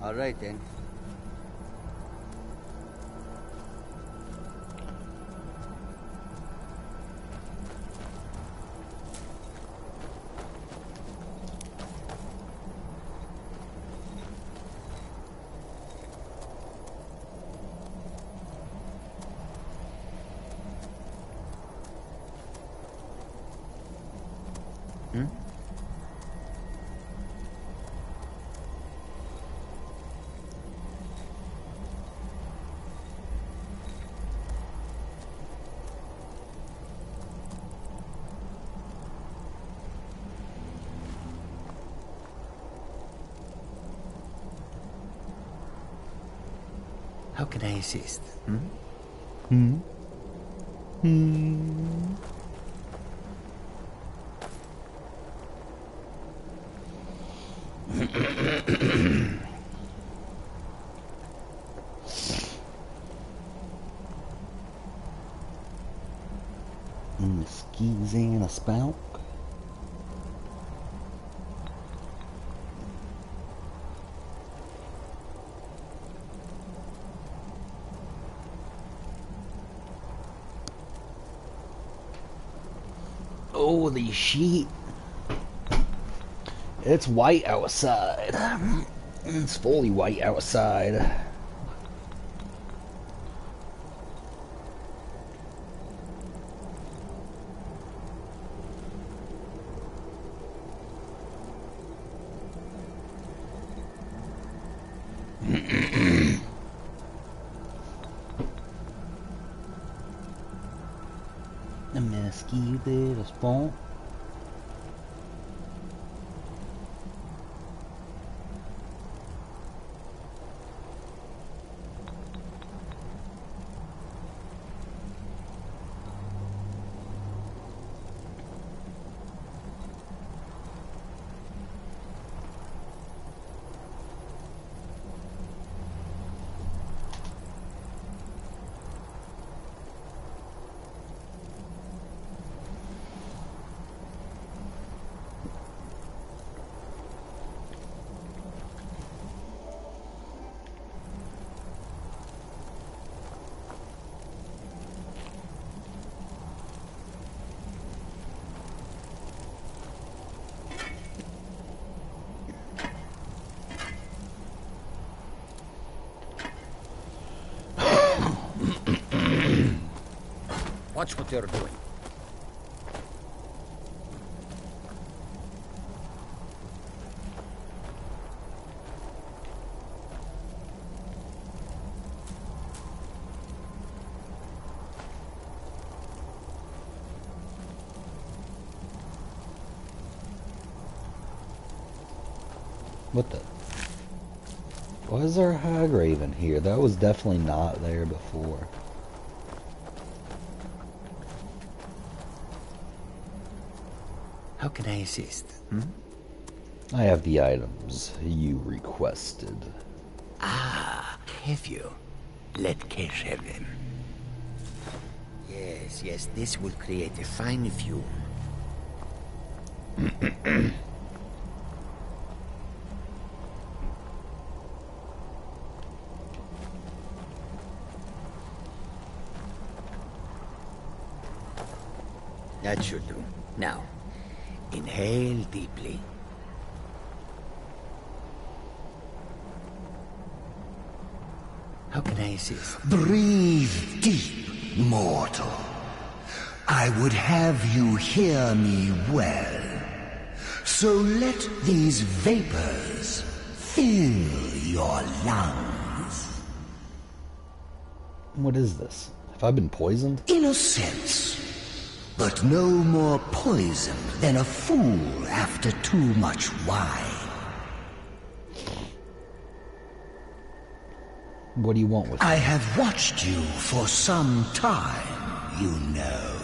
All right then. How can I assist? Skis and a spout. Holy shit. It's white outside. It's fully white outside. Le spawn. Watch what you're doing. What the? Why is there a high grave in here? That was definitely not there before. How can I assist? I have the items you requested. Ah, have you? Let Kesh have them. Yes, this will create a fine view. That should do. Now, inhale deeply. How can I assist? Breathe deep, mortal. I would have you hear me well. So let these vapors fill your lungs. What is this? Have I been poisoned? In a sense. But no more poison than a fool after too much wine. What do you want with I me? have watched you for some time, you know.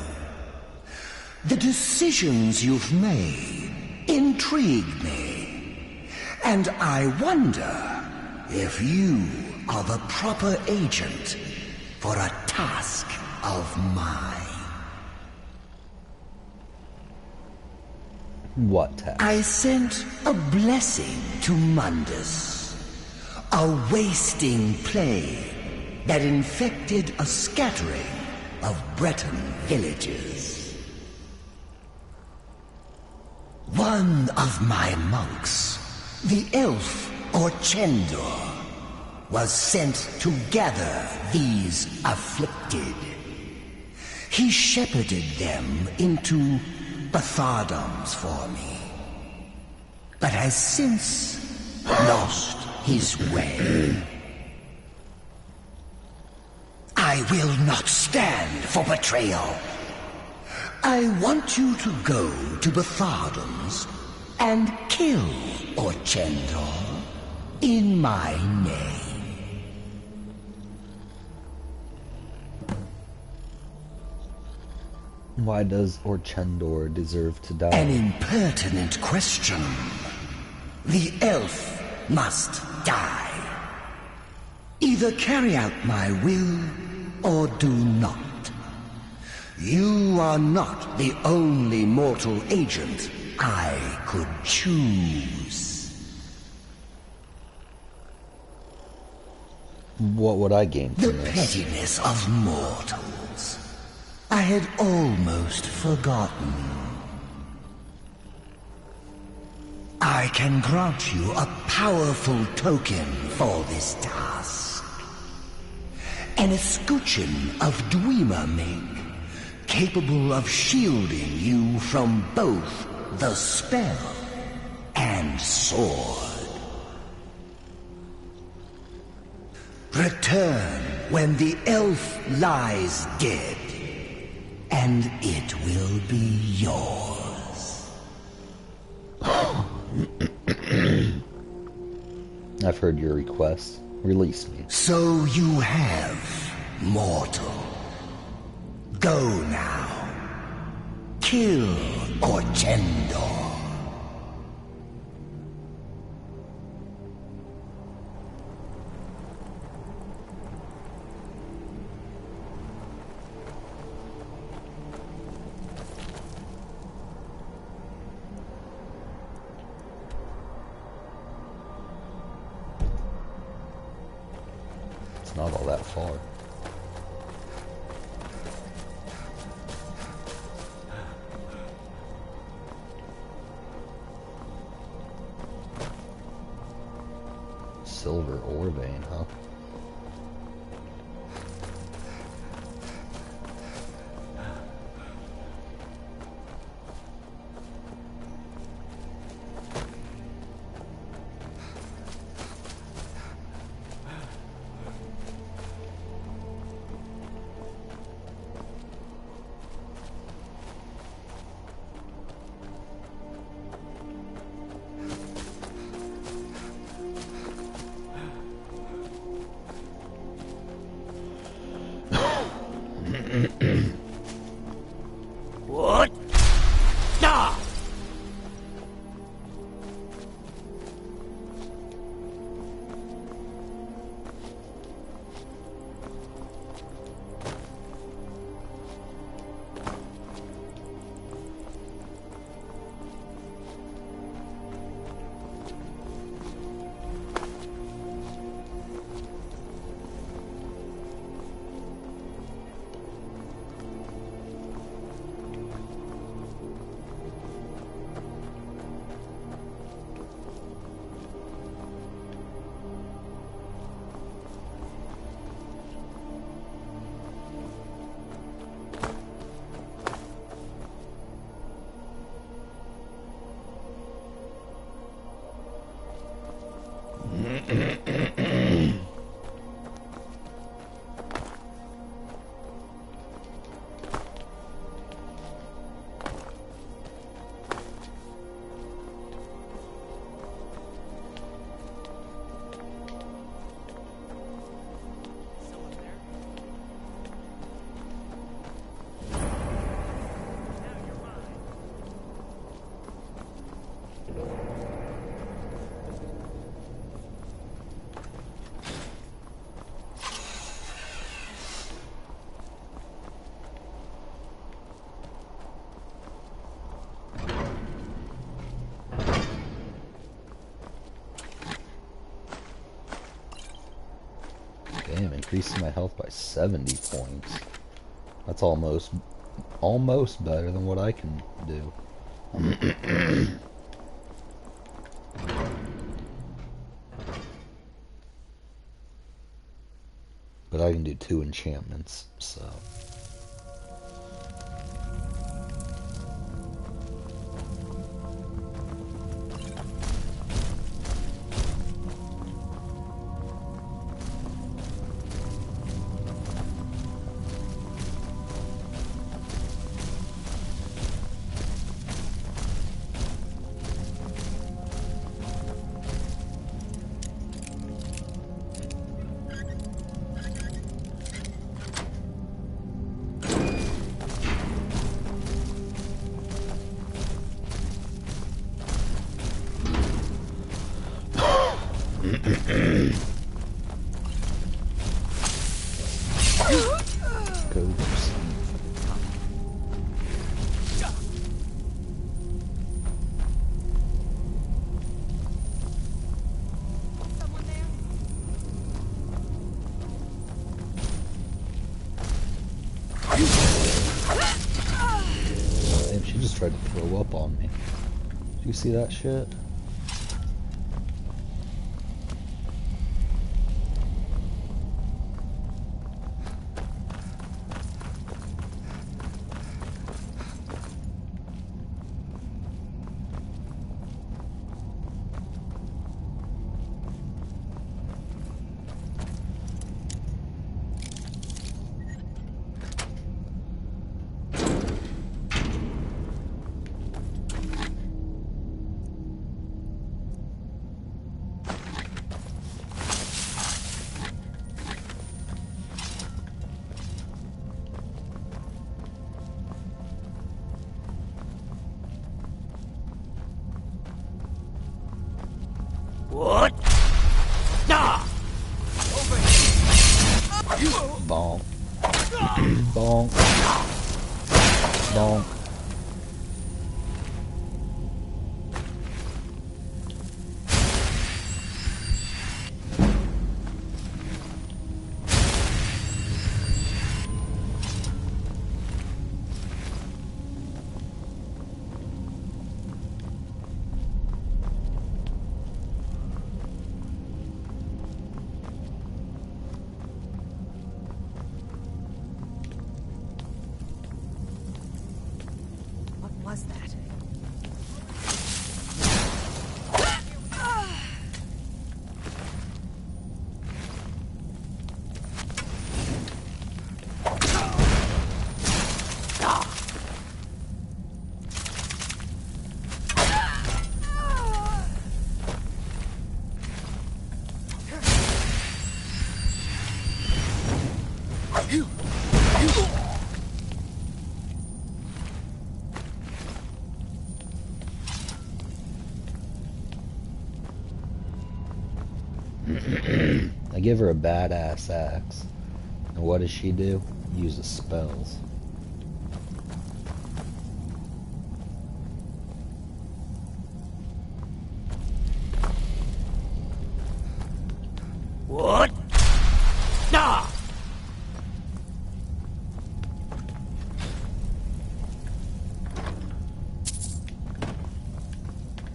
The decisions you've made intrigue me, and I wonder if you are the proper agent for a task of mine. What task? I sent a blessing to Mundus, a wasting plague that infected a scattering of Breton villages. One of my monks, the elf Orchendor, was sent to gather these afflicted. He shepherded them into Bathardums for me, but has since lost his way. I will not stand for betrayal. I want you to go to Bathardums and kill Orchendor in my name. Why does Orchendor deserve to die? An impertinent question. The elf must die. Either carry out my will or do not. You are not the only mortal agent I could choose. What would I gain The from this? pettiness of mortals. I had almost forgotten. I can grant you a powerful token for this task. An escutcheon of Dwemer make, capable of shielding you from both the spell and sword. Return when the elf lies dead, and it will be yours. I've heard your request. Release me. So you have, mortal. Go now. Kill Orchendor. Not all that far. Silver ore vein, huh? increasing my health by 70 points. That's almost better than what I can do. But I can do 2 enchantments, so... She just tried to throw up on me. Do you see that shit? What? Ah! Bonk. Bonk. Bonk. What was that? I give her a badass axe. And what does she do? Uses spells. What? Ah!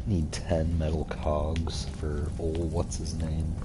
Need 10 metal cogs for old what's his name.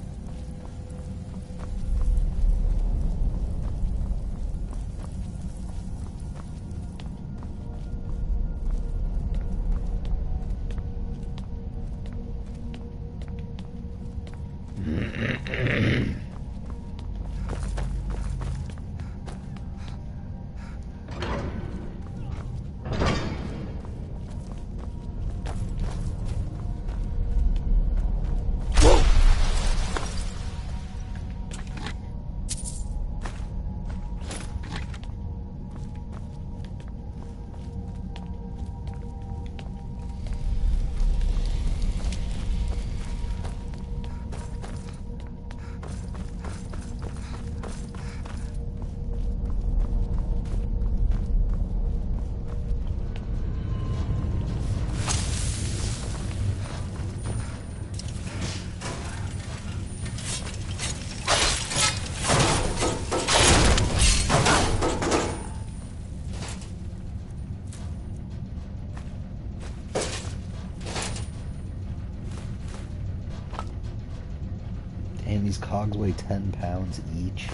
And these cogs weigh 10 pounds each.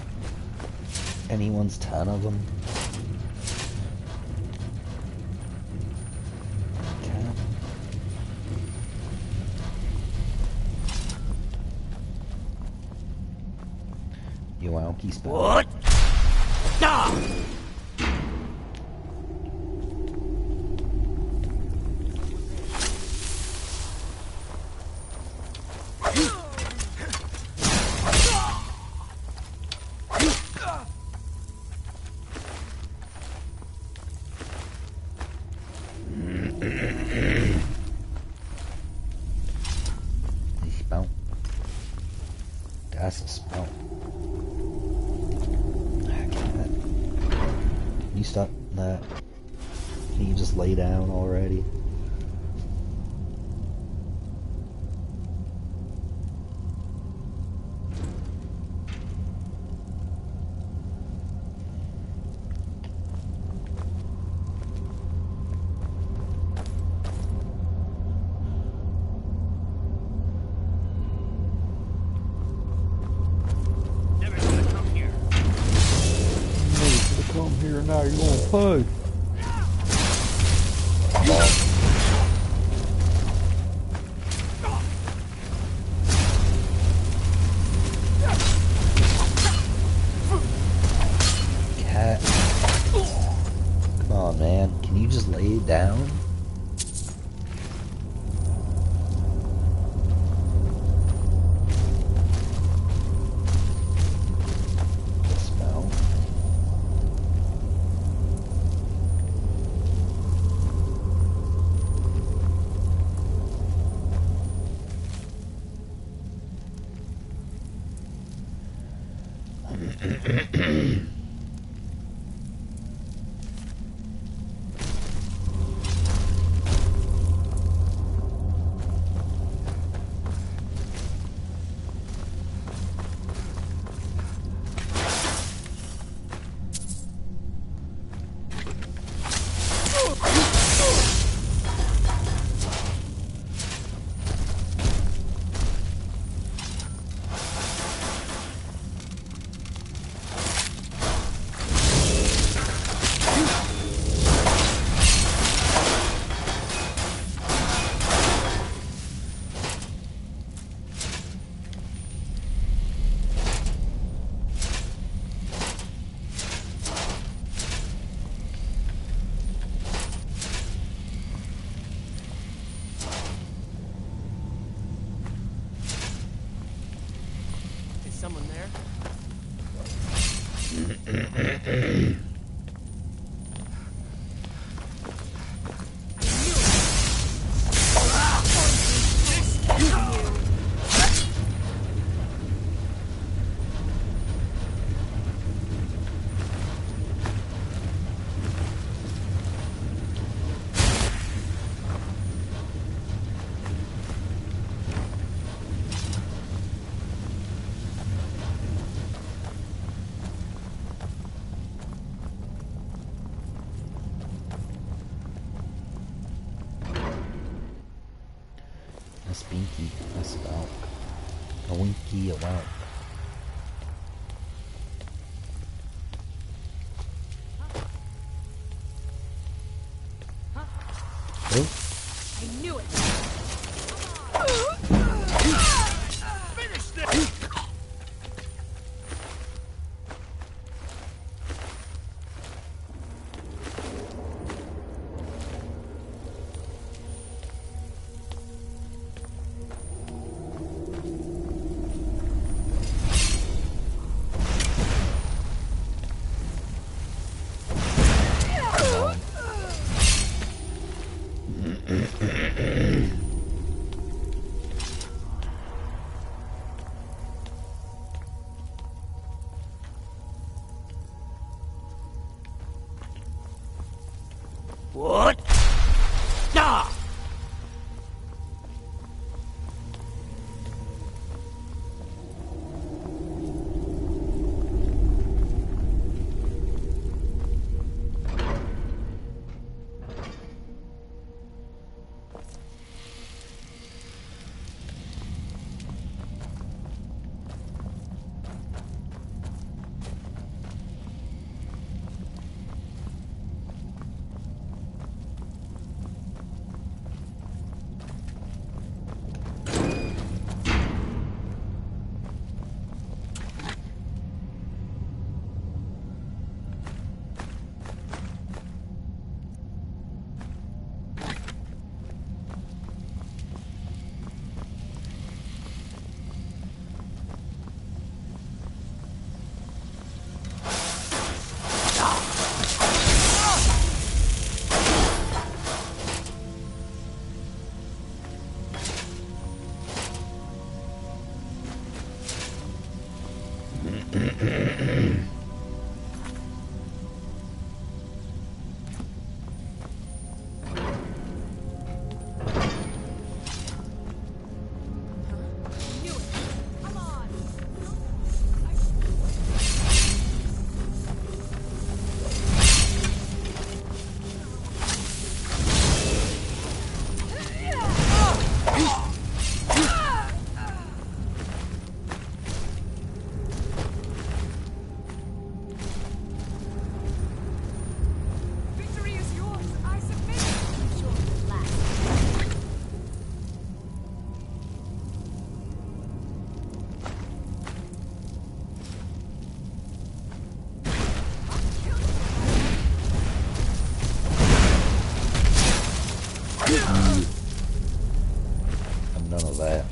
Anyone's 10 of them. Okay. Yowanky spell. What? Ah! Spell. That's a spell. Can you stop that? Can you just lay down already? Come here now, you're gonna pay. Cat. Come on, man. Can you just lay it down? Spell. Someone there? A spinky, a spout. A winky, a whelp. Oh. I knew it! Finish this! What? Ah! I'm none of that.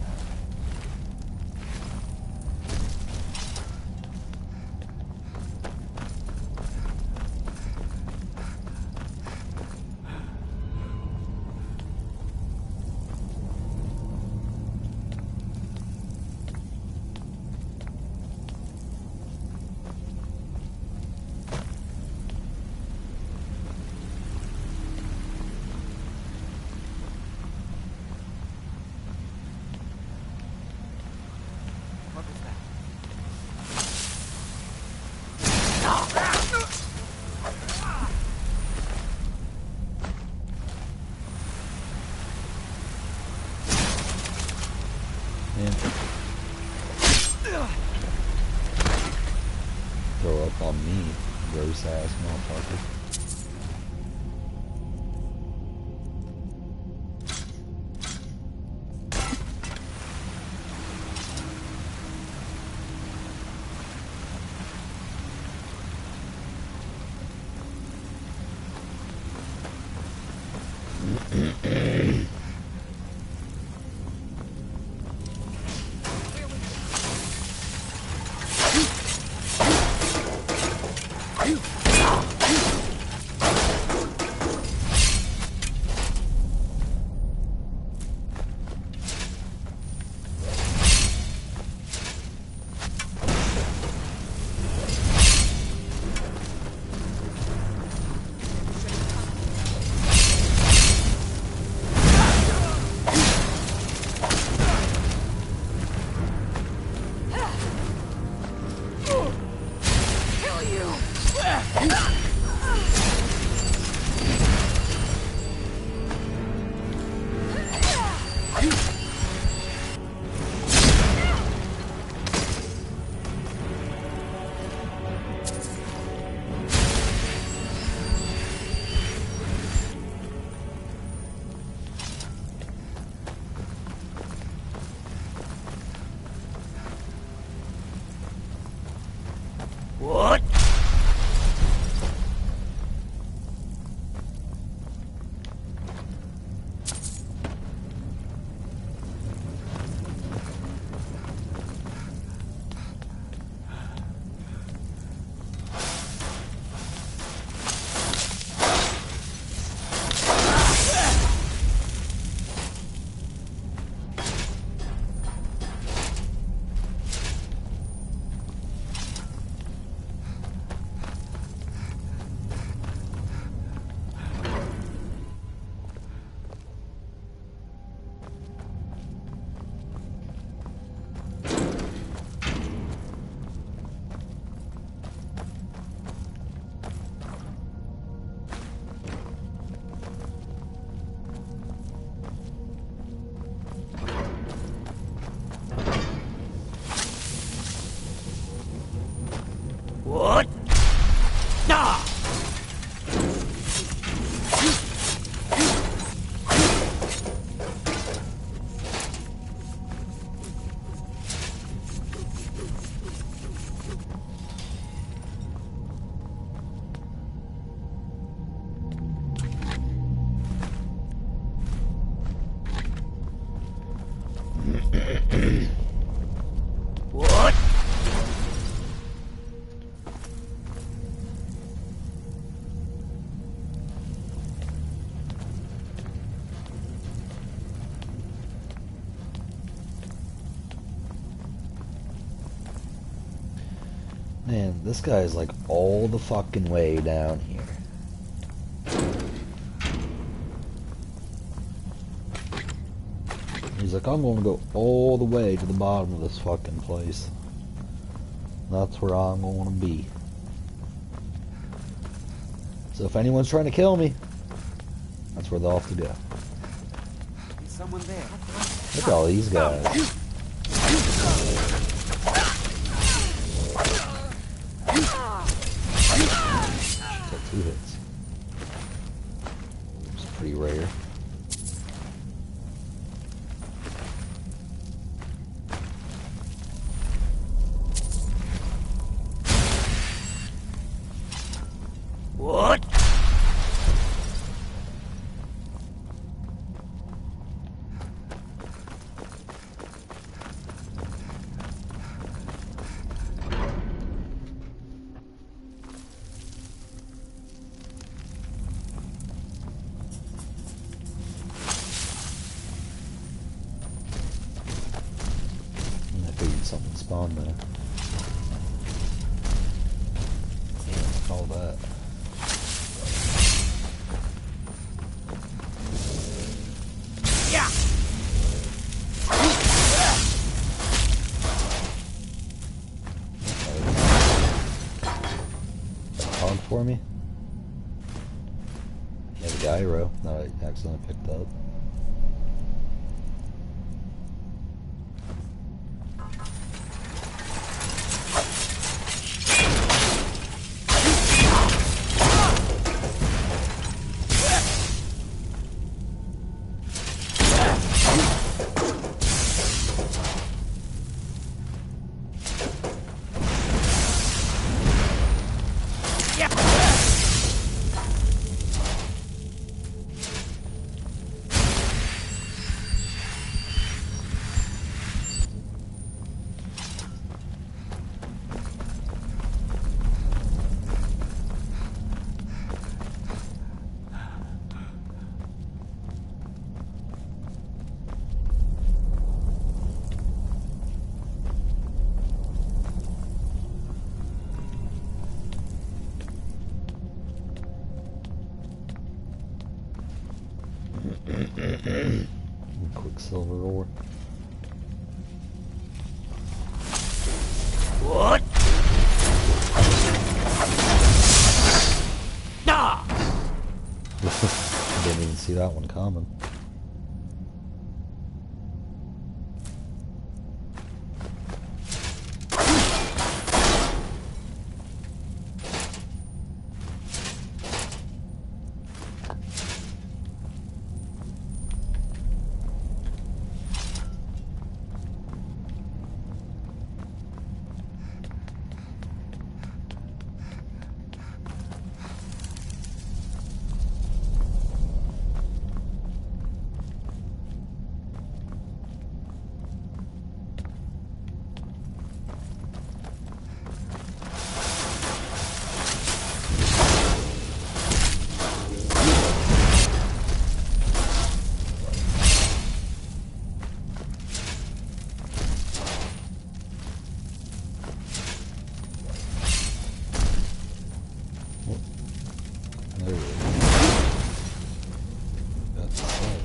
What is that? Man. Throw up on me, gross ass motherfucker. What? What? Ah! What? Man, this guy is like all the fucking way down here. He's like, I'm gonna go all the way to the bottom of this fucking place. That's where I'm gonna be. So if anyone's trying to kill me, that's where they'll have to go. Is someone there? Look at all these guys. Got 2 hits. It's pretty rare. What? spawn there. Yeah, what's all that? Yeah. Hog for me? Yeah, the gyro that I accidentally picked up. Quicksilver ore. What? Ah! Didn't even see that one coming. There we go. That's the same.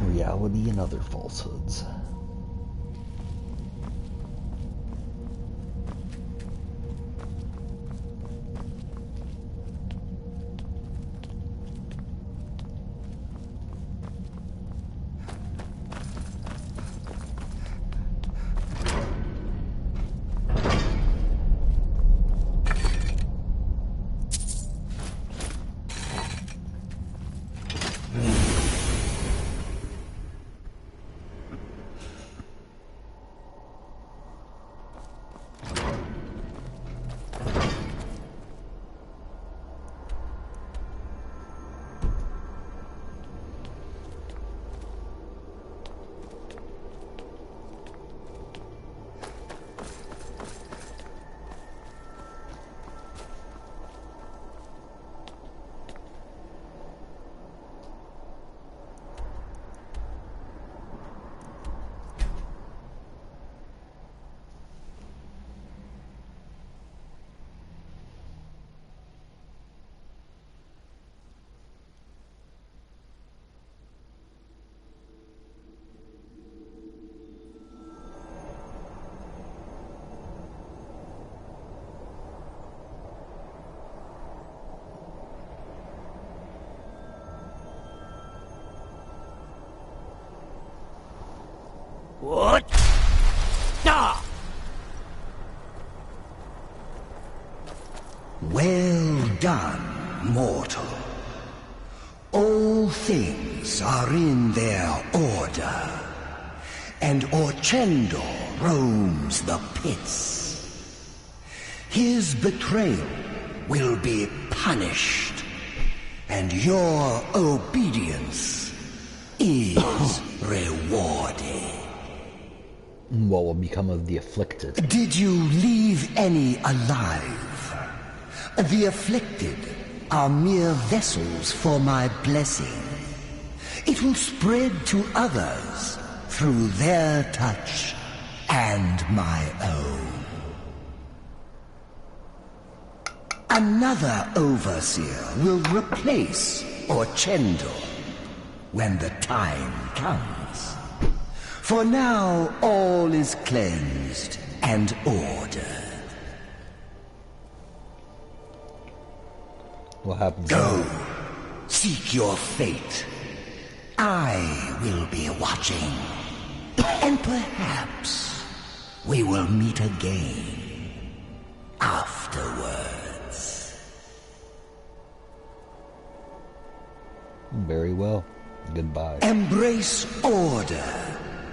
Reality and other falsehoods. What? Ah! Well done, mortal. All things are in their order, and Orchendor roams the pits. His betrayal will be punished, and your obedience is rewarded. What will become of the afflicted? Did you leave any alive? The afflicted are mere vessels for my blessing. It will spread to others through their touch and my own. Another overseer will replace Orchendor when the time comes. For now, all is cleansed and ordered. What happens? Go, seek your fate. I will be watching. And perhaps we will meet again afterwards. Very well. Goodbye. Embrace order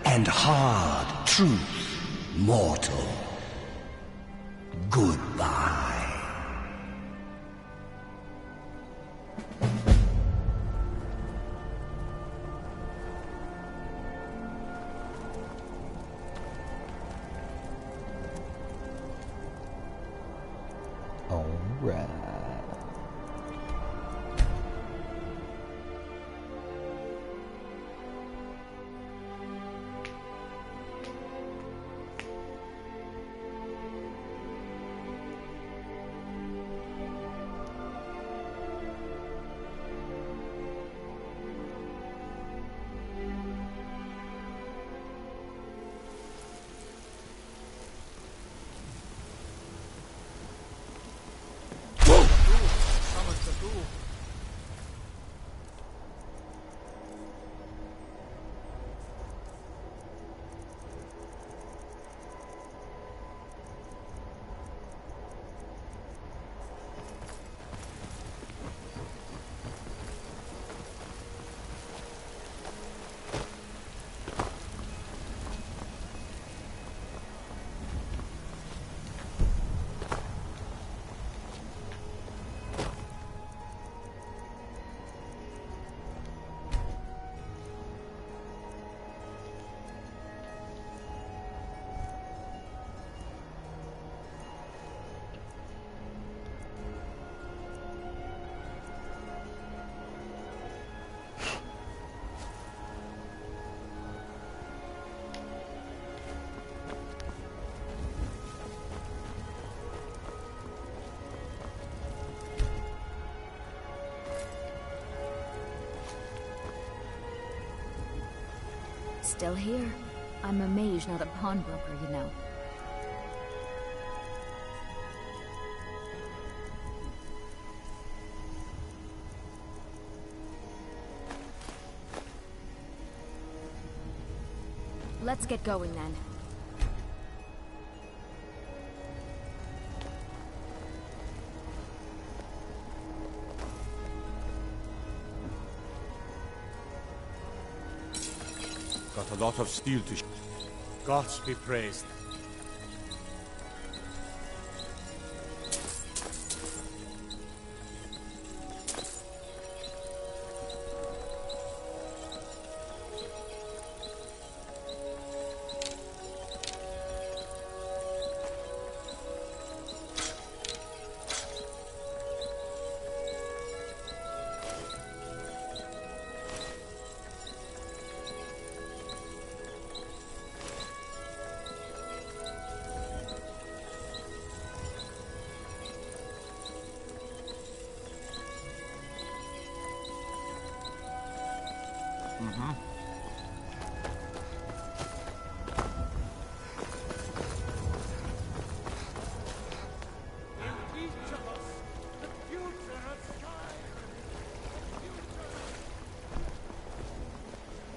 and hard truth, mortal. Goodbye. All right. Still here. I'm a mage, not a pawnbroker, you know. Let's get going then. Got a lot of steel to Gods be praised.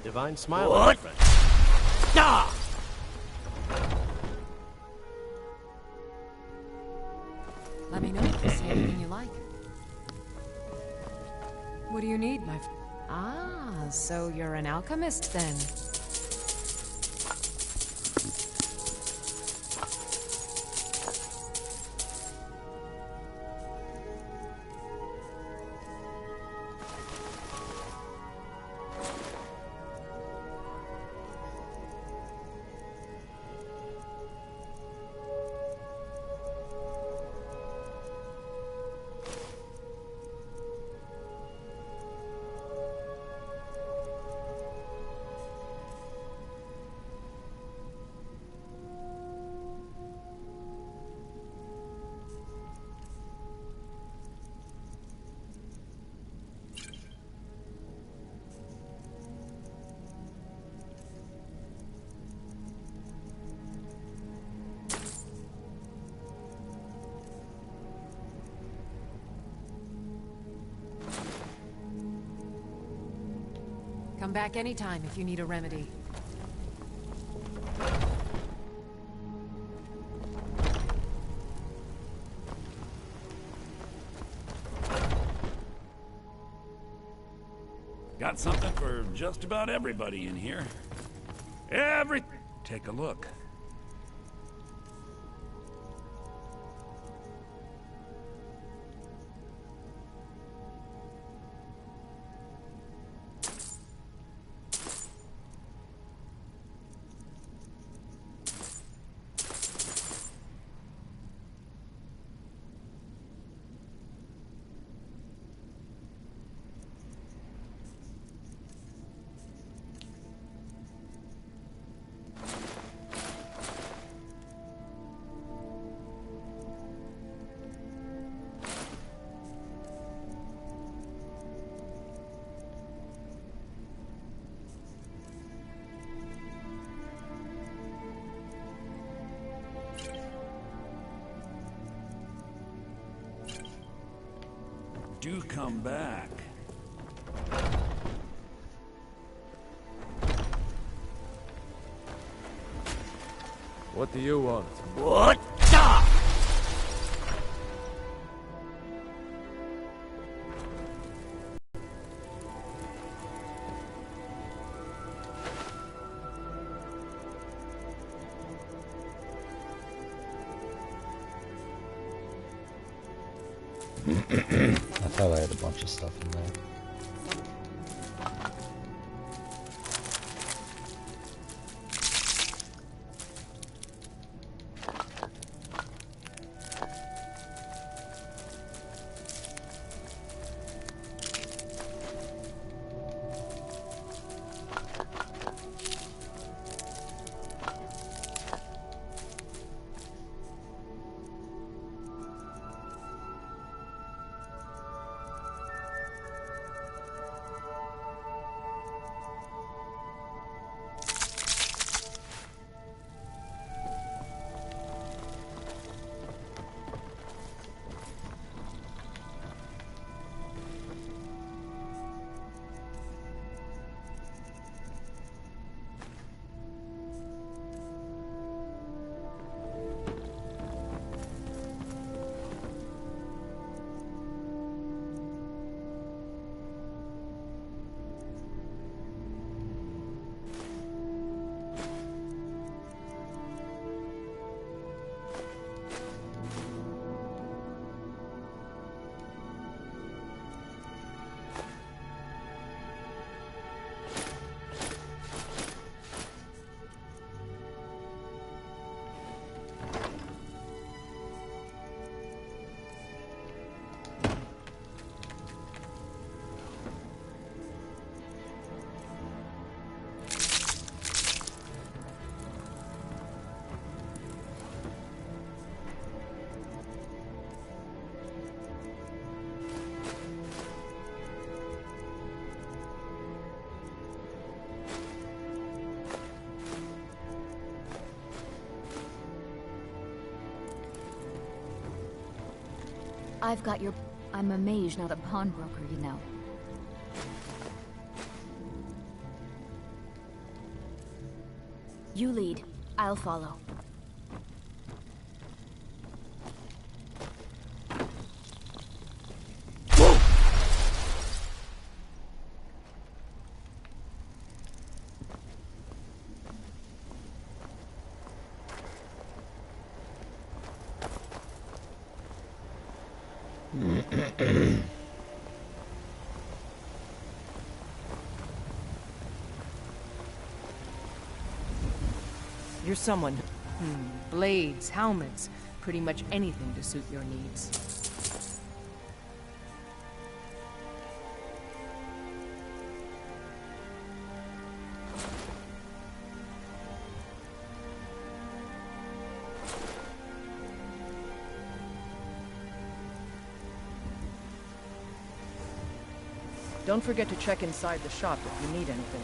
Divine smile, What? my friend. Ah! So you're an alchemist then? Come back anytime if you need a remedy. Got something for just about everybody in here. Take a look. Do come back. What do you want? What the? I thought I had a bunch of stuff in there. I've got your... I'm a mage, not a pawnbroker, you know. You lead. I'll follow. You're someone. Blades, helmets, pretty much anything to suit your needs. Don't forget to check inside the shop if you need anything.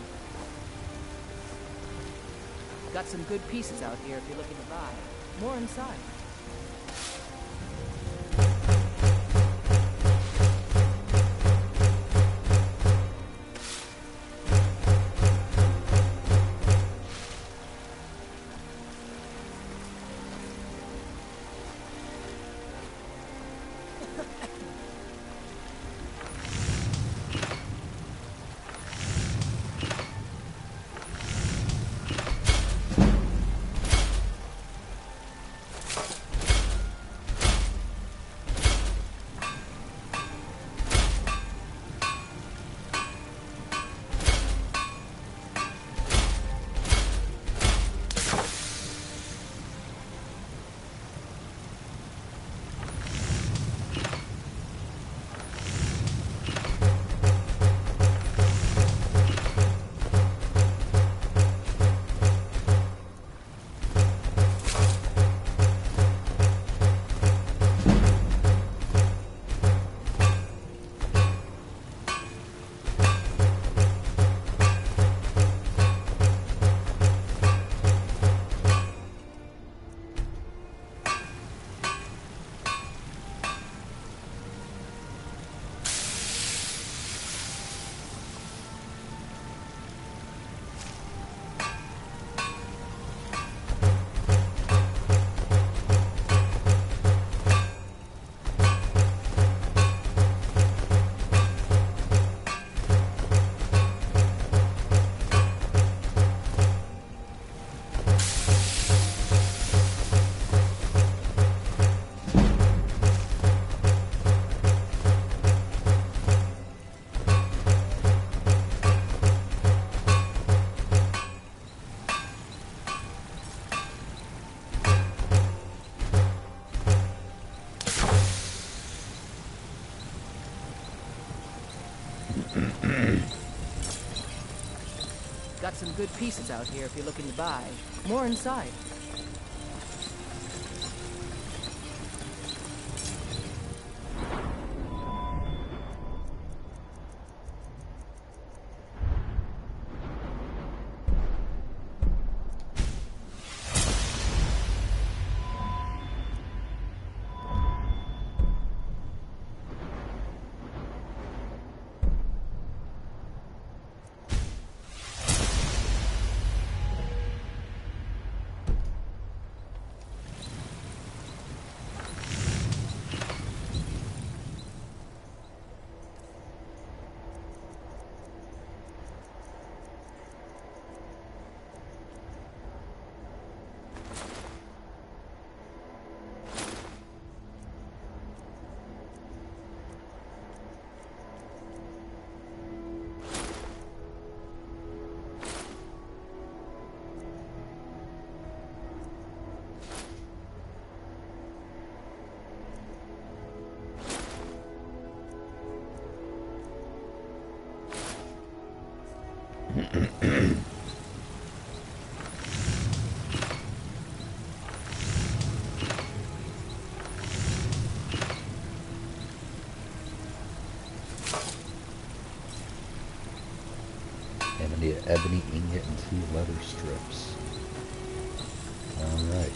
Got some good pieces out here if you're looking to buy. More inside. Got some good pieces out here if you're looking to buy. More inside. Ebony ingot and 2 leather strips. Alright.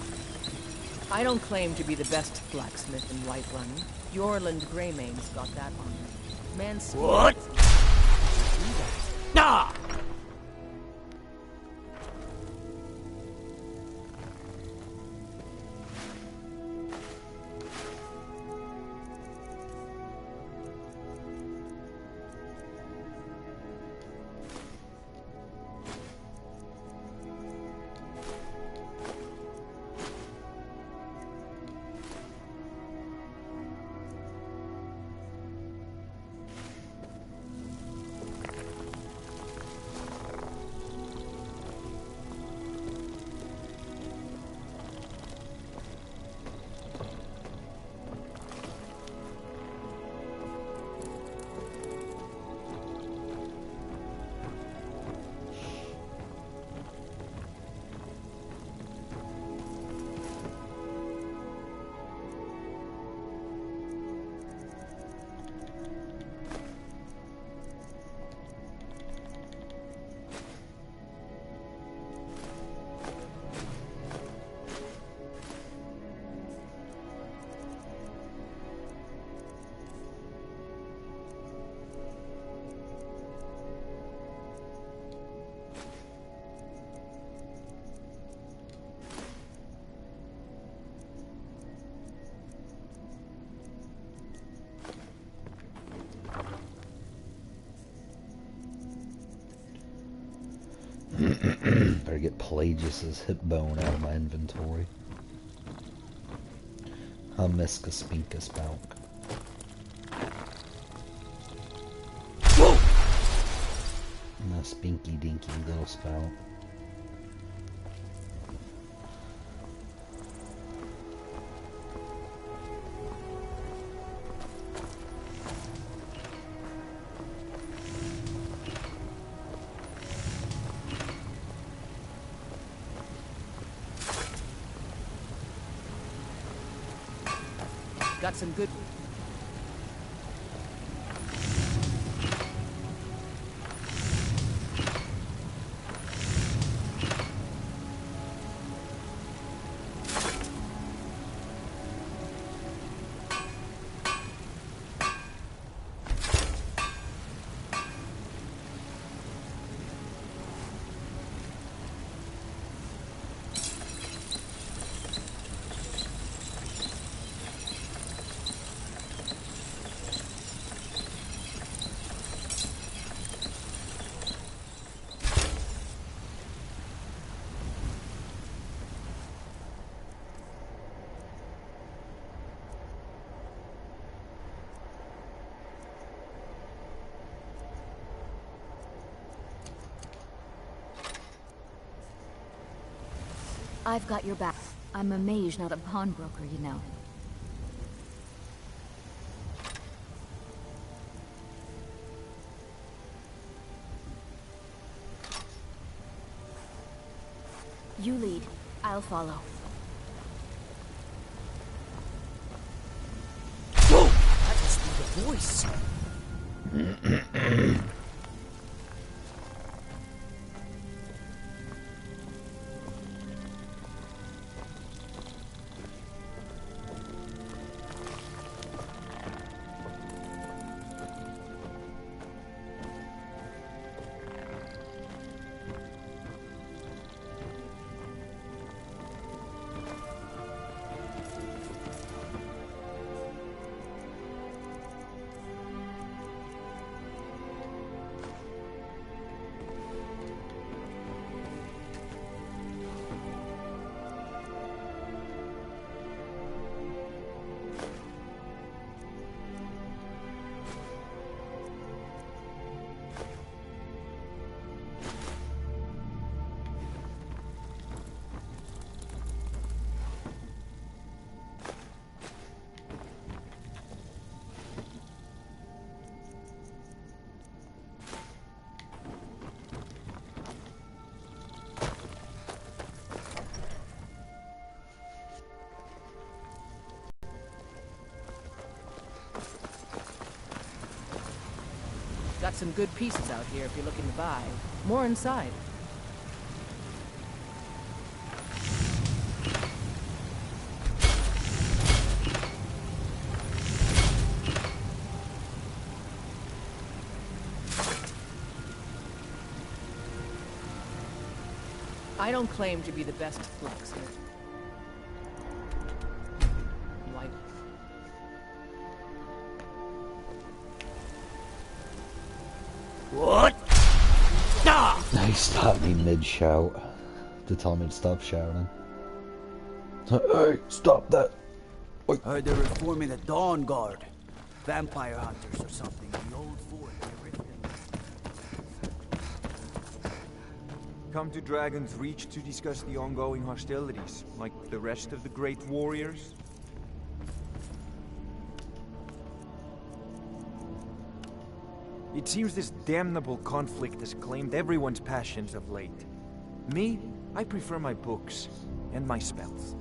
I don't claim to be the best blacksmith in Whiterun. Yorland Greymane's got that on me. Man's What? Ah! Better get Pelagius's hip bone out of my inventory. Hummiska spinka spout. A spinky dinky little spout. Got some good... I've got your back. I'm a mage, not a pawnbroker, you know. You lead. I'll follow. Whoa! That must be the voice. Got some good pieces out here if you're looking to buy. More inside. I don't claim to be the best blacksmith. Like... What? Stop! He stopped me mid-shout to tell me to stop shouting. Hey, stop that! Heard they were forming a Dawn Guard. Vampire hunters or something. The old fort. Come to Dragon's Reach to discuss the ongoing hostilities, like the rest of the great warriors? It seems this damnable conflict has claimed everyone's passions of late. Me, I prefer my books and my spells.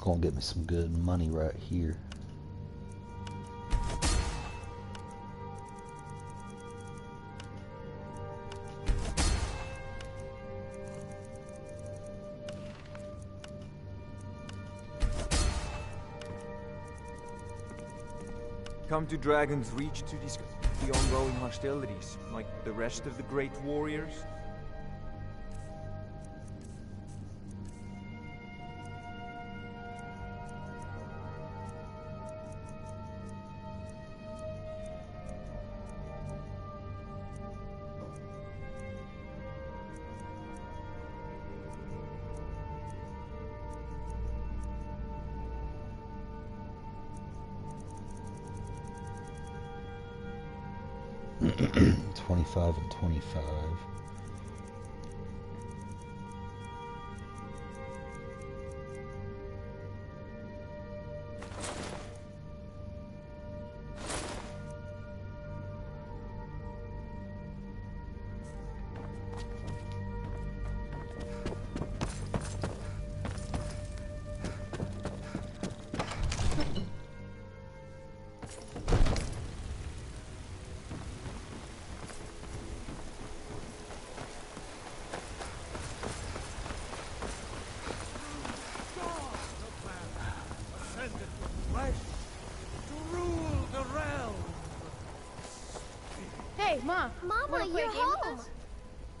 gonna get me some good money right here. Come to Dragon's Reach to discuss the ongoing hostilities, like the rest of the great warriors? $25 and $25. Hey, Ma. Mama, you're home.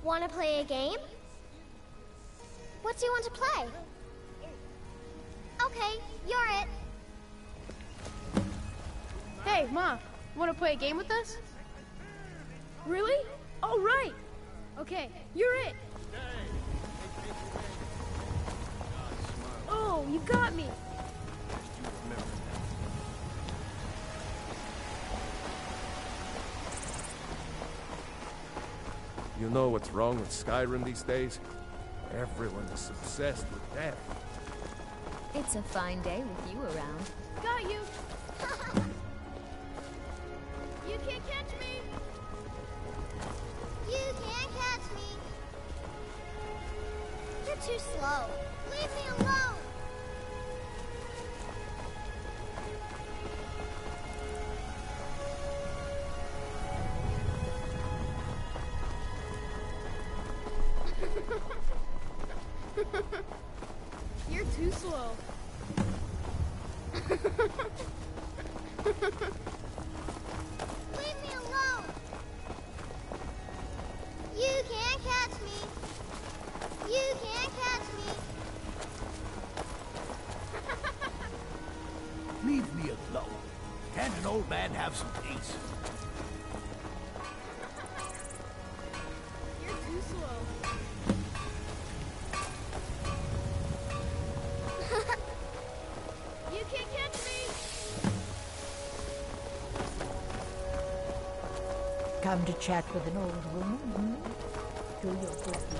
Want to play a game? What do you want to play? Okay, you're it. Hey, Ma. Want to play a game with us? Really? All right. Okay, you're it. Oh, you got me. You know what's wrong with Skyrim these days? Everyone is obsessed with death. It's a fine day with you around. Got you. You can't catch me. You can't catch me. You're too slow. Leave me alone. You're too slow. Leave me alone. You can't catch me. You can't catch me. Leave me alone. Can't an old man have some peace? You're too slow. You can't catch me. Come to chat with an old woman, hmm? Do your cooking.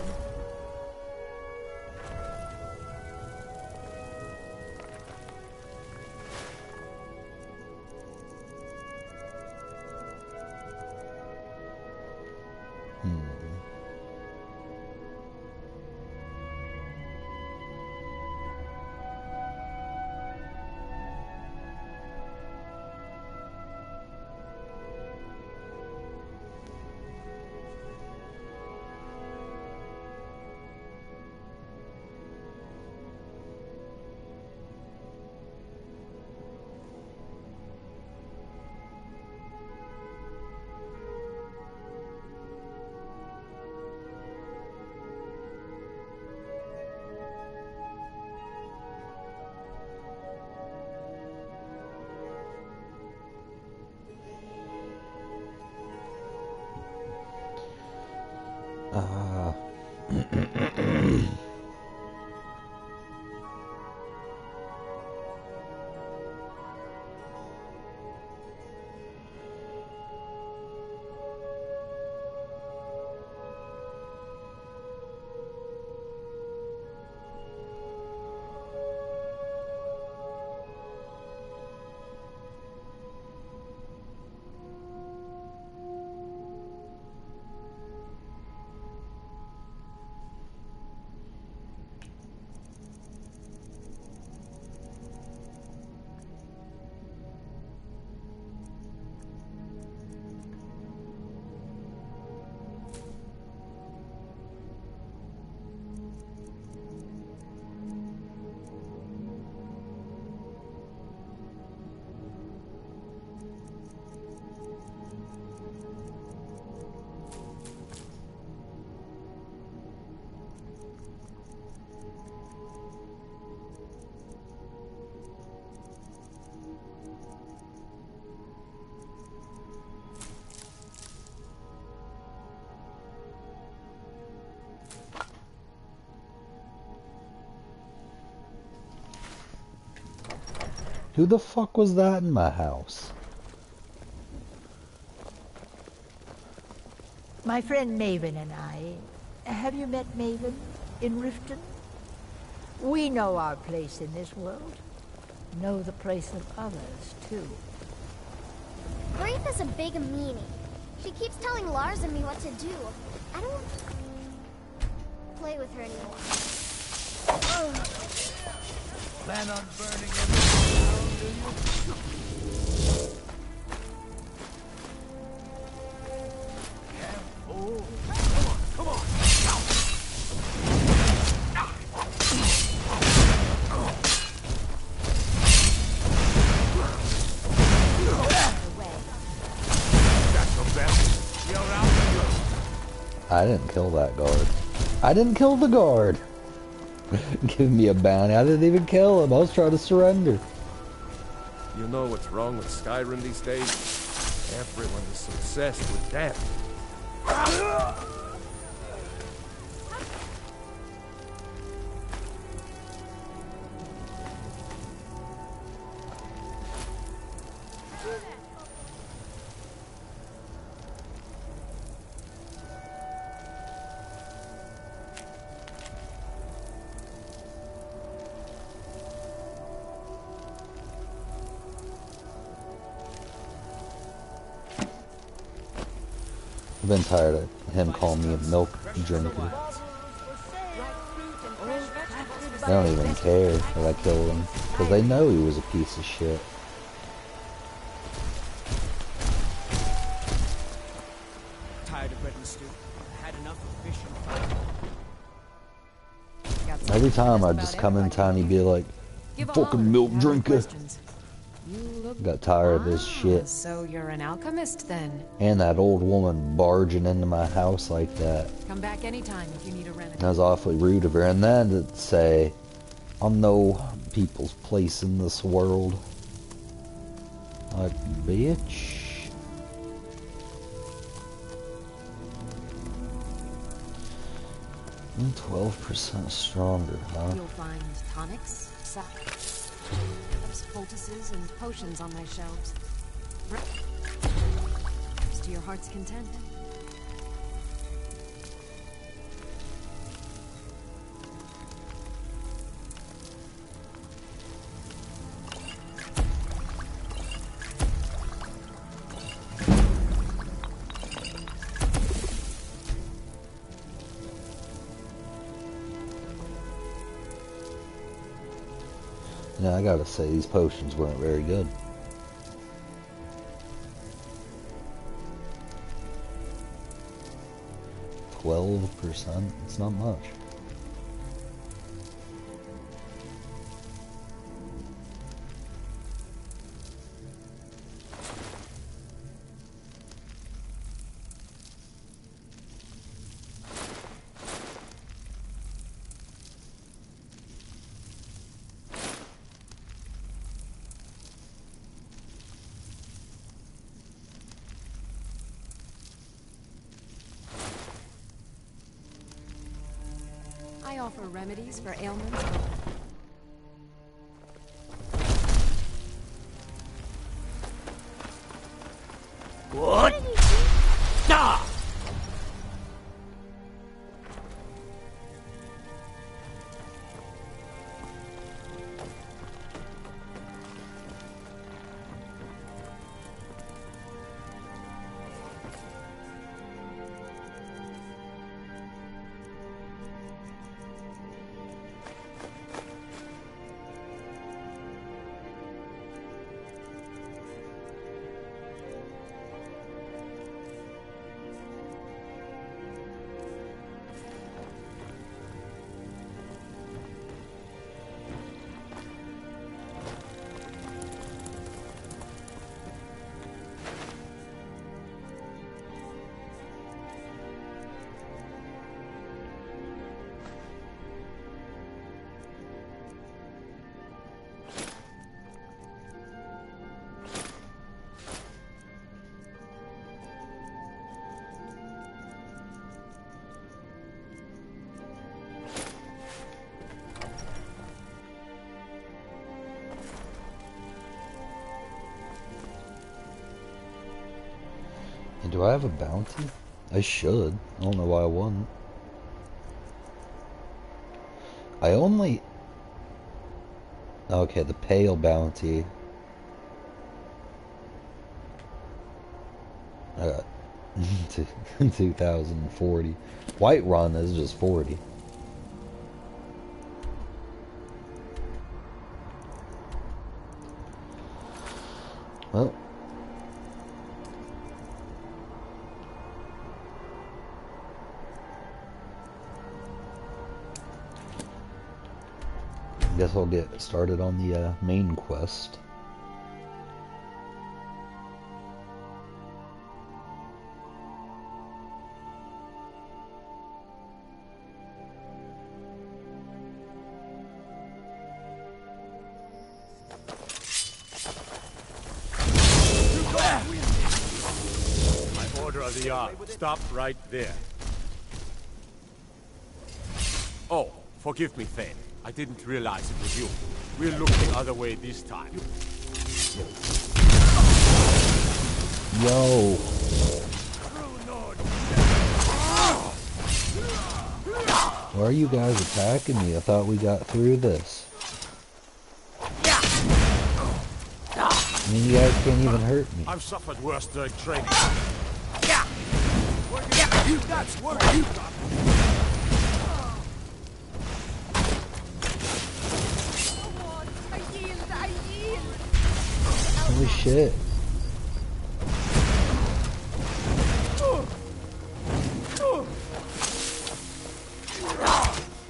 Who the fuck was that in my house? My friend Maven and I. Have you met Maven in Riften? We know our place in this world. Know the place of others, too. Grape is a big meanie. She keeps telling Lars and me what to do. I don't play with her anymore. Plan on burning everything down, do you? Careful. Come on, I didn't kill that guard. I didn't kill the guard. Give me a bounty. I didn't even kill him. I was trying to surrender. You know what's wrong with Skyrim these days? Everyone is obsessed with death. I've been tired of him calling me a milk drinker. They don't even care if I killed him, because they know he was a piece of shit. Tired of bread and stew. Had enough of fish and fire. Every time I'd just come in town, he'd be like, fucking milk drinker. Got tired of this shit. So you're an alchemist then? And that old woman barging into my house like that. Come back anytime if you need a remedy. That was awfully rude of her. And then to say, I know people's place in this world. Like, bitch. I'm 12% stronger, huh? You'll find tonics, poultices, and potions on my shelves. Just to your heart's content. Yeah, I gotta say, these potions weren't very good. %? It's not much. I offer remedies for ailments. What? Stop! And do I have a bounty? I should. I don't know why I wouldn't. I only... Okay, the pale bounty. I got 2040. White run is just 40. Well. Guess I'll get started on the main quest. My order of the yard. Stop right there. Oh, forgive me, Thane. I didn't realize it was you. We'll look the other way this time. Yo. Why are you guys attacking me? I thought we got through this. I mean, you guys can't even hurt me. I've suffered worse during training. That's work you got. Holy shit.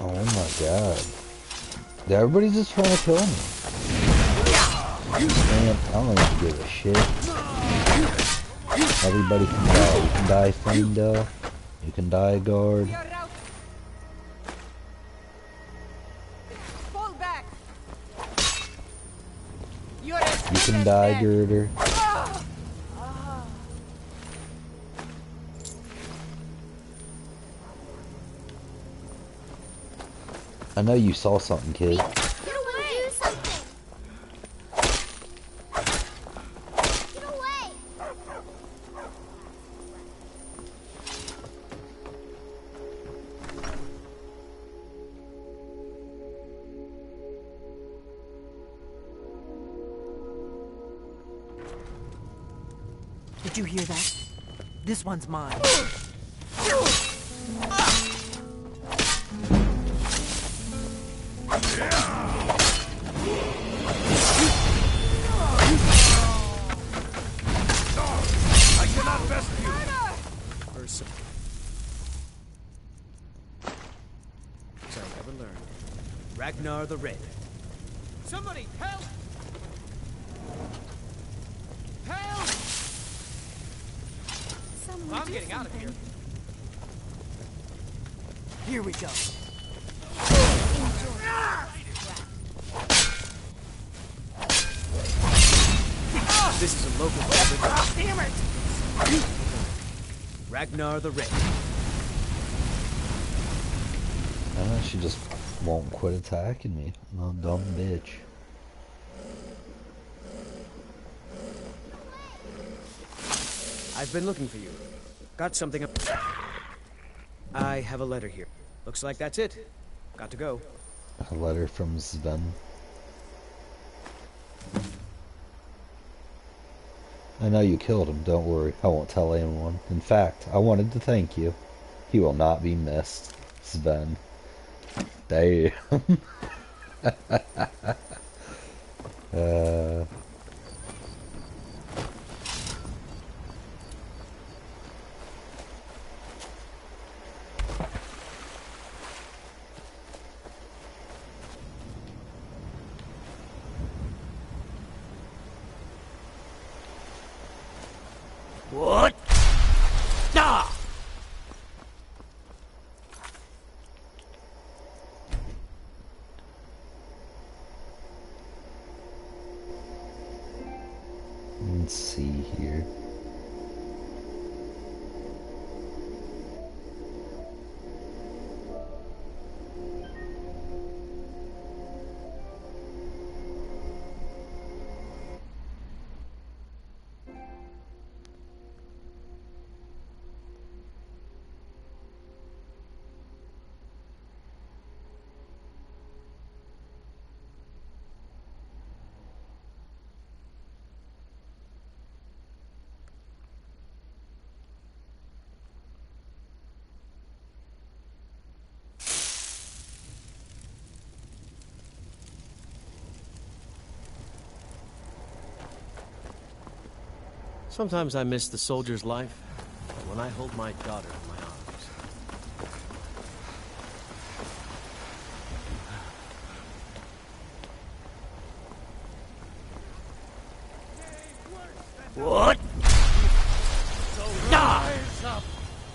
Oh my god. Everybody's just trying to kill me. Man, I don't even give a shit. Everybody can die. You can die Flamedo. You can die Guard. You can die Girder. I know you saw something, kid. Get away! Do something! Get away! Did you hear that? This one's mine. I cannot best you. So never learned. Ragnar the Red. Somebody help! Help! I'm getting out of here. Here we go. This is a local favorite. Damn it! Ragnar the Red. She just won't quit attacking me. No dumb bitch. I've been looking for you. Got something up. I have a letter here. Looks like that's it. Got to go. A letter from Sven. I know you killed him, don't worry. I won't tell anyone. In fact, I wanted to thank you. He will not be missed. Sven. Damn. What? Ah! Sometimes I miss the soldier's life when I hold my daughter in my arms. What? Rise up!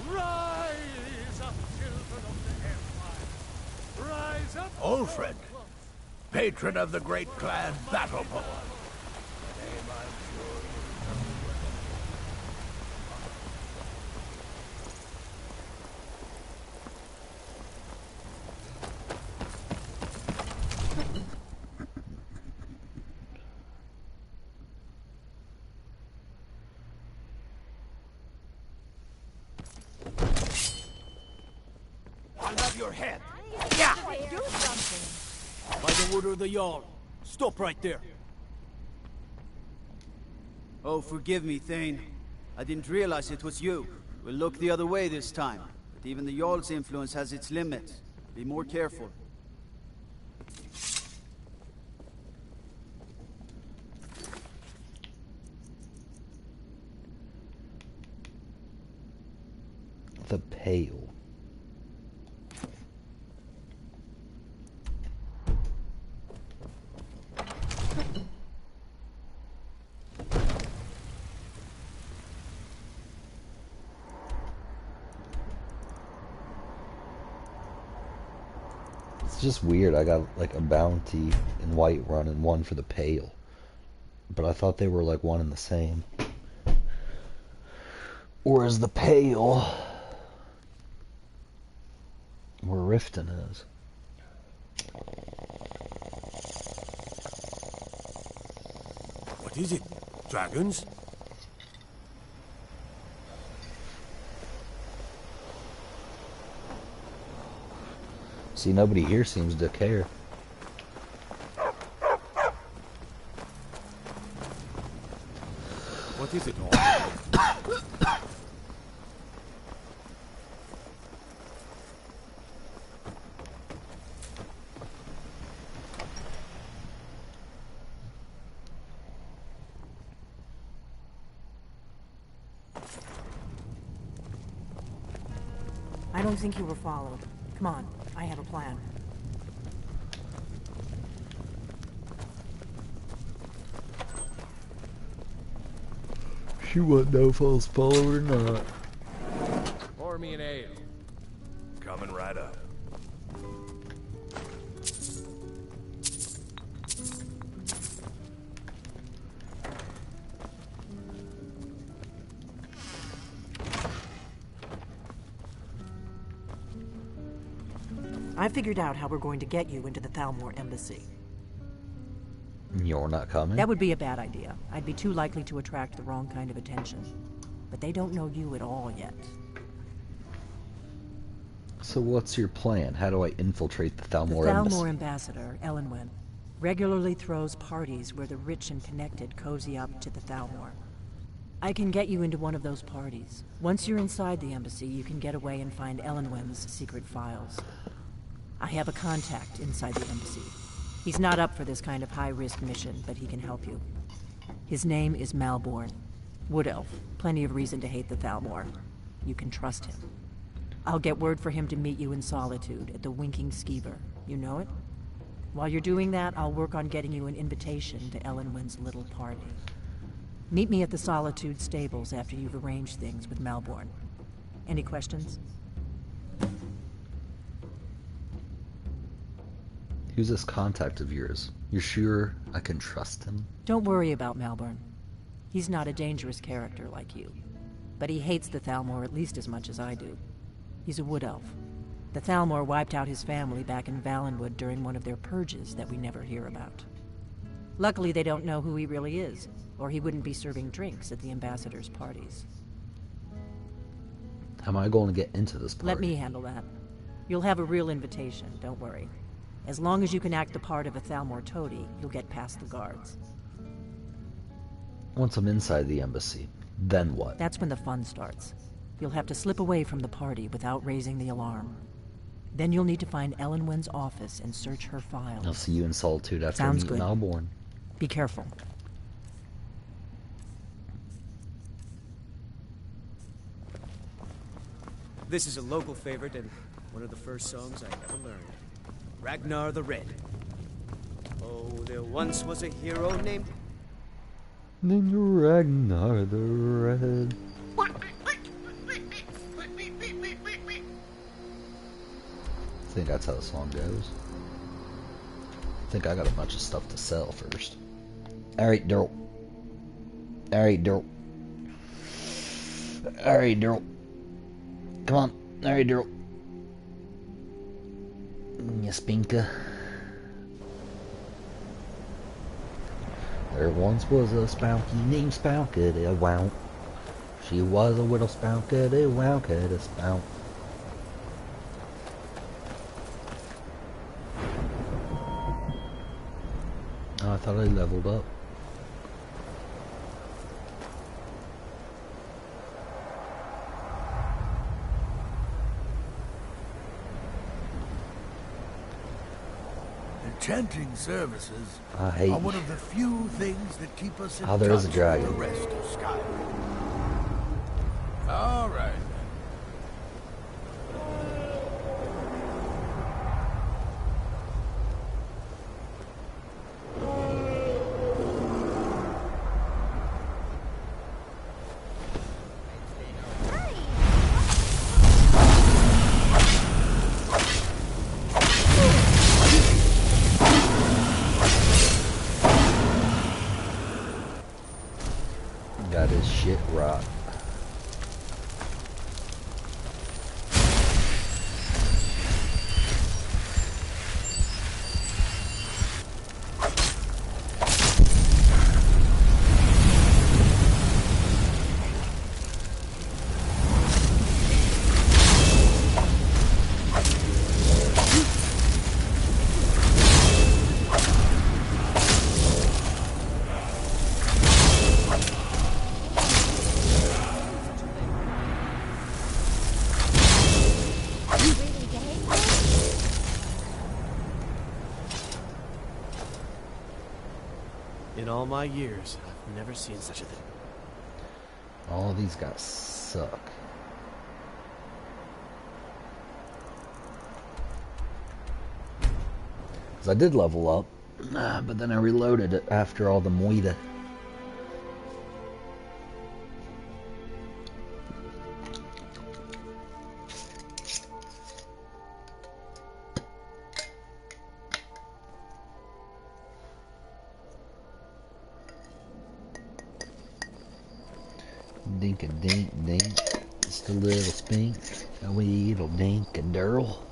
Rise up, children of the Empire! Rise up! Ulfred, patron of the great clan Battleborn. I'll have your head. Yeah! Do something. By the order of the Jarl. Stop right there. Oh, forgive me, Thane. I didn't realize it was you. We'll look the other way this time. But even the Jarl's influence has its limits. Be more careful. The Pale. It's just weird. I got like a bounty in Whiterun and one for the Pale. But I thought they were like one and the same. Or is the Pale where Riften is? What is it? Dragons? See, nobody here seems to care. What is it all? I don't think you were followed. Come on, I have a plan. She wouldn't know if I was followed or not. Pour me an ale. Coming right up. I figured out how we're going to get you into the Thalmor embassy. You're not coming? That would be a bad idea. I'd be too likely to attract the wrong kind of attention. But they don't know you at all yet. So what's your plan? How do I infiltrate the Thalmor The embassy? Thalmor ambassador, Elenwen, regularly throws parties where the rich and connected cozy up to the Thalmor. I can get you into one of those parties. Once you're inside the embassy, you can get away and find Elenwen's secret files. I have a contact inside the embassy. He's not up for this kind of high-risk mission, but he can help you. His name is Malborn. Wood Elf. Plenty of reason to hate the Thalmor. You can trust him. I'll get word for him to meet you in Solitude at the Winking Skeever. You know it? While you're doing that, I'll work on getting you an invitation to Elenwen's little party. Meet me at the Solitude stables after you've arranged things with Malborn. Any questions? Who's this contact of yours? You're sure I can trust him? Don't worry about Malborn. He's not a dangerous character like you. But he hates the Thalmor at least as much as I do. He's a wood elf. The Thalmor wiped out his family back in Valenwood during one of their purges that we never hear about. Luckily, they don't know who he really is, or he wouldn't be serving drinks at the ambassador's parties. How am I going to get into this party? Let me handle that. You'll have a real invitation, don't worry. As long as you can act the part of a Thalmor toady, you'll get past the guards. Once I'm inside the embassy, then what? That's when the fun starts. You'll have to slip away from the party without raising the alarm. Then you'll need to find Elenwen's office and search her files. I'll see you in Solitude after I Sounds meet good. Malborn. Be careful. This is a local favorite and one of the first songs I ever learned. Ragnar the Red. Oh, there once was a hero named... Ragnar the Red. I think that's how the song goes. I think I got a bunch of stuff to sell first. Alright, Daryl. Alright, Daryl. Alright, Daryl. Come on. Alright, Daryl. Spinka. There once was a Spouky named Spoukity Wow. She was a little Spoukity Wow, could a spout. Oh, I thought I leveled up. Enchanting services I hate are one of the few things that keep us in there is a touch dragon. with the rest of Skyrim. All right. Got his shit right. In all my years, I've never seen such a thing. All of these guys suck. Cause I did level up, but then I reloaded it after all the moida. Dink a dink dink, just a little spink, a wee little dink and dirl.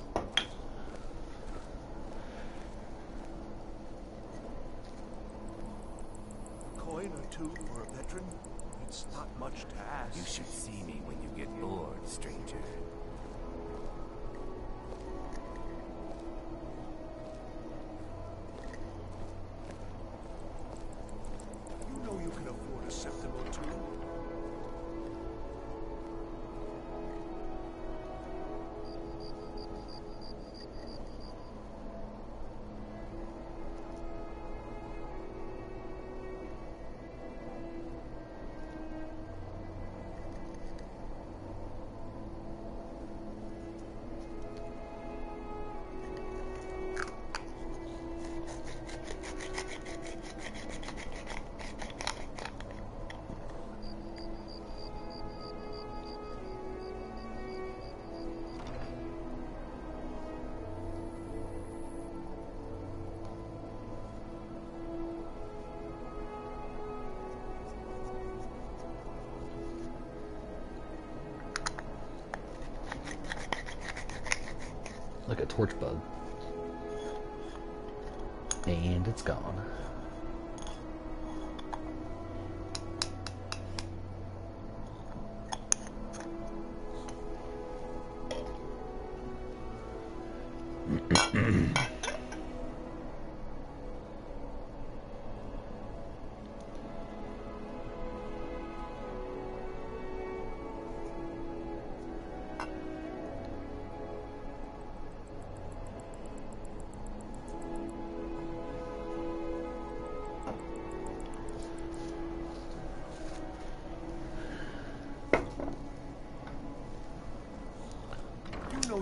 Coin or two for a veteran? It's not much to ask. You should see me when you get bored, stranger. You know you can afford a septim or two. Like a torch bug. And it's gone.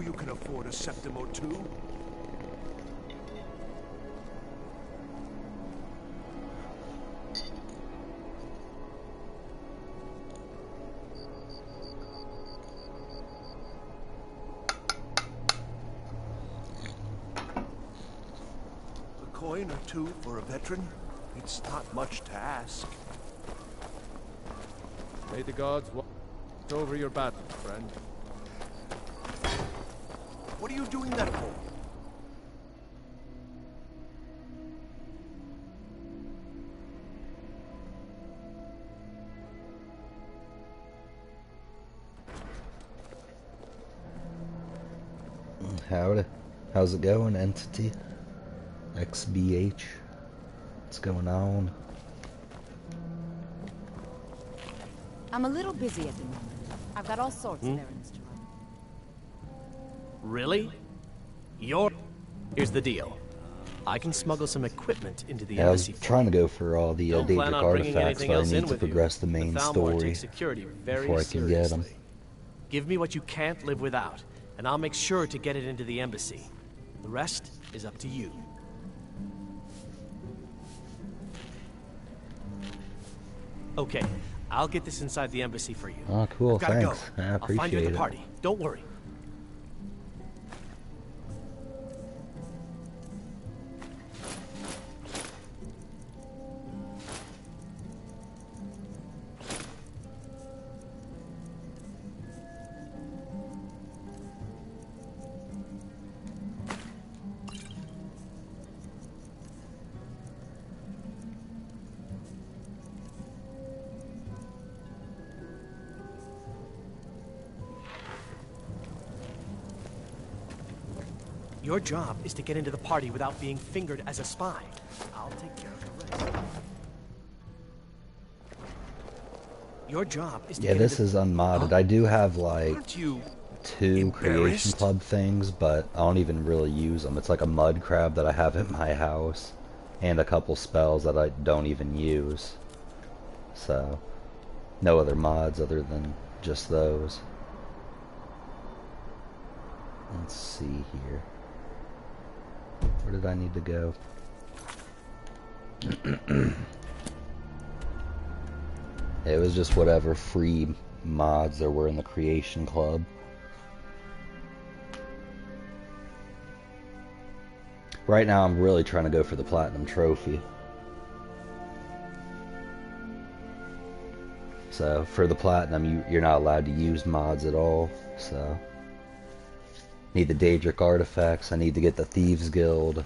you can afford a septim or two. A coin or two for a veteran? It's not much to ask. May the gods watch over your battle, friend. What are you doing that for? Howdy. How's it going, Entity? XBH? What's going on? I'm a little busy at the moment. I've got all sorts of errands to run. Really? Here's the deal. I can smuggle some equipment into the Yeah, I was embassy. trying to go for all the Don't plan Daedric on bringing artifacts, anything but I else in need to with you. progress the main The Thalmor story takes security very before I can get them. seriously. Give me what you can't live without, and I'll make sure to get it into the embassy. The rest is up to you. Okay, I'll get this inside the embassy for you. Oh, cool, I've gotta thanks. go. I I'll find you at appreciate the it. party. Don't worry. Your job is to get into the party without being fingered as a spy. I'll take care of the rest. Your job is to Yeah, get this into is unmodded. I do have like Aren't you 2 Creation embarrassed? Club things, but I don't even really use them. It's like a mud crab that I have at my house, and a couple spells that I don't even use. So, no other mods other than just those. Let's see here. Where did I need to go? It was just whatever free mods there were in the Creation Club. Right now I'm really trying to go for the Platinum Trophy. So for the Platinum you're not allowed to use mods at all. So need the Daedric artifacts, I need to get the Thieves Guild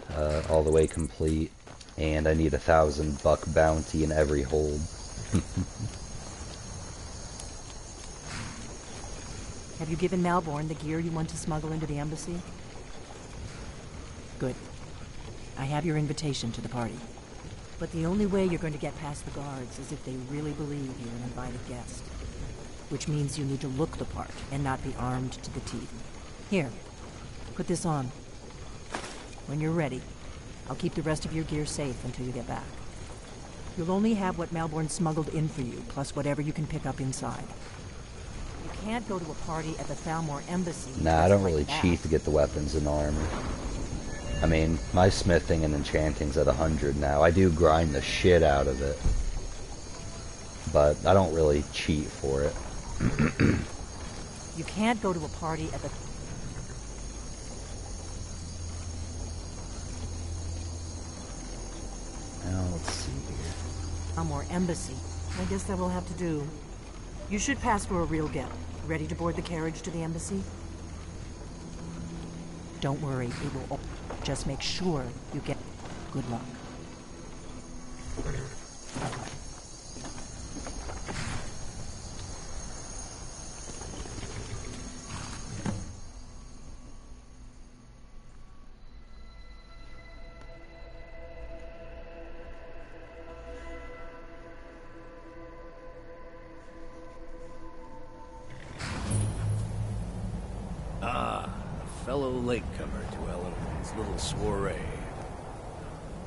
all the way complete, and I need 1,000 buck bounty in every hold. Have you given Malborn the gear you want to smuggle into the embassy? Good. I have your invitation to the party. But the only way you're going to get past the guards is if they really believe you're an invited guest. Which means you need to look the part and not be armed to the teeth. Here, put this on. When you're ready, I'll keep the rest of your gear safe until you get back. You'll only have what Malborn smuggled in for you, plus whatever you can pick up inside. You can't go to a party at the Thalmor embassy. Nah, I don't like really that. cheat to get the weapons and armor. I mean, my smithing and enchanting's at 100 now. I do grind the shit out of it. But I don't really cheat for it. You can't go to a party at the... Now, let's see here. Thalmor embassy. I guess that will have to do. You should pass for a real get. Ready to board the carriage to the embassy? Don't worry, it will... Just make sure you get... Good luck. Ah, a fellow latecomer to Elemen's little soiree.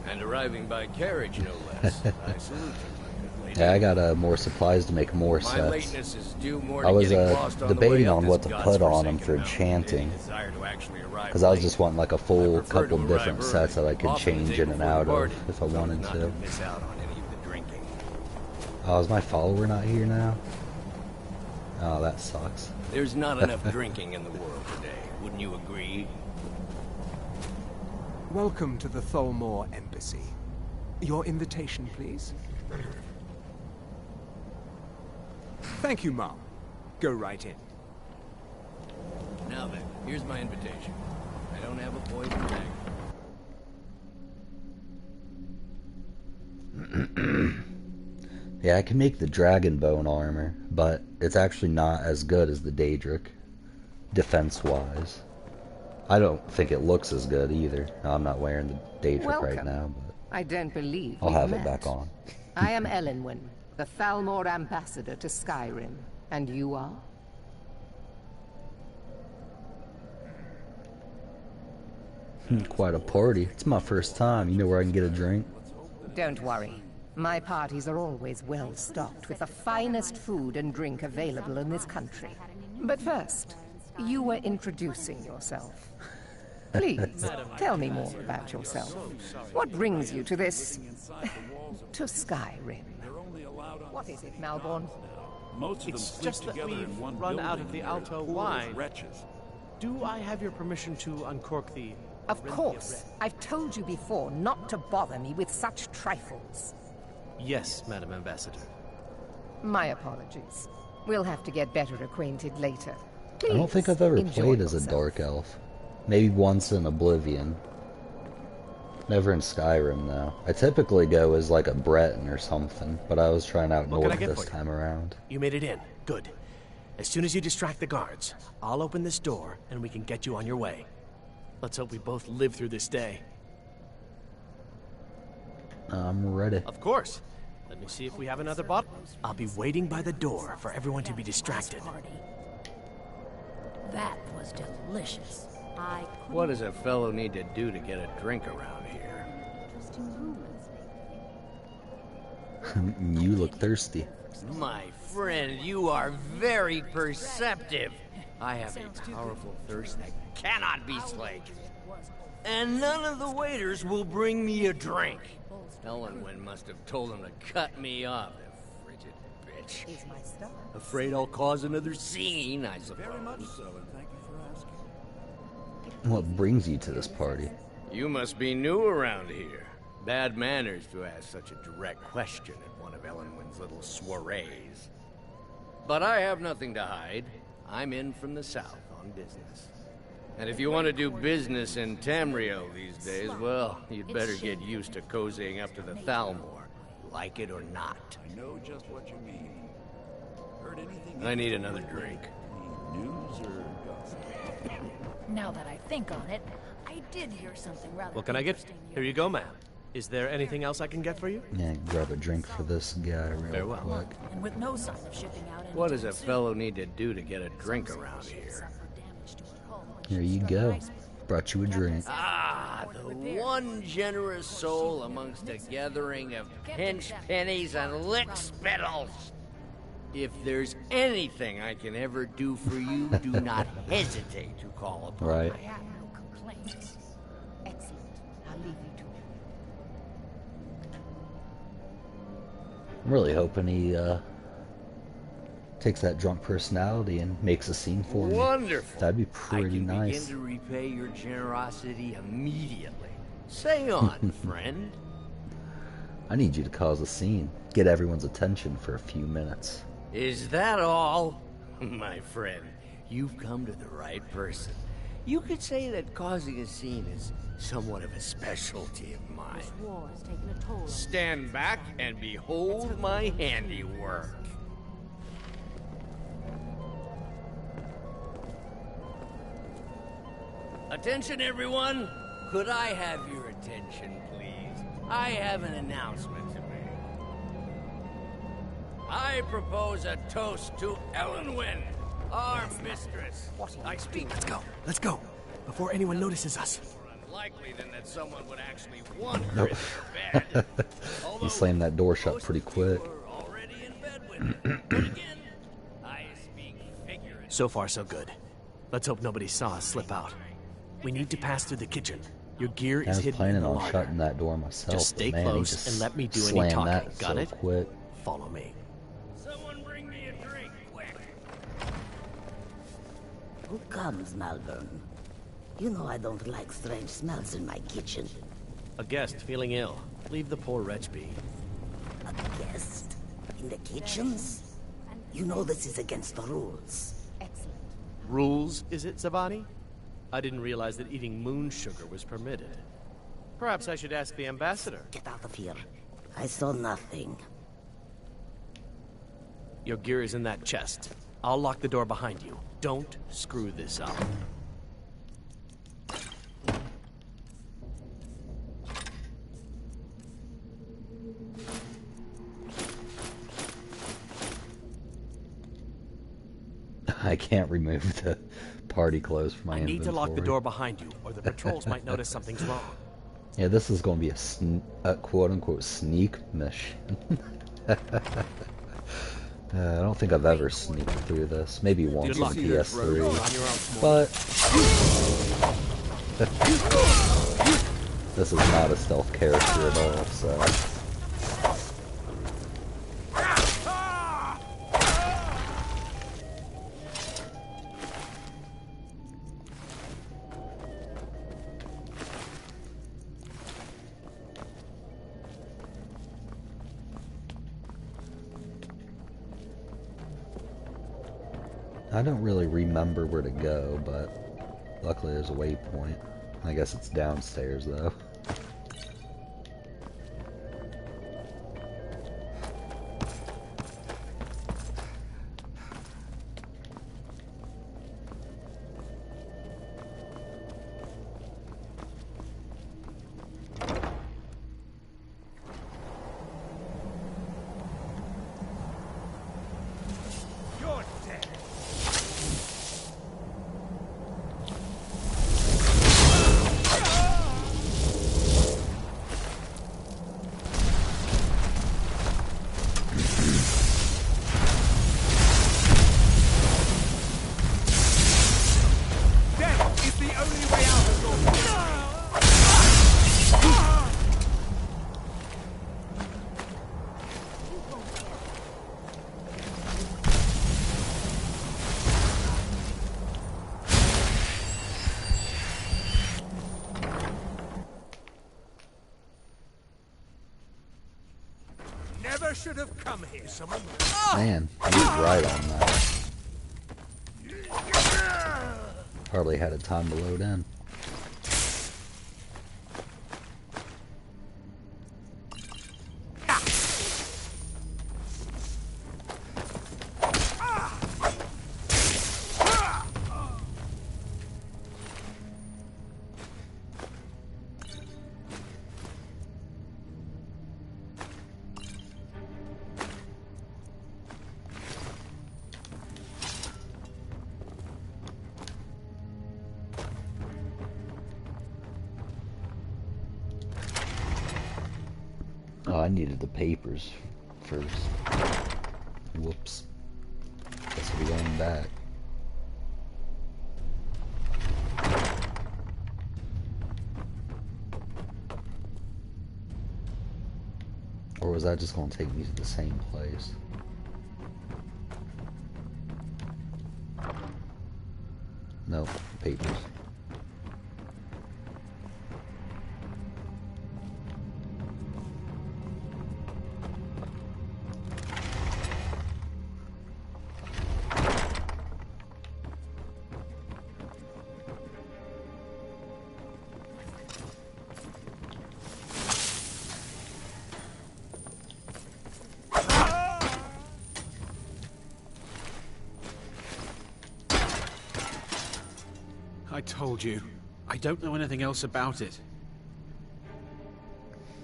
And arriving by carriage, no less. I salute you, my good Yeah, I got more supplies to make more My sets. lateness is due more I to was getting lost on the way debating up on this what to put on them godforsaken for mountain. enchanting. Any desire to actually arrive Because I was late. just wanting like a full prefer couple to different arrive sets that I could often the change day in and before the out of party, if I so as wanted not to. miss out on any of the drinking. Oh, is my follower not here now? Oh, that sucks. There's not enough drinking in the world today, wouldn't you agree? Welcome to the Tholmor Embassy. Your invitation, please. Thank you, Mom. Go right in. Now then, here's my invitation. I don't have a poison dagger. Yeah, I can make the dragon bone armor, but it's actually not as good as the Daedric, defense-wise. I don't think it looks as good either. I'm not wearing the Daedric right now, but I don't believe I'll we've have met. it back on. I am Elenwen, the Thalmor ambassador to Skyrim. And you are? Quite a party. It's my first time. You know where I can get a drink? Don't worry. My parties are always well stocked with the finest food and drink available in this country. But first, you were introducing yourself. Please, tell me more about yourself. What brings you to this... to Skyrim? What is it, Malborn? Most of them It's sleep just that together we've in one run out building of the here, Alto poor wine. wretches. Do I have your permission to uncork the... Of course. I've told you before not to bother me with such trifles. Yes, Madam Ambassador. My apologies. We'll have to get better acquainted later. I don't think I've ever enjoy played as a yourself. Dark Elf. Maybe once in Oblivion. Never in Skyrim, though. I typically go as like a Breton or something, but I was trying out What can I North get this for you? time around. You made it in. Good. As soon as you distract the guards, I'll open this door and we can get you on your way. Let's hope we both live through this day. I'm ready. Of course. Let me see if we have another bottle. I'll be waiting by the door for everyone to be distracted. That was delicious. What does a fellow need to do to get a drink around here? You look thirsty. My friend, you are very perceptive. I have a powerful thirst that cannot be slaked. And none of the waiters will bring me a drink. Elenwen must have told them to cut me off, the frigid bitch. Is my star. Afraid I'll cause another scene, I suppose. Very much so, and thank you for asking. What brings you to this party? You must be new around here. Bad manners to ask such a direct question at one of Elenwen's little soirees. But I have nothing to hide. I'm in from the south on business. And if you want to do business in Tamriel these days, well, you'd better get used to cozying up to the Thalmor, like it or not. I know just what you mean. Heard anything? I need another drink. News or gossip? Now that I think on it, I did hear something rather What can I get? interesting the Here you go, ma'am. Is there anything else I can get for you? Yeah, grab a drink for this guy Very real well. quick. And with no sign of shipping out What does a anytime soon, fellow need to do to get a drink around here? Here you go. Brought you a drink. Ah, the one generous soul amongst a gathering of pinch pennies and lick spittles. If there's anything I can ever do for you, do not hesitate to call upon Right. me. I have no complaints. Excellent. I'll leave you to it. I'm really hoping he takes that drunk personality and makes a scene for me. Wonderful. That'd be I pretty can nice. begin to repay your generosity immediately. Say on, friend. I need you to cause a scene. Get everyone's attention for a few minutes. Is that all? My friend, you've come to the right person. You could say that causing a scene is somewhat of a specialty of mine. This war has taken a toll on me. Stand back and behold my handiwork. Attention, everyone! Could I have your attention, please? I have an announcement to make. I propose a toast to Elenwen, our mistress. I speak. Let's go. Let's go. Before anyone notices us. Unlikely then that someone would actually want her Nope. in their bed. You slammed that door shut pretty quick. All So far, so good. Let's hope nobody saw us slip out. We need to pass through the kitchen. Your gear I is was hidden in planning the on larder. shutting that door myself. Just stay but man, he close just and let me do any slammed talking. that Got so it? quick. Follow me. Who comes, Malvern? You know I don't like strange smells in my kitchen. A guest feeling ill. Leave the poor wretch be. A guest? In the kitchens? You know this is against the rules. Rules, is it, Zavani? I didn't realize that eating moon sugar was permitted. Perhaps I should ask the ambassador. Get out of here. I saw nothing. Your gear is in that chest. I'll lock the door behind you. Don't screw this up. I can't remove the party clothes from my inventory. I need to lock the door behind you, or the patrols might notice something's wrong. Yeah, this is going to be a quote-unquote sneak mission. I don't think I've ever sneaked through this. Maybe once on PS3. But this is not a stealth character at all, so... I don't really remember where to go, but luckily there's a waypoint. I guess it's downstairs, though. Should have come here. Someone. Man, he's right on that. Hardly had a time to load in. Oh, I needed the papers first. Whoops. Guess we'll be going back. Or was that just going to take me to the same place? No, papers. I told you. I don't know anything else about it.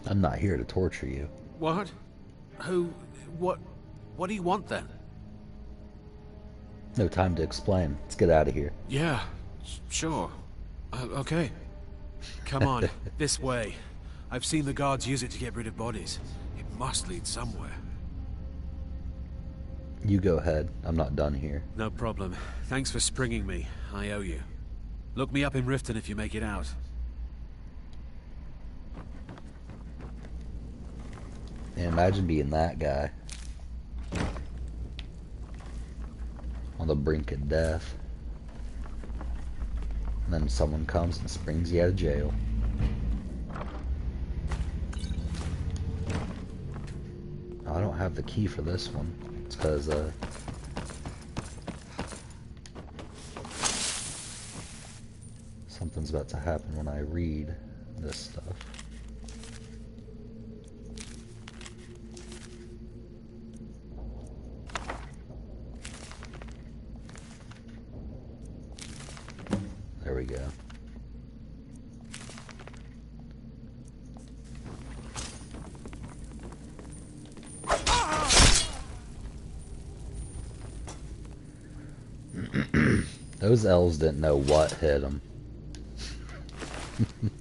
I'm not here to torture you. What? Who? What do you want then? No time to explain. Let's get out of here. Yeah, sure. Okay. Come on, this way. I've seen the guards use it to get rid of bodies. It must lead somewhere. You go ahead. I'm not done here. No problem. Thanks for springing me. I owe you. Look me up in Riften if you make it out. And imagine being that guy. On the brink of death. And then someone comes and springs you out of jail. I don't have the key for this one. It's because, something's about to happen when I read this stuff. There we go. Those elves didn't know what hit them. And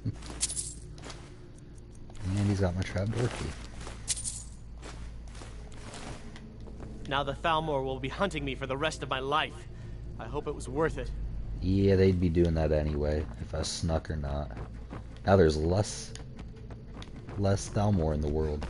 he's got my trapdoor key. Now the Thalmor will be hunting me for the rest of my life. I hope it was worth it. Yeah, they'd be doing that anyway, if I snuck or not. Now there's less Thalmor in the world.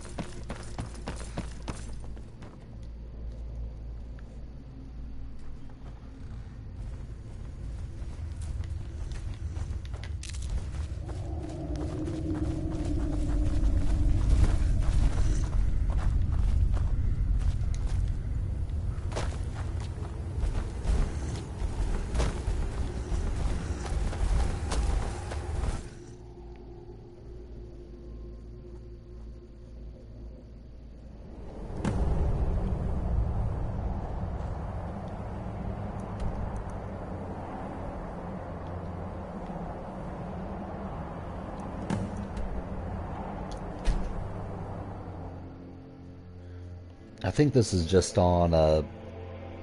I think this is just on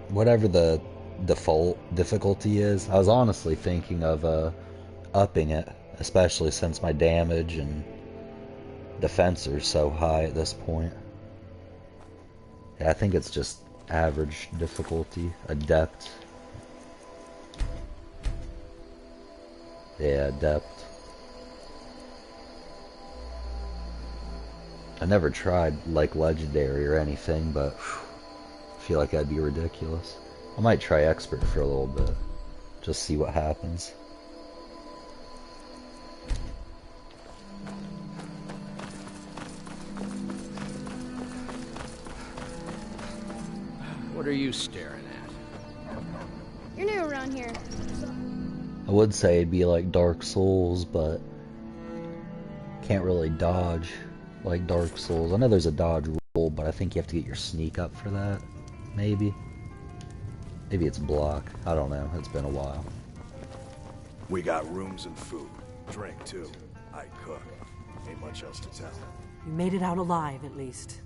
whatever the default difficulty is. I was honestly thinking of upping it, especially since my damage and defense are so high at this point. Yeah, I think it's just average difficulty, adept. Yeah, adept. I never tried like legendary or anything, but I feel like that'd be ridiculous. I might try expert for a little bit, just see what happens. What are you staring at? You're new around here. I would say it'd be like Dark Souls, but can't really dodge like Dark Souls. I know there's a dodge rule, but I think you have to get your sneak up for that. Maybe. Maybe it's block. I don't know. It's been a while. We got rooms and food. Drink, too. I cook. Ain't much else to tell. You made it out alive, at least.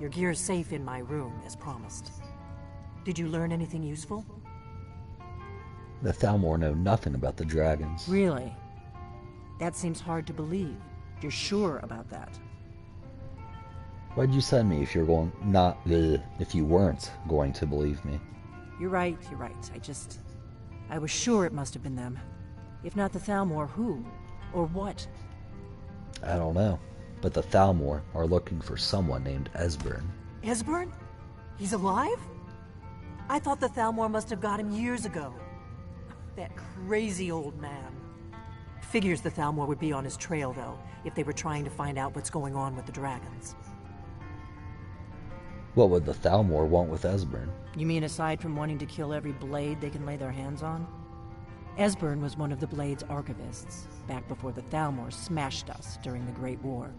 Your gear's safe in my room, as promised. Did you learn anything useful? The Thalmor know nothing about the dragons. Really? That seems hard to believe. You're sure about that? Why'd you send me if you're going if you weren't going to believe me? You're right. I was sure it must have been them. If not the Thalmor, who? Or what? I don't know. But the Thalmor are looking for someone named Esbern. Esbern? He's alive? I thought the Thalmor must have got him years ago. That crazy old man. Figures the Thalmor would be on his trail, though, if they were trying to find out what's going on with the dragons. What would the Thalmor want with Esbern? You mean aside from wanting to kill every blade they can lay their hands on? Esbern was one of the Blade's archivists, back before the Thalmor smashed us during the Great War.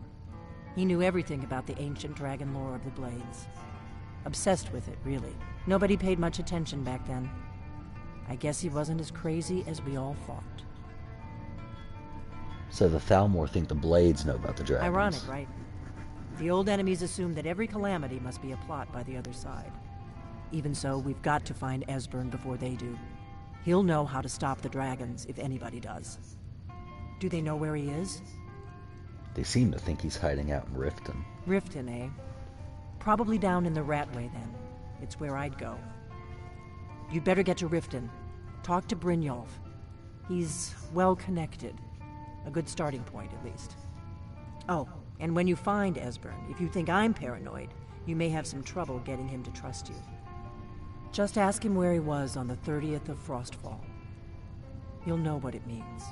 He knew everything about the ancient dragon lore of the Blades. Obsessed with it, really. Nobody paid much attention back then. I guess he wasn't as crazy as we all thought. So the Thalmor think the Blades know about the dragons. Ironic, right? The old enemies assume that every calamity must be a plot by the other side. Even so, we've got to find Esbern before they do. He'll know how to stop the dragons, if anybody does. Do they know where he is? They seem to think he's hiding out in Riften. Riften, eh? Probably down in the Ratway, then. It's where I'd go. You'd better get to Riften. Talk to Brynjolf. He's well connected. A good starting point, at least. Oh, and when you find Esbern, if you think I'm paranoid, you may have some trouble getting him to trust you. Just ask him where he was on the 30th of Frostfall. You'll know what it means.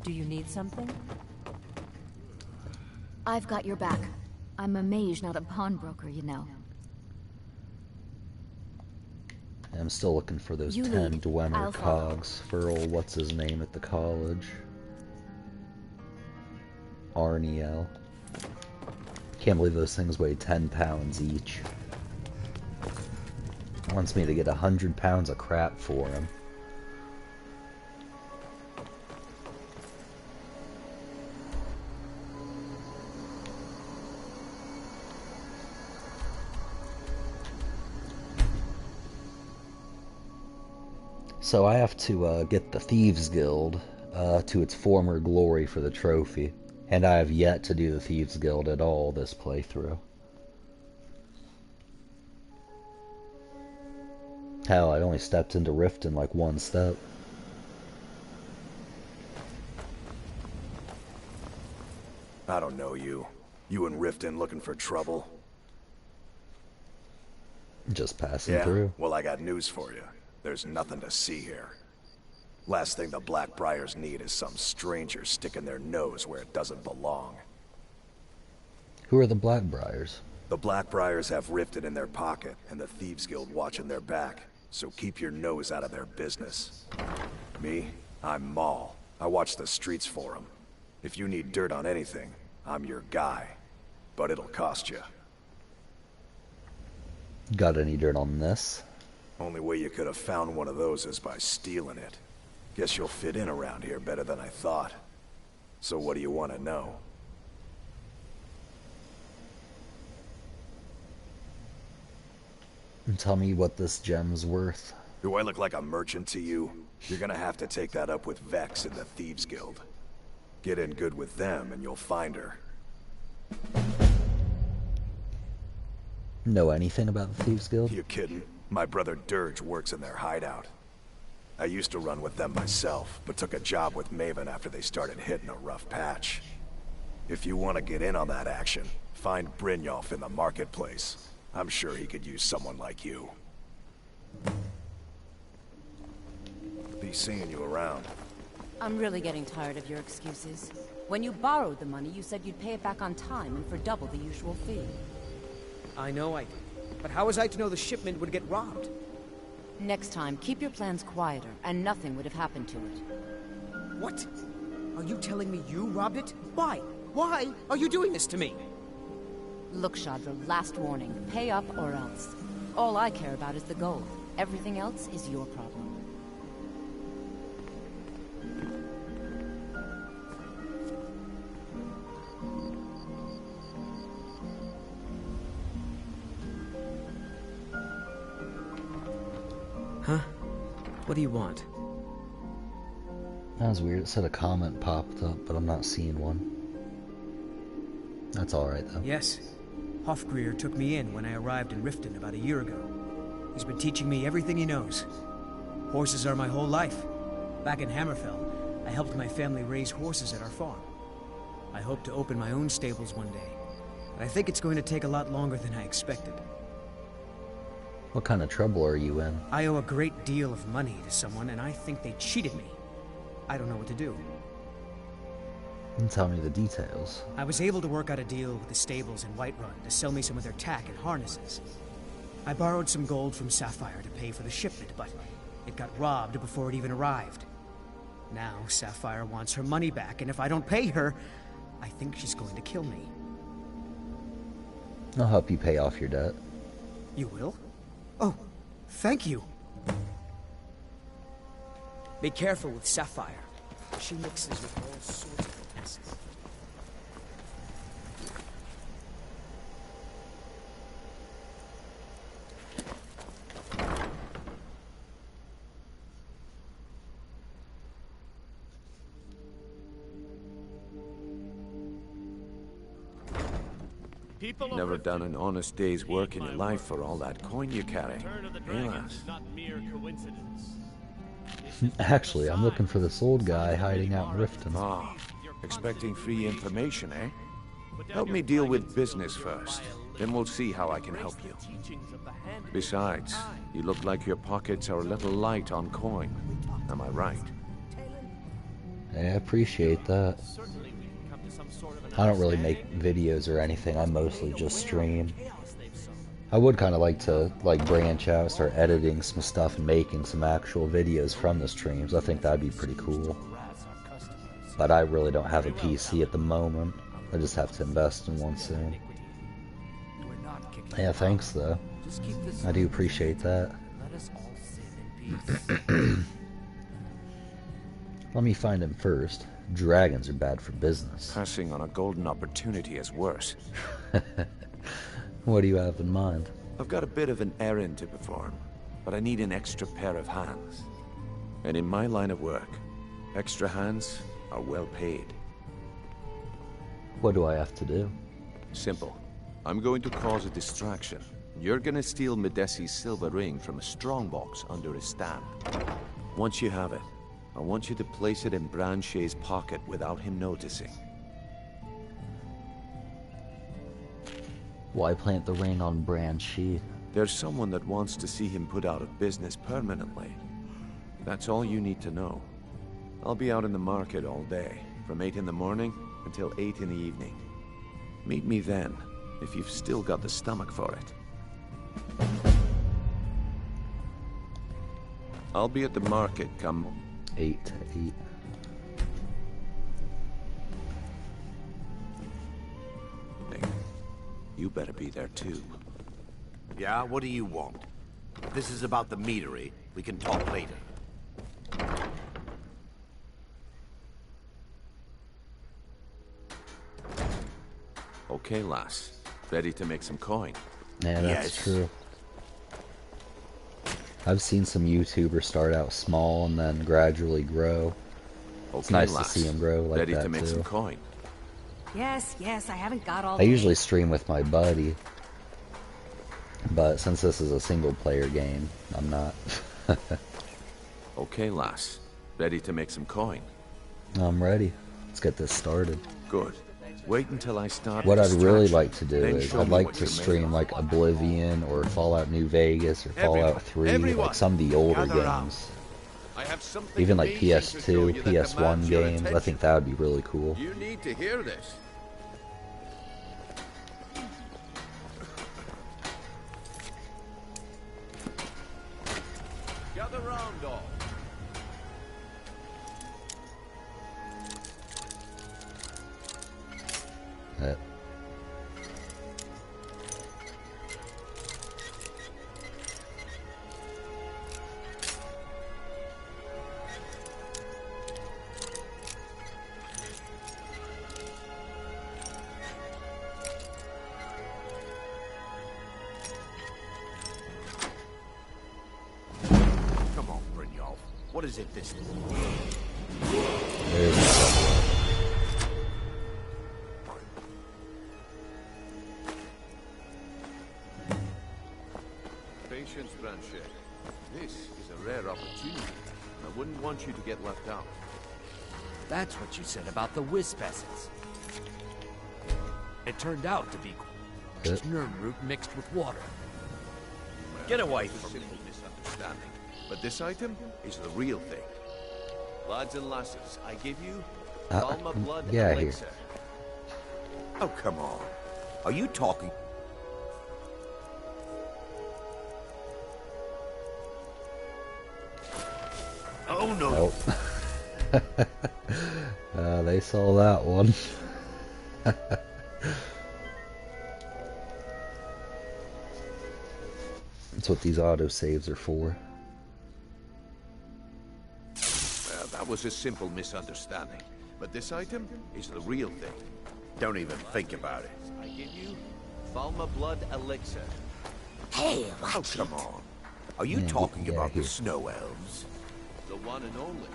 Do you need something? I've got your back. I'm a mage, not a pawnbroker, you know. I'm still looking for those You 10 lead. Dwemer I'll follow. cogs for old what's-his-name at the college. Arniel. Can't believe those things weigh 10 pounds each. Wants me to get 100 pounds of crap for him. So I have to get the Thieves Guild to its former glory for the trophy. And I have yet to do the Thieves Guild at all this playthrough. Hell, I only stepped into Riften like one step. I don't know you. You in Riften looking for trouble? Just passing Yeah? through. Well, I got news for you. There's nothing to see here. Last thing the Blackbriars need is some stranger sticking their nose where it doesn't belong. Who are the Blackbriars? The Blackbriars have Riften in their pocket, and the Thieves Guild watching their back. So keep your nose out of their business. Me? I'm Maul. I watch the streets for them. If you need dirt on anything, I'm your guy. But it'll cost you. Got any dirt on this? Only way you could have found one of those is by stealing it. Guess you'll fit in around here better than I thought. So what do you want to know? And tell me what this gem's worth. Do I look like a merchant to you? You're gonna have to take that up with Vex in the Thieves Guild. Get in good with them and you'll find her. Know anything about the Thieves Guild? You kidding? My brother Dirge works in their hideout. I used to run with them myself, but took a job with Maven after they started hitting a rough patch. If you want to get in on that action, find Brynjolf in the marketplace. I'm sure he could use someone like you. Be seeing you around. I'm really getting tired of your excuses. When you borrowed the money, you said you'd pay it back on time and for double the usual fee. I know I did. But how was I to know the shipment would get robbed? Next time, keep your plans quieter, and nothing would have happened to it. What? Are you telling me you robbed it? Why? Why are you doing this to me? Look, Shadra, last warning. Pay up or else. All I care about is the gold. Everything else is your problem. Huh? What do you want? That was weird. It said a comment popped up, but I'm not seeing one. That's alright, though. Yes. Hofgreer took me in when I arrived in Riften about a year ago. He's been teaching me everything he knows. Horses are my whole life. Back in Hammerfell, I helped my family raise horses at our farm. I hope to open my own stables one day, but I think it's going to take a lot longer than I expected. What kind of trouble are you in? I owe a great deal of money to someone, and I think they cheated me. I don't know what to do. Tell me the details. I was able to work out a deal with the stables in Whiterun to sell me some of their tack and harnesses. I borrowed some gold from Sapphire to pay for the shipment, but it got robbed before it even arrived. Now Sapphire wants her money back, and if I don't pay her, I think she's going to kill me. I'll help you pay off your debt. You will? Oh, thank you. Be careful with Sapphire. She mixes with all sorts of messes. Never done an honest day's work in your life for all that coin you carry. Hey, lass. Actually, I'm looking for this old guy hiding out in Riften. Ah, expecting free information, eh? Help me deal with business first. Then we'll see how I can help you. Besides, you look like your pockets are a little light on coin. Am I right? I appreciate that. I don't really make videos or anything. I mostly just stream. I would kind of like to branch out, start editing some stuff and making some actual videos from the streams. I think that'd be pretty cool. But I really don't have a PC at the moment. I just have to invest in one soon. Yeah, thanks though. I do appreciate that. Let me find him first. Dragons are bad for business. Passing on a golden opportunity is worse. What do you have in mind? I've got a bit of an errand to perform, but I need an extra pair of hands. And in my line of work, extra hands are well paid. What do I have to do? Simple. I'm going to cause a distraction. You're gonna steal Medesi's silver ring from a strongbox under his stand. Once you have it, I want you to place it in Branche's pocket without him noticing. Why plant the ring on Branche? There's someone that wants to see him put out of business permanently. That's all you need to know. I'll be out in the market all day, from 8 in the morning until 8 in the evening. Meet me then, if you've still got the stomach for it. I'll be at the market come 8 to 8. You better be there too. Yeah, what do you want? If this is about the meadery, we can talk later. Okay, lass. Ready to make some coin? Yeah, that's true. I've seen some YouTubers start out small and then gradually grow. It's nice to see them grow like ready that to make too. some coin. Yes, I haven't got all I usually stream with my buddy, but since this is a single player game, I'm not. Okay, lass. Ready to make some coin? I'm ready. Let's get this started. Good. Wait until I start. What I'd really like to do Then is show I'd me like what to you're made stream of. like Oblivion or Fallout New Vegas or Fallout 3, like some of the older games. I have something Even like amazing to show PS2, you that PS1 demands your games. I attention. think that would be really cool. You need to hear this. Gather round, all. Come on, Brynjolf. What is it this There's the Patience, Branche. This is a rare opportunity. I wouldn't want you to get left out. That's what you said about the wisp essence. It turned out to be just Nirnroot mixed with water. Get away from me. Simple misunderstanding. But this item is the real thing. Lads and lasses, I give you Alma Blood yeah, Elixir. Oh, come on. Are you talking? Oh, no. Nope. They saw that one. That's what these autosaves are for. Well, that was a simple misunderstanding. But this item is the real thing. Don't even think about it. I give you Alma Blood Elixir. Hey, Oh, come on. Are you talking about the snow elves? The one and only.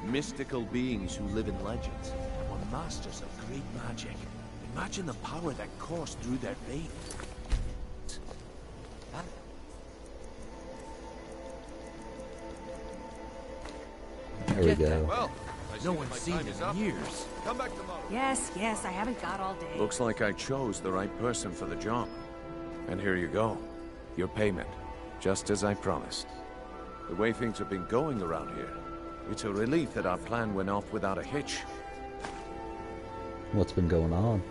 Mystical beings who live in legends. Were masters of great magic. Imagine the power that coursed through their veins. There we go. Well, no one's seen it in years. Come back tomorrow. Yes, I haven't got all day. Looks like I chose the right person for the job. And here you go. Your payment. Just as I promised. The way things have been going around here, it's a relief that our plan went off without a hitch. What's been going on?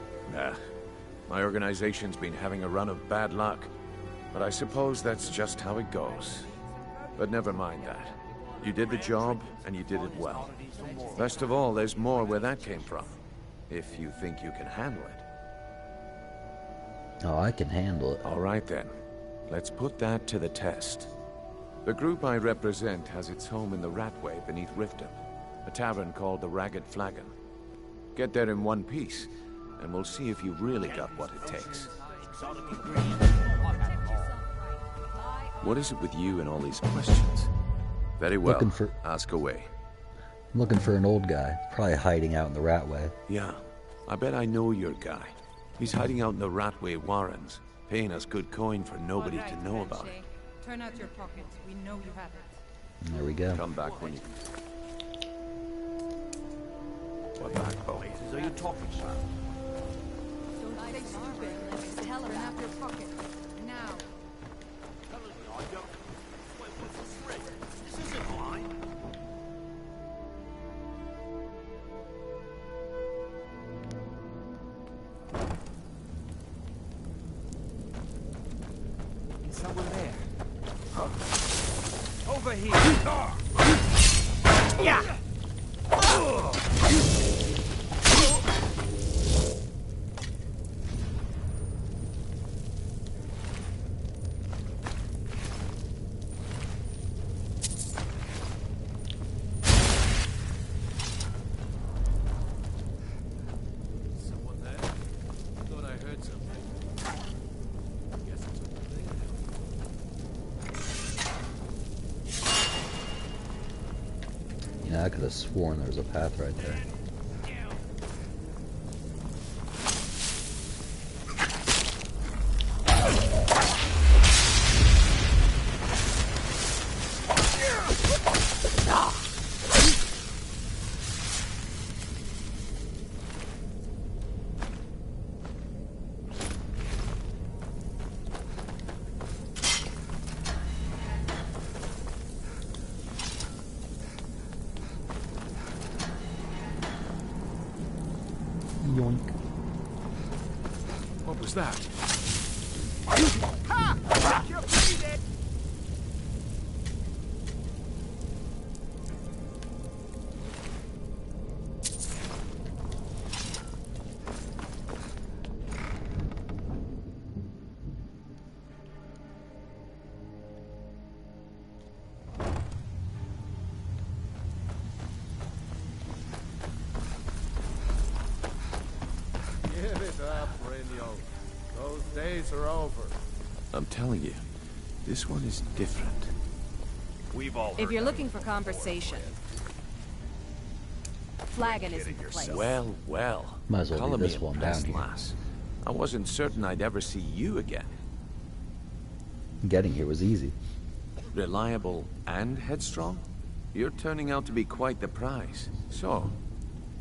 My organization's been having a run of bad luck. But I suppose that's just how it goes. But never mind that. You did the job, and you did it well. Best of all, there's more where that came from. If you think you can handle it. Oh, I can handle it. All right then. Let's put that to the test. The group I represent has its home in the Ratway beneath Riften, a tavern called the Ragged Flagon. Get there in one piece, and we'll see if you've really got what it takes. What is it with you and all these questions? Very well. Ask away. I'm looking for an old guy, probably hiding out in the Ratway. Yeah, I bet I know your guy. He's hiding out in the Ratway Warrens, paying us good coin for nobody to know about it. Turn out your pockets. We know you have it. There we go. Come back when you... What backbone are you talking about? Don't say stupid. Let's tell her out your pocket. Now. This isn't mine. It's somewhere there. Over here. Yeah. Someone there? Thought I heard something. Guess it's over there. Yeah, I could have sworn there was a path right there. Yoink. What was that? Give it up, Renio. Those days are over. I'm telling you, this one is different. We've all If you're looking for conversation, Flagon isn't the place. Well, well. Might as well Color do me this one impressed, down here. lass. I wasn't certain I'd ever see you again. Getting here was easy. Reliable and headstrong? You're turning out to be quite the prize. So,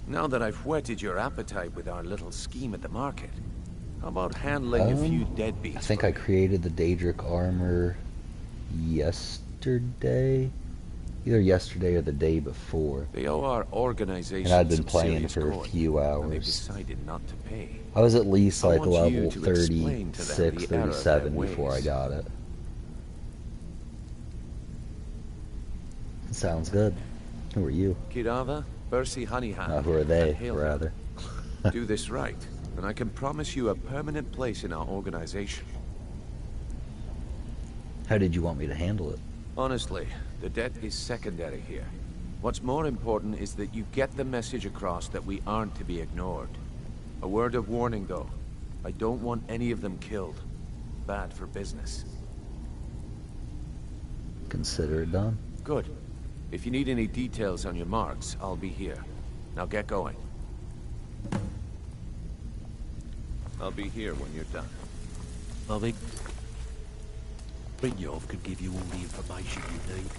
now that I've whetted your appetite with our little scheme at the market, how about handling a few deadbeats? I think I created the Daedric armor yesterday. Either yesterday or the day before. They owe our organization And I'd been some playing serious for a coin, few and they hours. decided not to pay. I was at least I like want you level to explain to them 36, the error of 37 their before I ways. got it. Sounds good. Who are you? Kirava, Percy Honeyhand. Who are they, and Hail rather? Do this right, and I can promise you a permanent place in our organization. How did you want me to handle it? Honestly, the debt is secondary here. What's more important is that you get the message across that we aren't to be ignored. A word of warning, though. I don't want any of them killed. Bad for business. Consider it done. Good. If you need any details on your marks, I'll be here. Now get going. I'll be here when you're done. I think Brynjolf could give you all the information you need.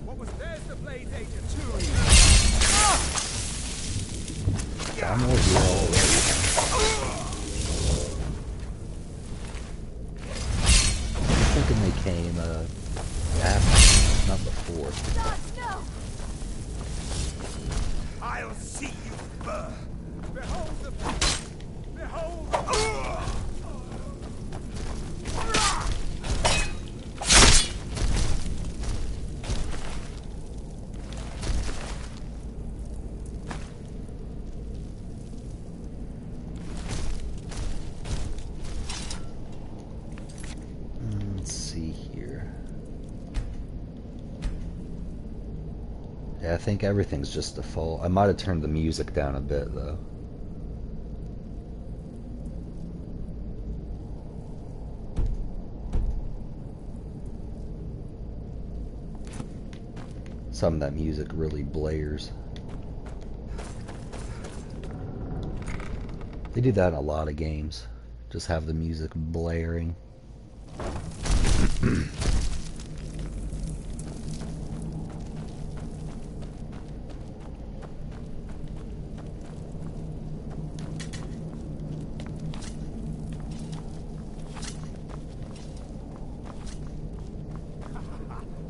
What was there's the blade agent too? I'm with you already. I'm thinking they came after, not before. No! I'll see you burn. Behold the behold Let's see here. Yeah, I think everything's just default. I might have turned the music down a bit, though. Some of that music really blares. They do that in a lot of games. Just have the music blaring.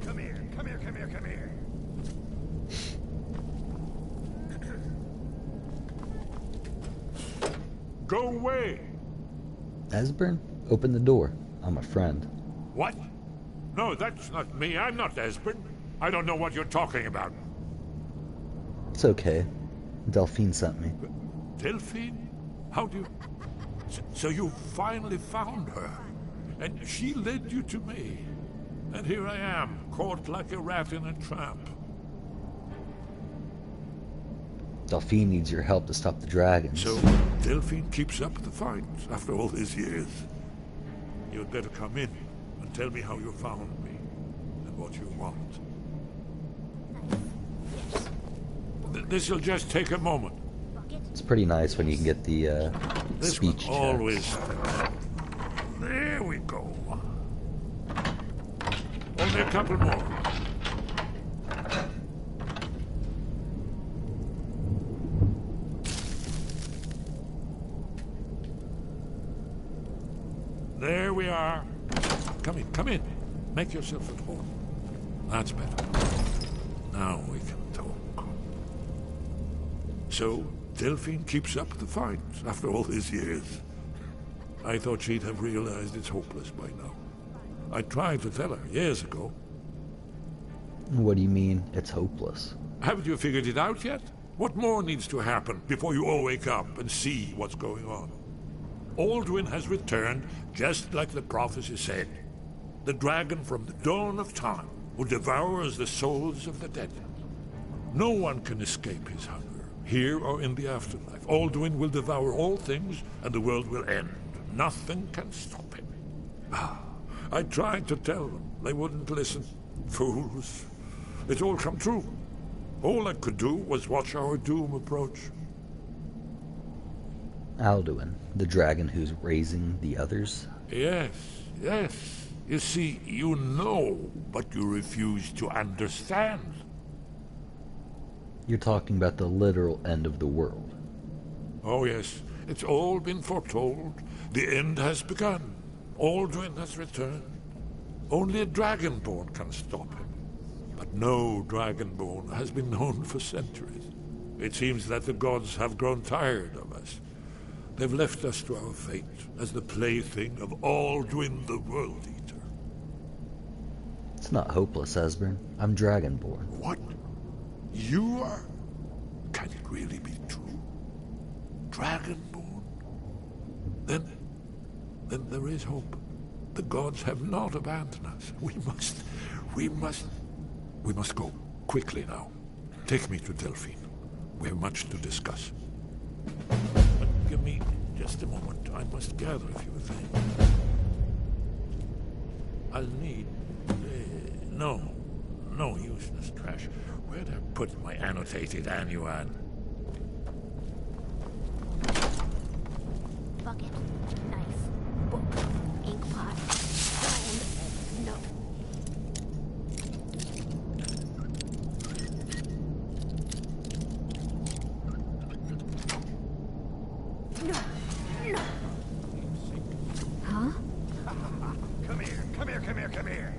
Come here, come here, come here, come here. Go away! Esbern, open the door. I'm a friend. What? No, that's not me. I'm not Esbern. I don't know what you're talking about. It's okay. Delphine sent me. Delphine? How do you... So you finally found her. And she led you to me. And here I am, caught like a rat in a trap. Delphine needs your help to stop the dragons. So, Delphine keeps up the fight after all these years. You'd better come in and tell me how you found me and what you want. This'll just take a moment. It's pretty nice when you can get the This speech one always. There we go. Only a couple more. There we are. Come in, come in. Make yourself at home. That's better. Now we can talk. So, Delphine keeps up the fight after all these years. I thought she'd have realized it's hopeless by now. I tried to tell her years ago. What do you mean, it's hopeless? Haven't you figured it out yet? What more needs to happen before you all wake up and see what's going on? Alduin has returned, just like the prophecy said. The dragon from the dawn of time, who devours the souls of the dead. No one can escape his hunger, here or in the afterlife. Alduin will devour all things, and the world will end. Nothing can stop him. I tried to tell them. They wouldn't listen. Fools. It's all come true. All I could do was watch our doom approach. Alduin, the dragon who's raising the others? Yes, yes. You see, you know, but you refuse to understand. You're talking about the literal end of the world. Oh yes, it's all been foretold. The end has begun. Alduin has returned. Only a dragonborn can stop him. But no dragonborn has been known for centuries. It seems that the gods have grown tired of us. They've left us to our fate as the plaything of Alduin the World Eater. It's not hopeless, Esbern. I'm dragonborn. What? You are? Can it really be true? Dragonborn? Then there is hope. The gods have not abandoned us. We must go. Quickly now. Take me to Delphine. We have much to discuss. But give me just a moment. I must gather a few things. I'll need... no. no useless trash. Where'd I put my annotated annuan? Bucket, knife, book, ink pot, phone, note. Huh? Come here, come here, come here, come here.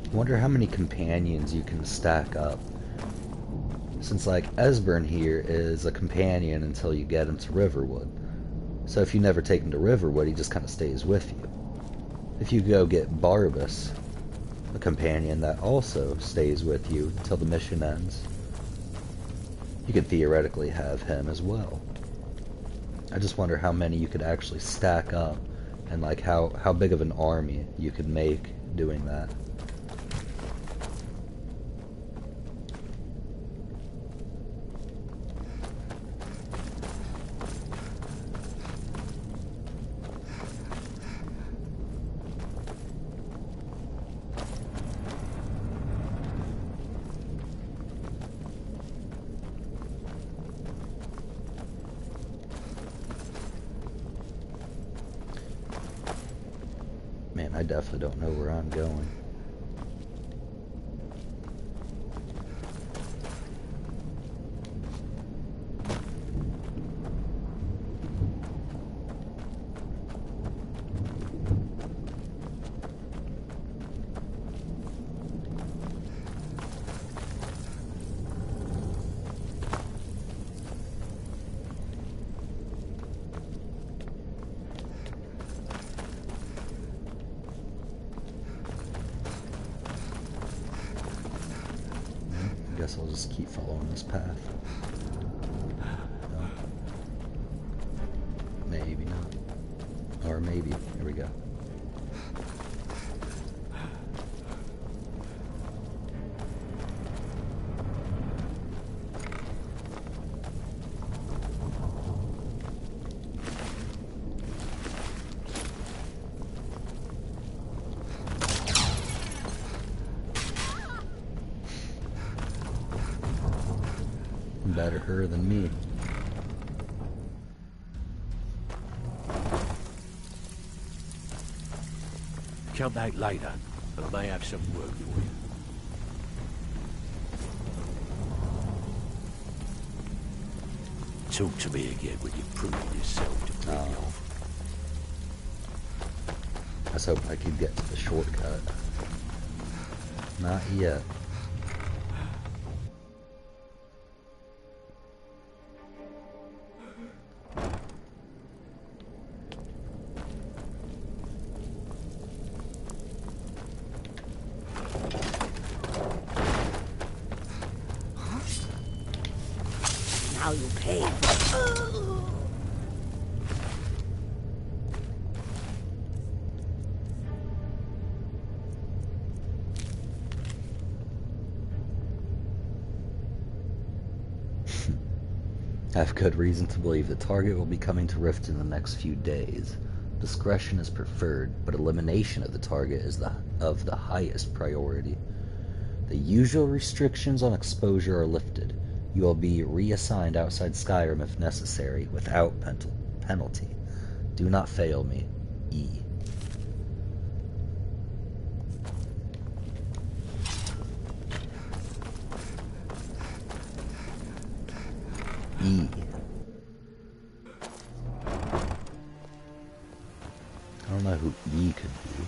I wonder how many companions you can stack up. Since, like, Esbern here is a companion until you get him to Riverwood. So if you never take him to Riverwood, he just kind of stays with you. If you go get Barbas, a companion that also stays with you until the mission ends, you could theoretically have him as well. I just wonder how many you could actually stack up, and like how big of an army you could make doing that. Man, I definitely don't know where I'm going. I guess I'll just keep following this path. No. Maybe not. Or maybe. Here we go. Better her than me. Come back later, and I may have some work for you. Talk to me again when you've proven yourself to bring me off. I was hoping I could get to the shortcut. Not yet. Now you pay. I have good reason to believe the target will be coming to Rift in the next few days. Discretion is preferred, but elimination of the target is of the highest priority. The usual restrictions on exposure are lifted. You will be reassigned outside Skyrim if necessary, without penalty. Do not fail me. E. E. I don't know who E could be.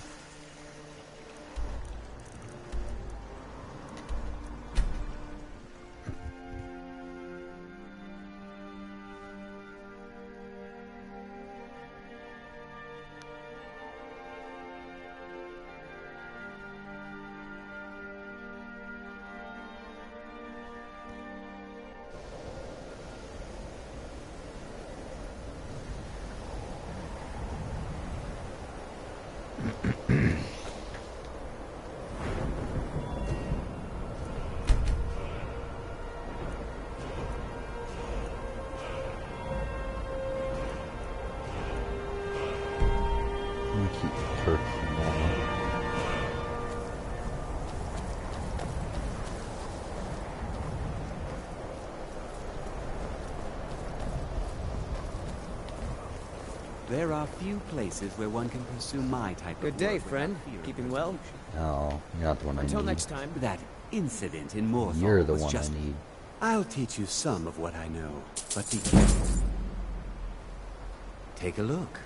safer. There are few places where one can pursue my type Good of day, work friend. Keeping well? No, you're not the one I need. Until next time. That incident in Morthal You're the was one just... I need. I'll teach you some of what I know, but be careful. Take a look.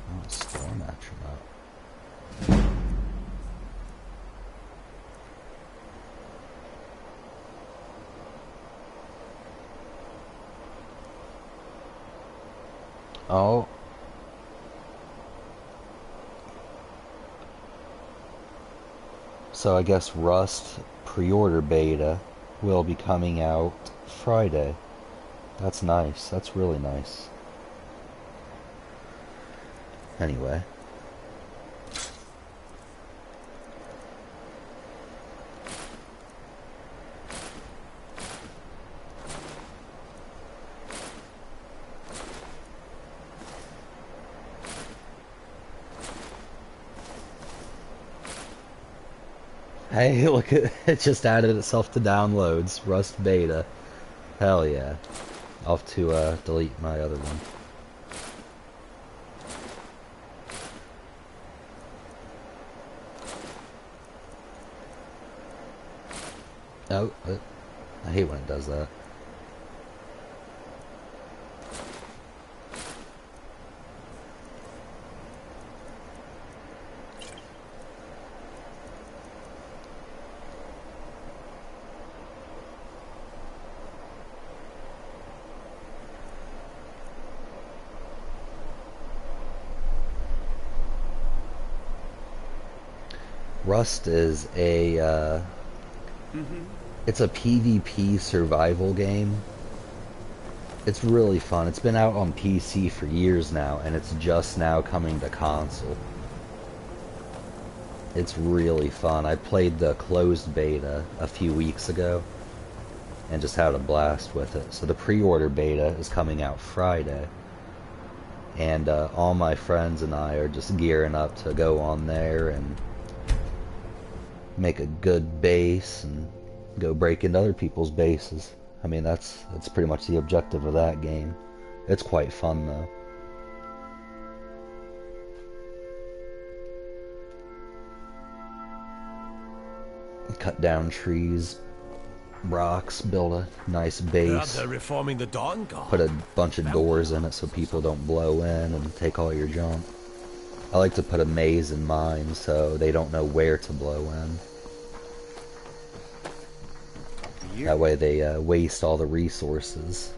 Oh, storm action up. Oh. So I guess Rust pre-order beta will be coming out Friday. That's nice. That's really nice. Anyway. Hey, look at it, just added itself to downloads. Rust beta. Hell yeah. I'll have to delete my other one. Oh, I hate when it does that. Rust is a, it's a PvP survival game. It's really fun. It's been out on PC for years now, and it's just now coming to console. It's really fun. I played the closed beta a few weeks ago, and just had a blast with it. So the pre-order beta is coming out Friday, and all my friends and I are just gearing up to go on there and make a good base and go break into other people's bases. I mean, that's pretty much the objective of that game. It's quite fun though. Cut down trees, rocks, build a nice base. They're reforming the Dawn Guard. Put a bunch of doors in it so people don't blow in and take all your junk. I like to put a maze in mine so they don't know where to blow in. That way they waste all the resources.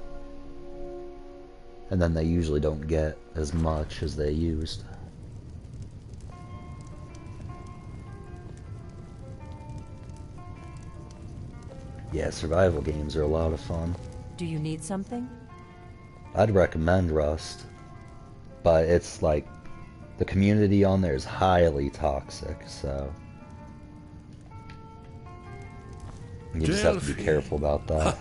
And then they usually don't get as much as they used. Yeah, survival games are a lot of fun. Do you need something? I'd recommend Rust, but it's like the community on there is highly toxic, so you just have to be careful about that.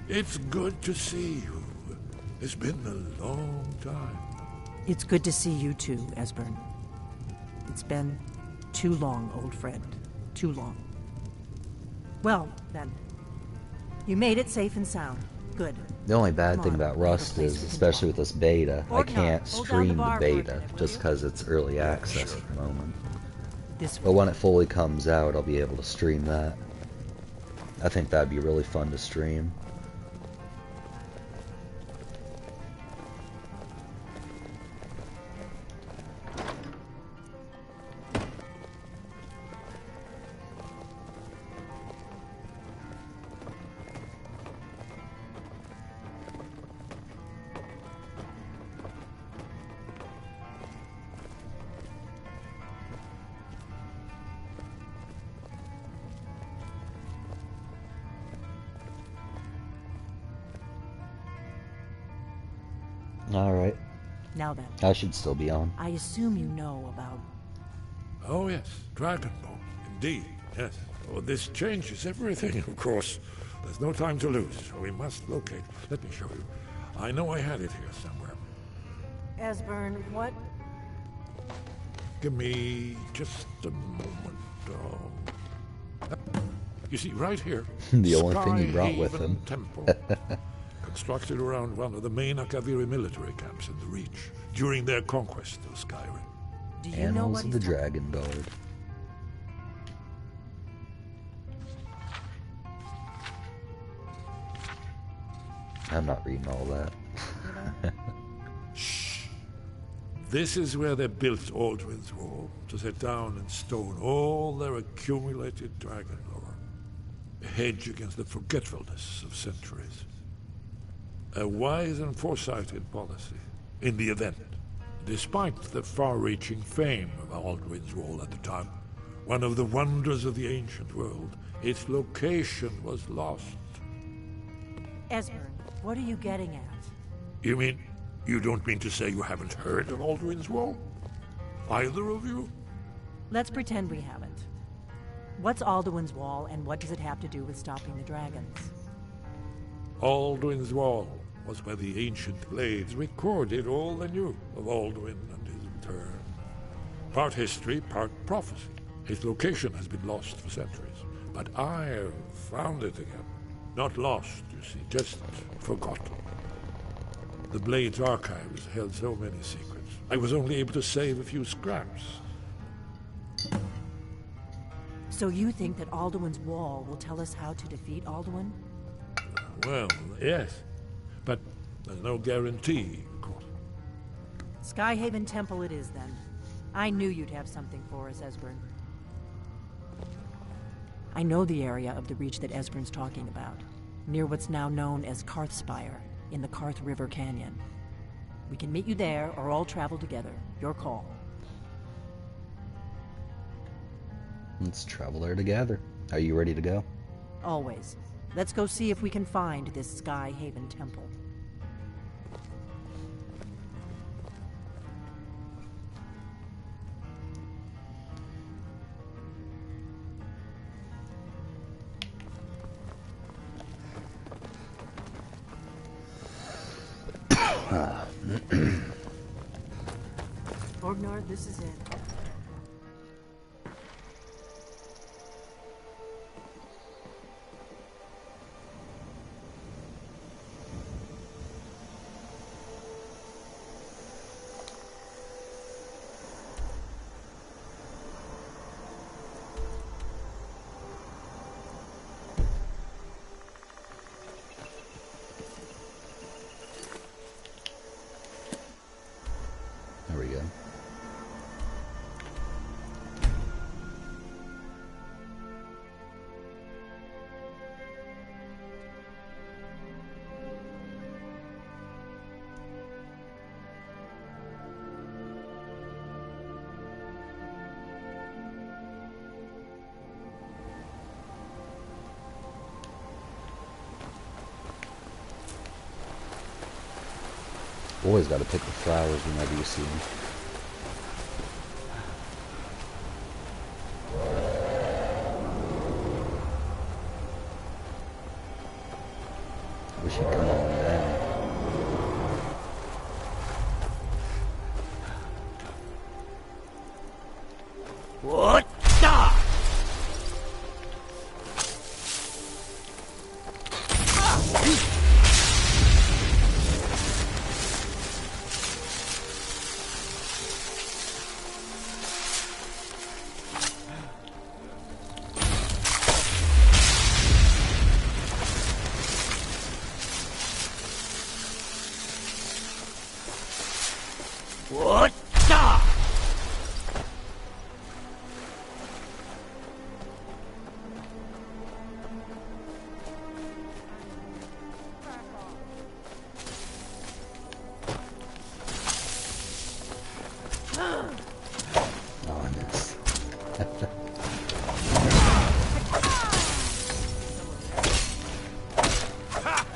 It's good to see you. It's been a long time. It's good to see you too, Esbern. It's been too long, old friend. Too long. Well, then. You made it safe and sound. Good. The only bad thing about Rust is, especially with this beta, I can't stream the beta just because it's early access at the moment. But when it fully comes out, I'll be able to stream that. I think that'd be really fun to stream. Alright. Now then. I should still be on. I assume you know about... Oh yes, Dragon Ball. Indeed. Yes. Oh, this changes everything, of course. There's no time to lose, so we must locate. Let me show you. I know I had it here somewhere. Esbern, what? Give me just a moment. You see, right here. The only thing he brought with Skyhaven him. Temple. Constructed around one of the main Akaviri military camps in the Reach during their conquest of Skyrim. Do you Annals know what of the Dragon Guard. I'm not reading all that. Shh. This is where they built Aldrin's Wall, to set down in stone all their accumulated dragon lore. A hedge against the forgetfulness of centuries. A wise and foresighted policy, in the event, despite the far-reaching fame of Aldrin's Wall at the time, one of the wonders of the ancient world, its location was lost. Esbern, what are you getting at? You mean, you don't mean to say you haven't heard of Aldrin's Wall? Either of you? Let's pretend we haven't. What's Alduin's Wall, and what does it have to do with stopping the dragons? Alduin's Wall was where the ancient blades recorded all they knew of Alduin and his return. Part history, part prophecy. His location has been lost for centuries, but I've found it again. Not lost, you see, just forgotten. The Blade's archives held so many secrets. I was only able to save a few scraps. So you think that Alduin's Wall will tell us how to defeat Alduin? Well, yes. But there's no guarantee, of course. Skyhaven Temple it is, then. I knew you'd have something for us, Esbern. I know the area of the Reach that Esbern's talking about, near what's now known as Karthspire, in the Karth River Canyon. We can meet you there, or all travel together. Your call. Let's travel there together. Are you ready to go? Always. Let's go see if we can find this Skyhaven Temple. Orgnar, this is it. There we go. Always got to pick the flowers whenever you see them. Wish he'd come on down. What the? What the? Oh, I missed.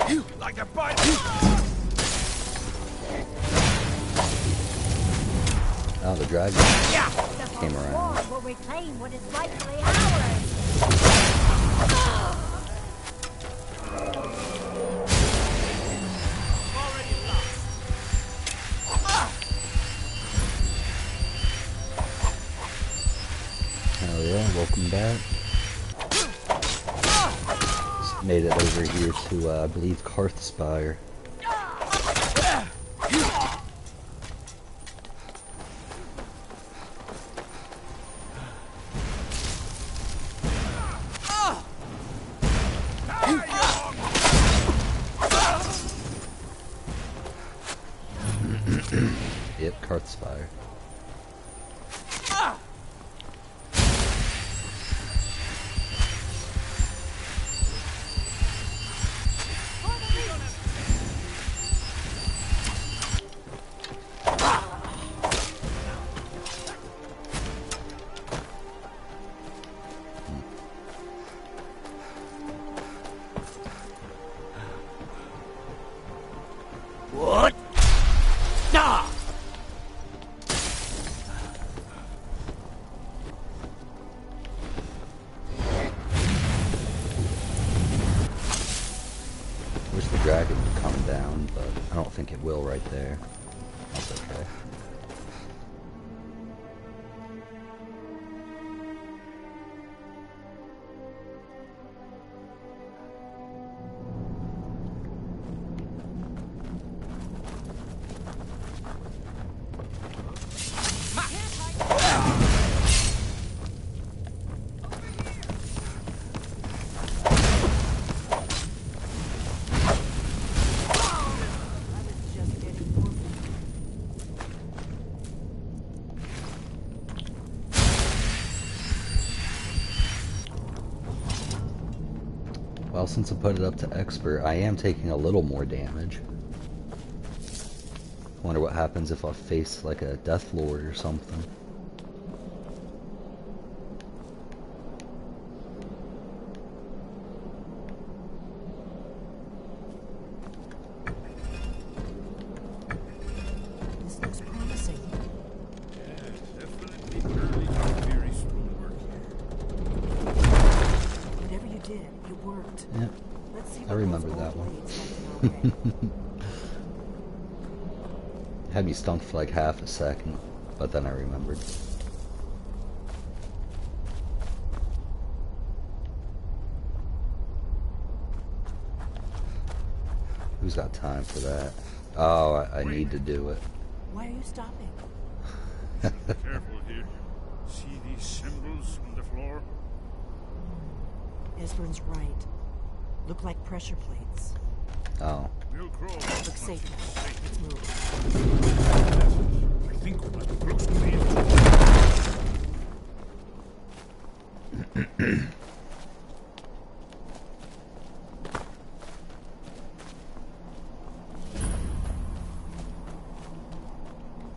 You like a bite? Oh, the dragon The came whole around. war will reclaim what is rightfully ours. Hell yeah, welcome back. Just made it over here to, I believe, Karthspire. Yep, Karthspire. What? Ah! Wish the dragon would come down, but I don't think it will right there. That's okay. Well, since I put it up to expert, I am taking a little more damage. Wonder what happens if I face like a Death Lord or something. This looks promising. Yes, definitely early very stonework Whatever you did, it worked. Yeah, Let's see I remember that one. Had me stunned for like half a second, but then I remembered. Who's got time for that? Oh, I need to do it. Why are you stopping? Careful here. See these symbols on the floor? Esbern's right. Look like pressure plates. Oh. We'll crawl. Look safe now. Let's move. I think we might be close to the end.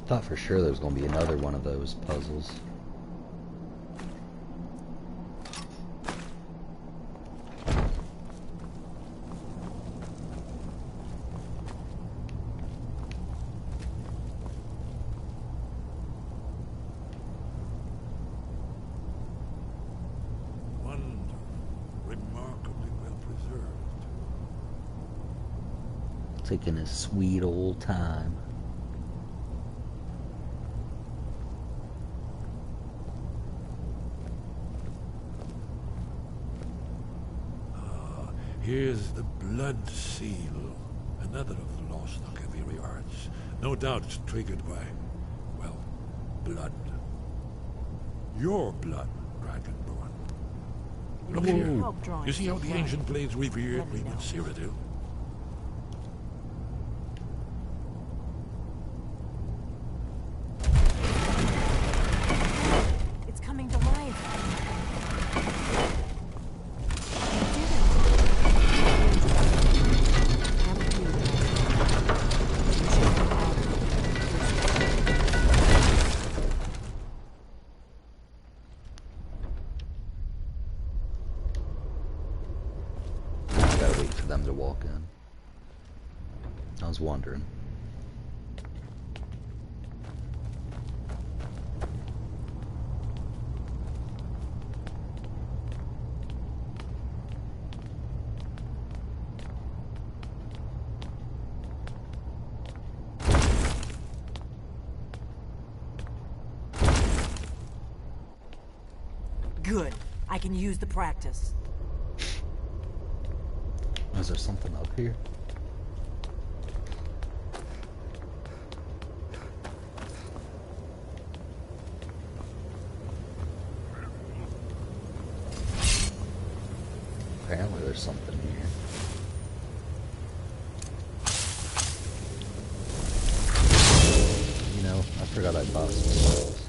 Thought for sure there was going to be another one of those puzzles. Remarkably well preserved. Taking his sweet old time. Here's the blood seal, another of the lost Akaviri arts. No doubt it's triggered by, well, blood. Your blood, Dragonborn. Look here. You see how the ancient blades revered me with Cyrodiil? It's coming to life. Gotta wait for them to walk in. I was wondering. Good. I can use the practice. Is there something up here? Apparently there's something here. You know, I forgot I bought some souls.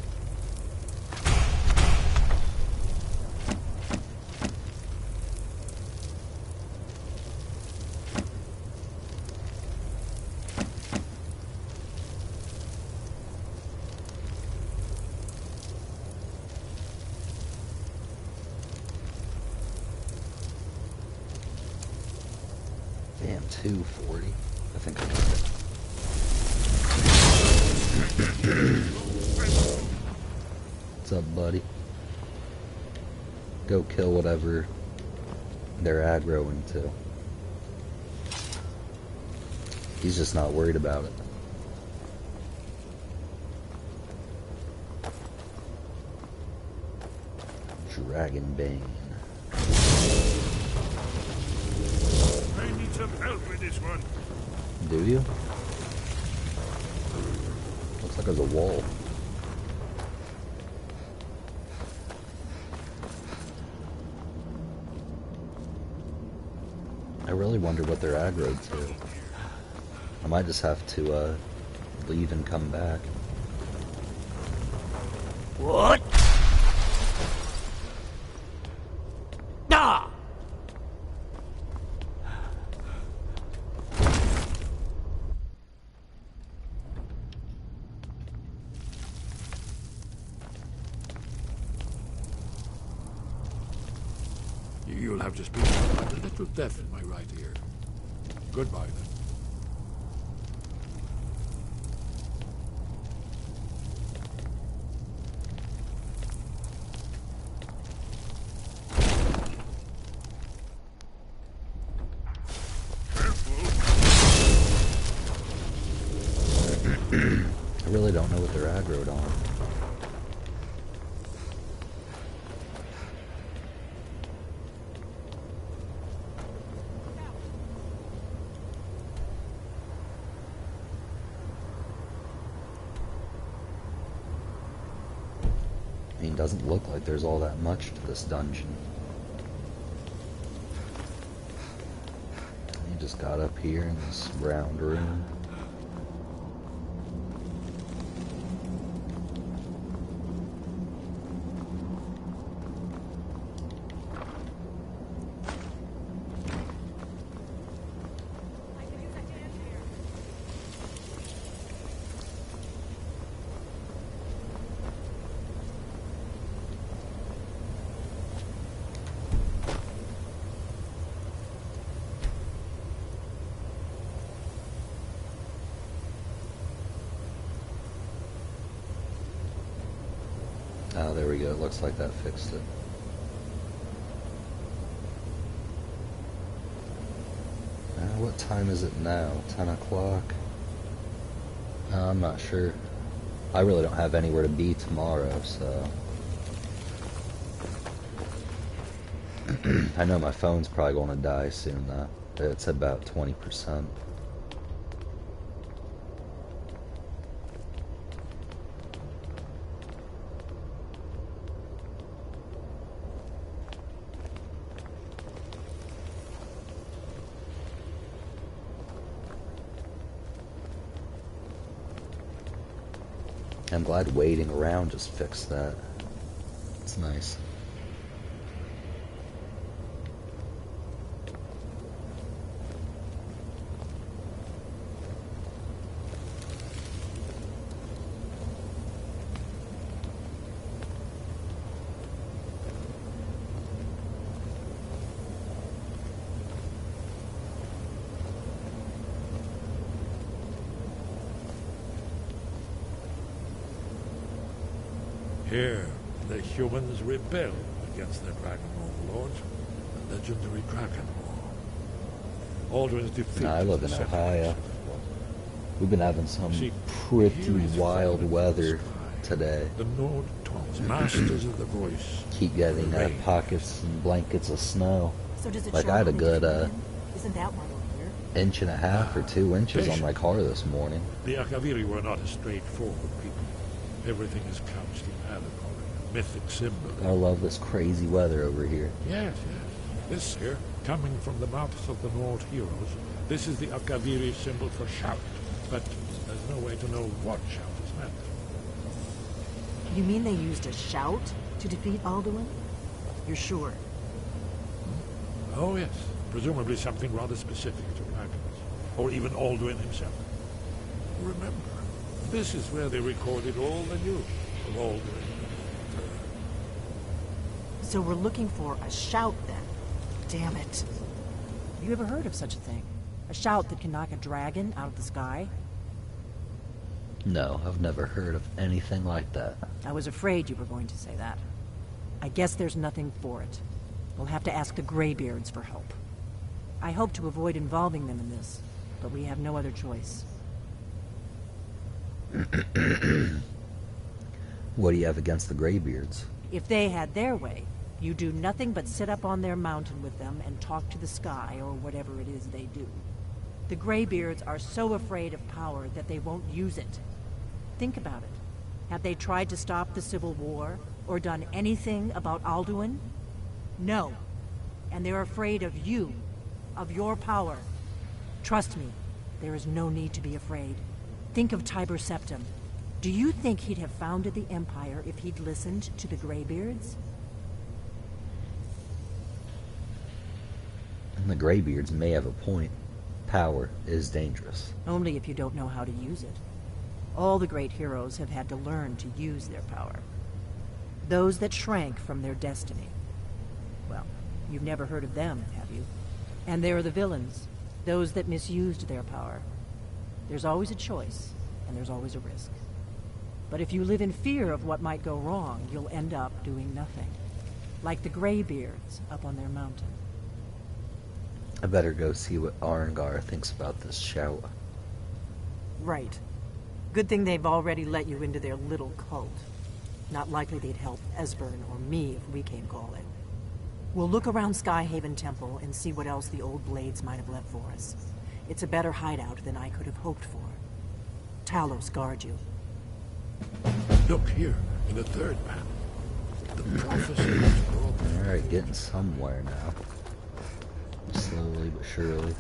Damn, 240. I think I got it. What's up, buddy? Go kill whatever they're aggroing to. He's just not worried about it. Dragon Bane. I need some help with this one. Do you? Looks like there's a wall. I really wonder what they're aggroed to. I might just have to leave and come back. What? Ah! You'll have to speak up. I'm a little deaf in my right ear. Goodbye, then. I really don't know what they're aggroed on. I mean, it doesn't look like there's all that much to this dungeon. You just got up here in this round room. Oh, there we go. It looks like that fixed it. What time is it now? 10 o'clock? I'm not sure. I really don't have anywhere to be tomorrow, so... I know my phone's probably going to die soon, though. It's about 20%. I'm glad waiting around just fixed that. It's nice. Here, the humans rebel against their dragon overlords, the legendary Dragon War. Aldrin's defeat. I live in Ohio. We've been having some pretty wild weather today. The Nord It's masters of the voice. Keep getting pockets and blankets of snow. So does it Like show I had a when good they Isn't that why we're here? inch and a half or 2 inches on my car this morning. The Akaviri were not a straightforward people. Everything is couched in allegory, mythic symbol. I love this crazy weather over here. Yes, yes. This here, coming from the mouths of the Nord heroes, this is the Akaviri symbol for shout. But there's no way to know what shout is meant. You mean they used a shout to defeat Alduin? You're sure? Oh, yes. Presumably something rather specific to dragons. Or even Alduin himself. Remember, this is where they recorded all the news of Alduin. So we're looking for a shout then. Damn it. Have you ever heard of such a thing? A shout that can knock a dragon out of the sky? No, I've never heard of anything like that. I was afraid you were going to say that. I guess there's nothing for it. We'll have to ask the Greybeards for help. I hope to avoid involving them in this, but we have no other choice. What do you have against the Greybeards? If they had their way, you do nothing but sit up on their mountain with them and talk to the sky or whatever it is they do. The Greybeards are so afraid of power that they won't use it. Think about it. Have they tried to stop the Civil War or done anything about Alduin? No. And they're afraid of you, of your power. Trust me, there is no need to be afraid. Think of Tiber Septim. Do you think he'd have founded the Empire if he'd listened to the Greybeards? And the Greybeards may have a point. Power is dangerous. Only if you don't know how to use it. All the great heroes have had to learn to use their power. Those that shrank from their destiny. Well, you've never heard of them, have you? And there are the villains, those that misused their power. There's always a choice, and there's always a risk. But if you live in fear of what might go wrong, you'll end up doing nothing. Like the Greybeards up on their mountain. I better go see what Arengar thinks about this shout. Right. Good thing they've already let you into their little cult. Not likely they'd help Esbern or me if we came calling. We'll look around Skyhaven Temple and see what else the old blades might have left for us. It's a better hideout than I could have hoped for. Talos guard you. Look here, in the third panel. The prophecy is broken. Alright, getting somewhere now. Slowly but surely.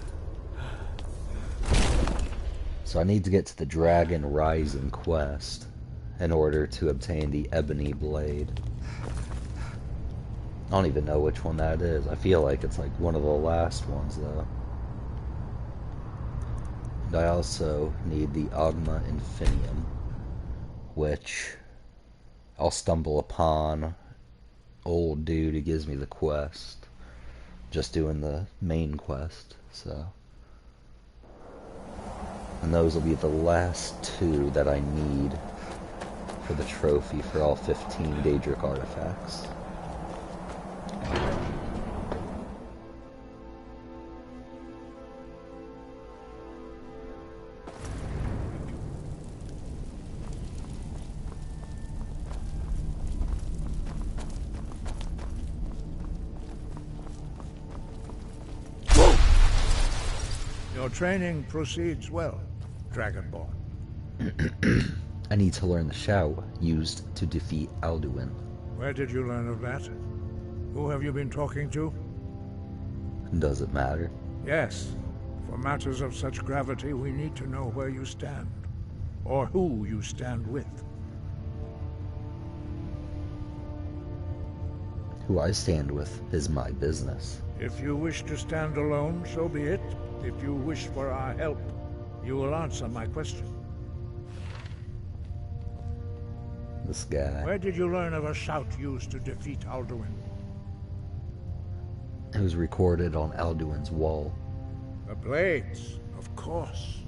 So I need to get to the Dragon Rising quest in order to obtain the Ebony Blade. I don't even know which one that is. I feel like it's like one of the last ones though. And I also need the Ogma Infinium, which I'll stumble upon old dude who gives me the quest. Just doing the main quest, so. And those will be the last 2 that I need for the trophy for all 15 Daedric artifacts. Your training proceeds well, Dragonborn. I need to learn the shout used to defeat Alduin. Where did you learn of that? Who have you been talking to? Does it matter? Yes. For matters of such gravity, we need to know where you stand. Or who you stand with. Who I stand with is my business. If you wish to stand alone, so be it. If you wish for our help, you will answer my question. This guy. Where did you learn of a shout used to defeat Alduin? It was recorded on Alduin's wall. The Blades, of course.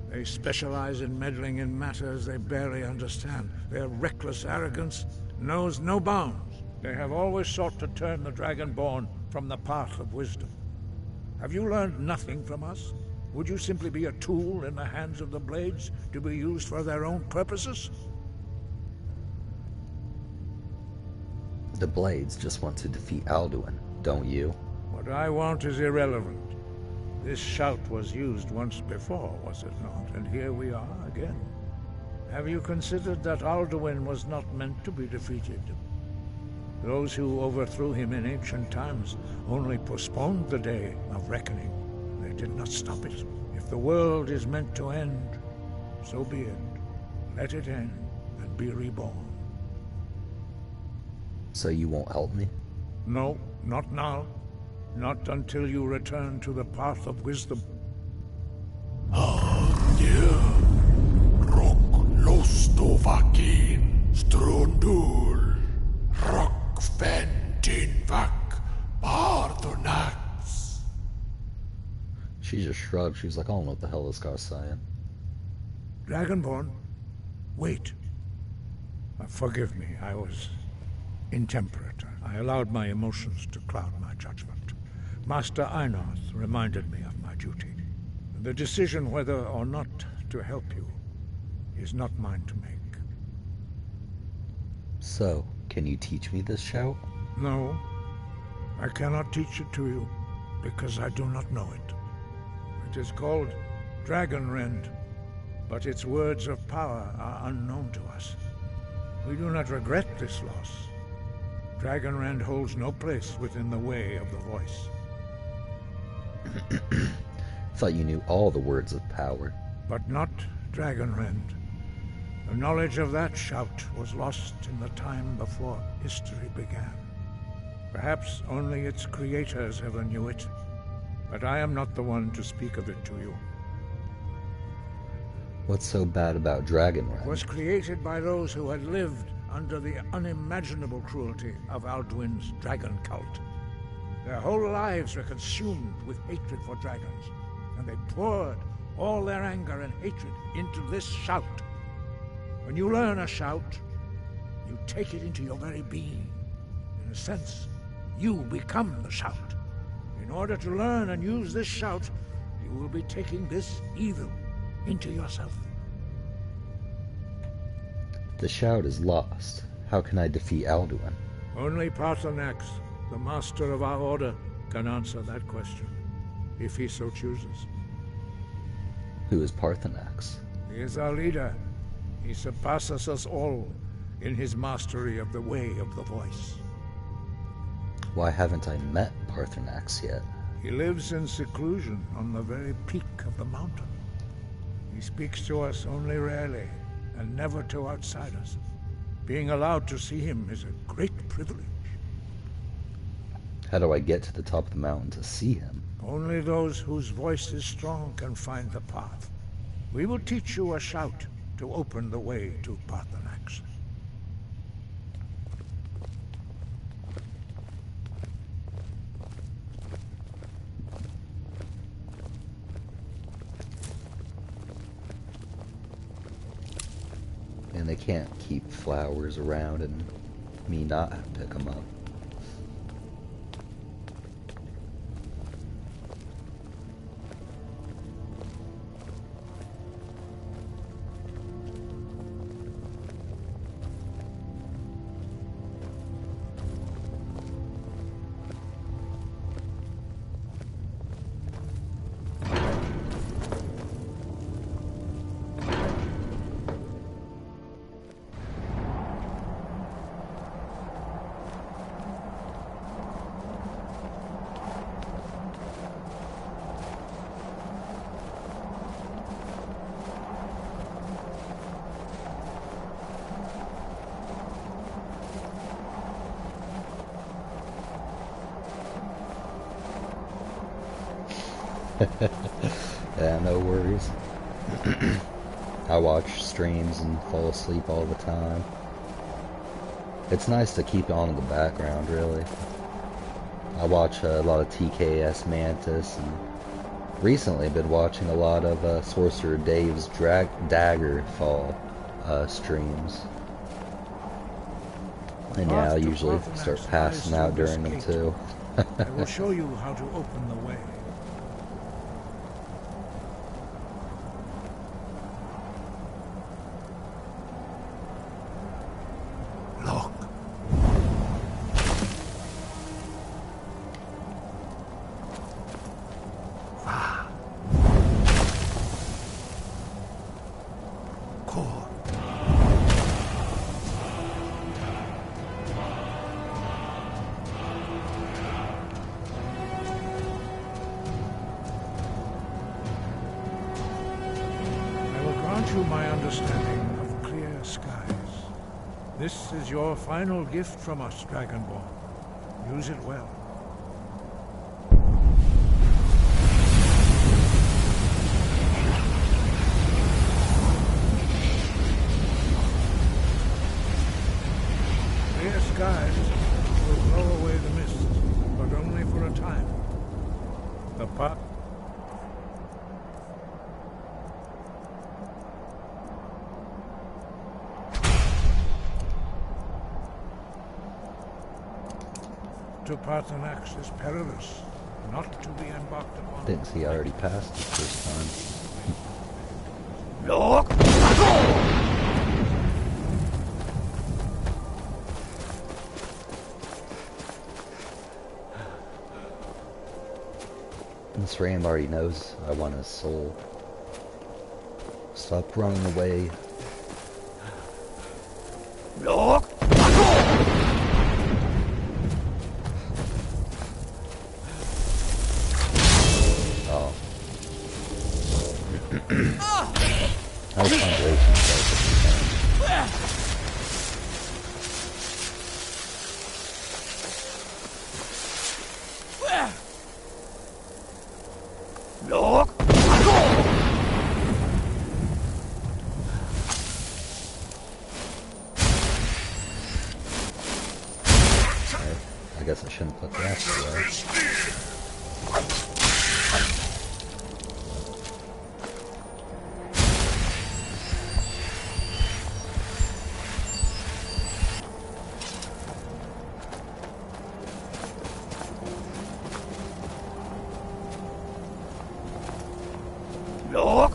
They specialize in meddling in matters they barely understand. Their reckless arrogance knows no bounds. They have always sought to turn the Dragonborn from the path of wisdom. Have you learned nothing from us? Would you simply be a tool in the hands of the Blades to be used for their own purposes? The Blades just want to defeat Alduin, don't you? What I want is irrelevant. This shout was used once before, was it not? And here we are again. Have you considered that Alduin was not meant to be defeated? Those who overthrew him in ancient times only postponed the day of reckoning. They did not stop it. If the world is meant to end, so be it. Let it end and be reborn. So you won't help me? No, not now. Not until you return to the path of wisdom. Lostovakin, Strundul, Rockventinvak, Bardonax. She just shrugged. She was like, I don't know what the hell this guy's saying. Dragonborn, wait. Forgive me, I was intemperate. I allowed my emotions to cloud my judgment. Master Einarth reminded me of my duty. The decision whether or not to help you is not mine to make. So, can you teach me this shout? No, I cannot teach it to you, because I do not know it. It is called Dragon Rend, but its words of power are unknown to us. We do not regret this loss. Dragon Rend holds no place within the way of the voice. Thought you knew all the words of power. But not Dragon Rend. The knowledge of that shout was lost in the time before history began. Perhaps only its creators ever knew it, but I am not the one to speak of it to you. What's so bad about Dragon It Rend? was created by those who had lived under the unimaginable cruelty of Alduin's dragon cult. Their whole lives were consumed with hatred for dragons, and they poured all their anger and hatred into this shout. When you learn a shout, you take it into your very being. In a sense, you become the shout. In order to learn and use this shout, you will be taking this evil into yourself. The shout is lost. How can I defeat Alduin? Only Paarthurnax, the master of our order, can answer that question, if he so chooses. Who is Paarthurnax? He is our leader. He surpasses us all in his mastery of the way of the voice. Why haven't I met Paarthurnax yet? He lives in seclusion on the very peak of the mountain. He speaks to us only rarely, and never to outsiders. Being allowed to see him is a great privilege. How do I get to the top of the mountain to see him? Only those whose voice is strong can find the path. We will teach you a shout to open the way to Paarthurnax. And they can't keep flowers around and me not pick them up. Yeah, no worries. I watch streams and fall asleep all the time. It's nice to keep on in the background, really. I watch a lot of TKS Mantis, and recently been watching a lot of Sorcerer Dave's Daggerfall streams. And yeah, I usually start passing out during them too. I will show you how to open the way. you my understanding of clear skies. This is your final gift from us, Dragonborn. Use it well. Clear skies will blow away the mist, but only for a time. The path to Paarthurnax is perilous, not to be embarked upon. Didn't see I already passed the first time. Look! This Ram already knows I want his soul. Stop running away. Look! Oh. That was conjuration spells. Look! I guess I shouldn't put that away. Look!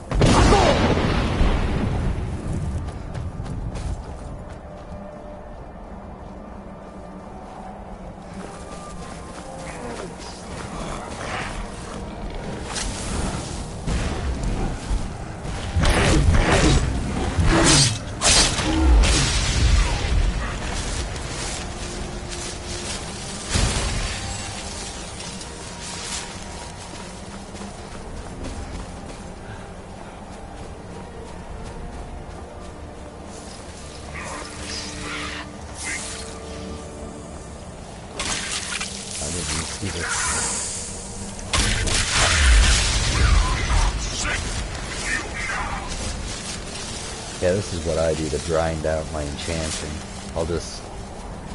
Yeah, this is what I do to grind out my enchanting. I'll just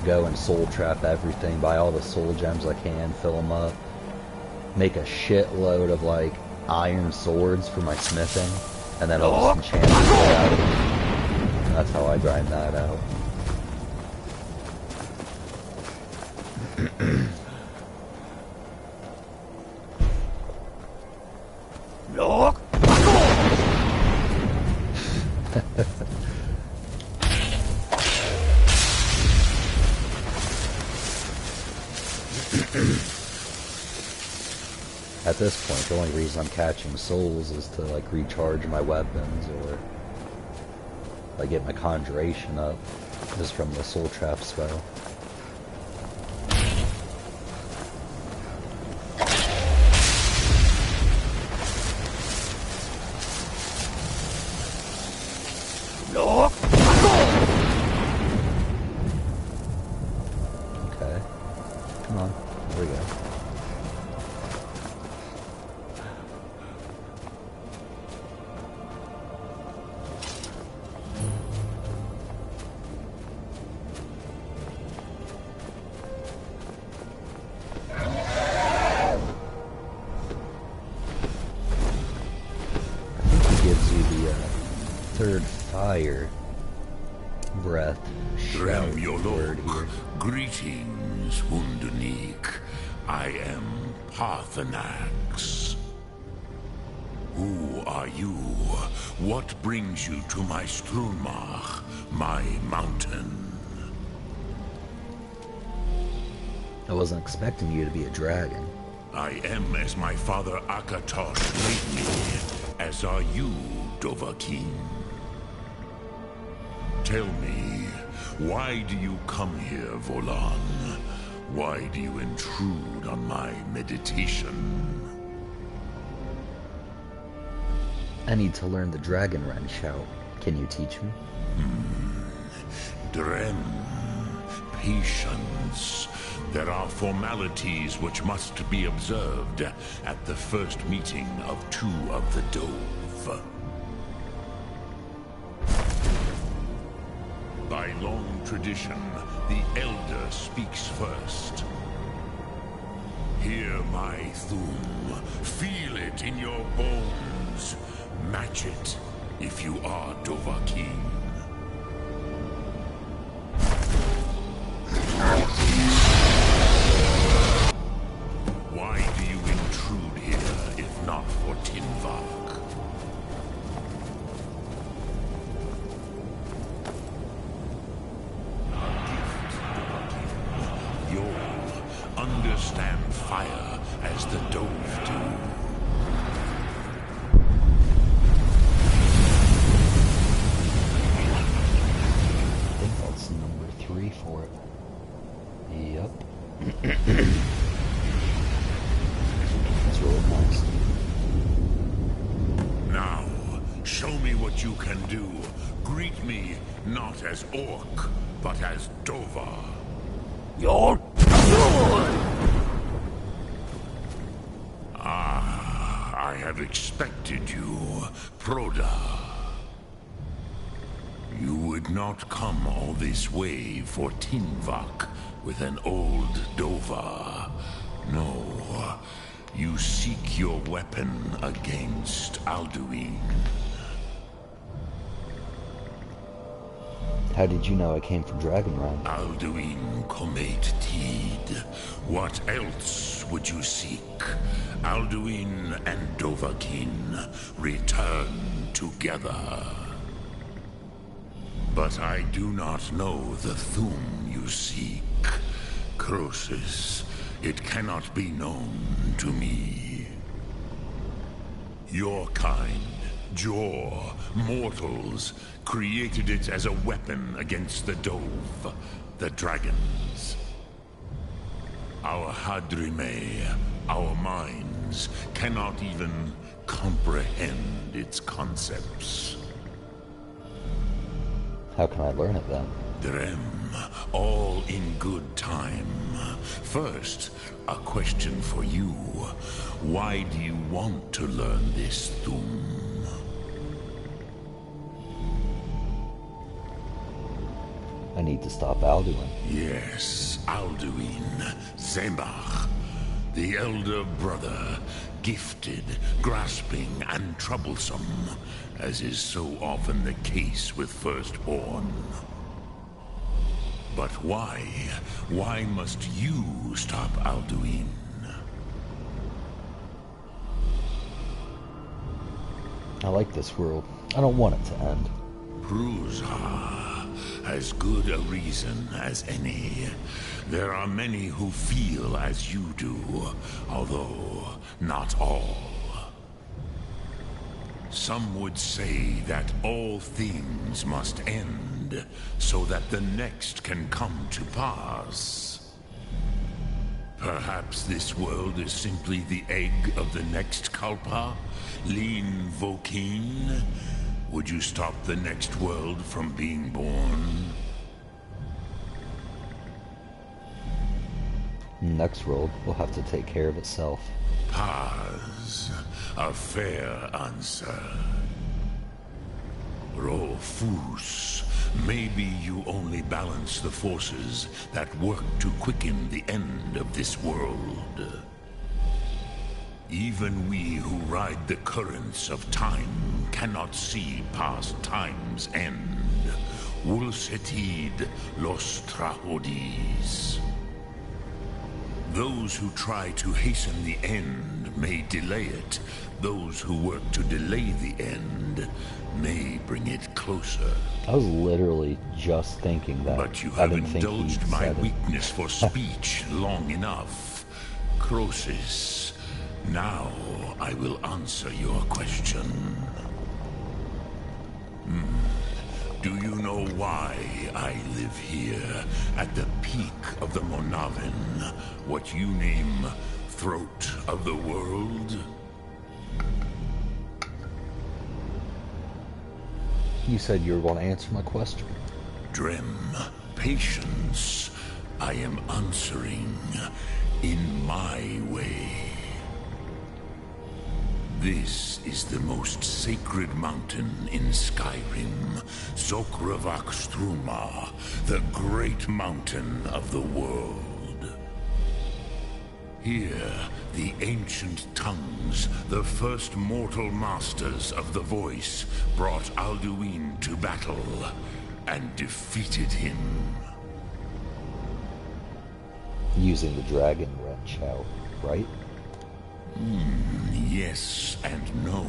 go and soul trap everything, buy all the soul gems I can, fill them up, make a shitload of like iron swords for my smithing, and then I'll just enchant the shit out of them. That's how I grind that out. Look! At this point, the only reason I'm catching souls is to like recharge my weapons or like get my conjuration up just from the soul trap spell. Look! Okay. Come on. There we go. I think he gives you the third fire breath shout word here. Greetings, Undunik. I am Paarthurnax. Who are you? What brings you to my Strunmach, my mountain? I wasn't expecting you to be a dragon. I am as my father Akatosh made me, as are you, Dovahkiin. Tell me, why do you come here, Volan? Why do you intrude on my meditation? I need to learn the Dragon Wren shout. Can you teach me? Drem. Patience. There are formalities which must be observed at the first meeting of two of the Dove. By long tradition, the Elder speaks first. Hear my Thum. Feel it in your bones. Match it if you are Dovahkiin. Why do you intrude here if not for Tinvak? A gift, Dovahkiin. You'll understand fire as the Dove do. I think that's number 3 for it. Yep. That's really nice. Now, show me what you can do. Greet me not as Orc, but as Dova. You're I have expected you, Proda. You would not come all this way for Tinvak with an old Dova. No, you seek your weapon against Alduin. How did you know I came from Dragon Wren? Alduin Comate Teed. What else would you seek? Alduin and Dovahkiin return together. But I do not know the Thum you seek. Croesus, it cannot be known to me. Your kind, Jor, mortals, created it as a weapon against the Dove, the dragons. Our Hadrime, our minds, cannot even comprehend its concepts. How can I learn it then? Drem, all in good time. First, a question for you. Why do you want to learn this Thum? I need to stop Alduin. Yes, Alduin, Zembach, the elder brother, gifted, grasping, and troublesome, as is so often the case with Firstborn. But why? Why must you stop Alduin? I like this world. I don't want it to end. Pruzha. As good a reason as any. There are many who feel as you do, although not all. Some would say that all things must end, so that the next can come to pass. Perhaps this world is simply the egg of the next Kalpa, Lean Vokeen. Would you stop the next world from being born? Next world will have to take care of itself. Paz, a fair answer. Rofus, maybe you only balance the forces that work to quicken the end of this world. Even we who ride the currents of time cannot see past time's end. Wulsetid los trahodis. Those who try to hasten the end may delay it. Those who work to delay the end may bring it closer. I was literally just thinking that. But you have indulged my weakness for speech long enough. Croesus, now I will answer your question. Do you know why I live here, at the peak of the Monavin, what you name Throat of the World? You said you were going to answer my question. Drem, patience. I am answering in my way. This is the most sacred mountain in Skyrim, Zokravak Struma, the great mountain of the world. Here, the ancient tongues, the first mortal masters of the voice, brought Alduin to battle and defeated him. Using the dragon wrench out, right? Yes and no.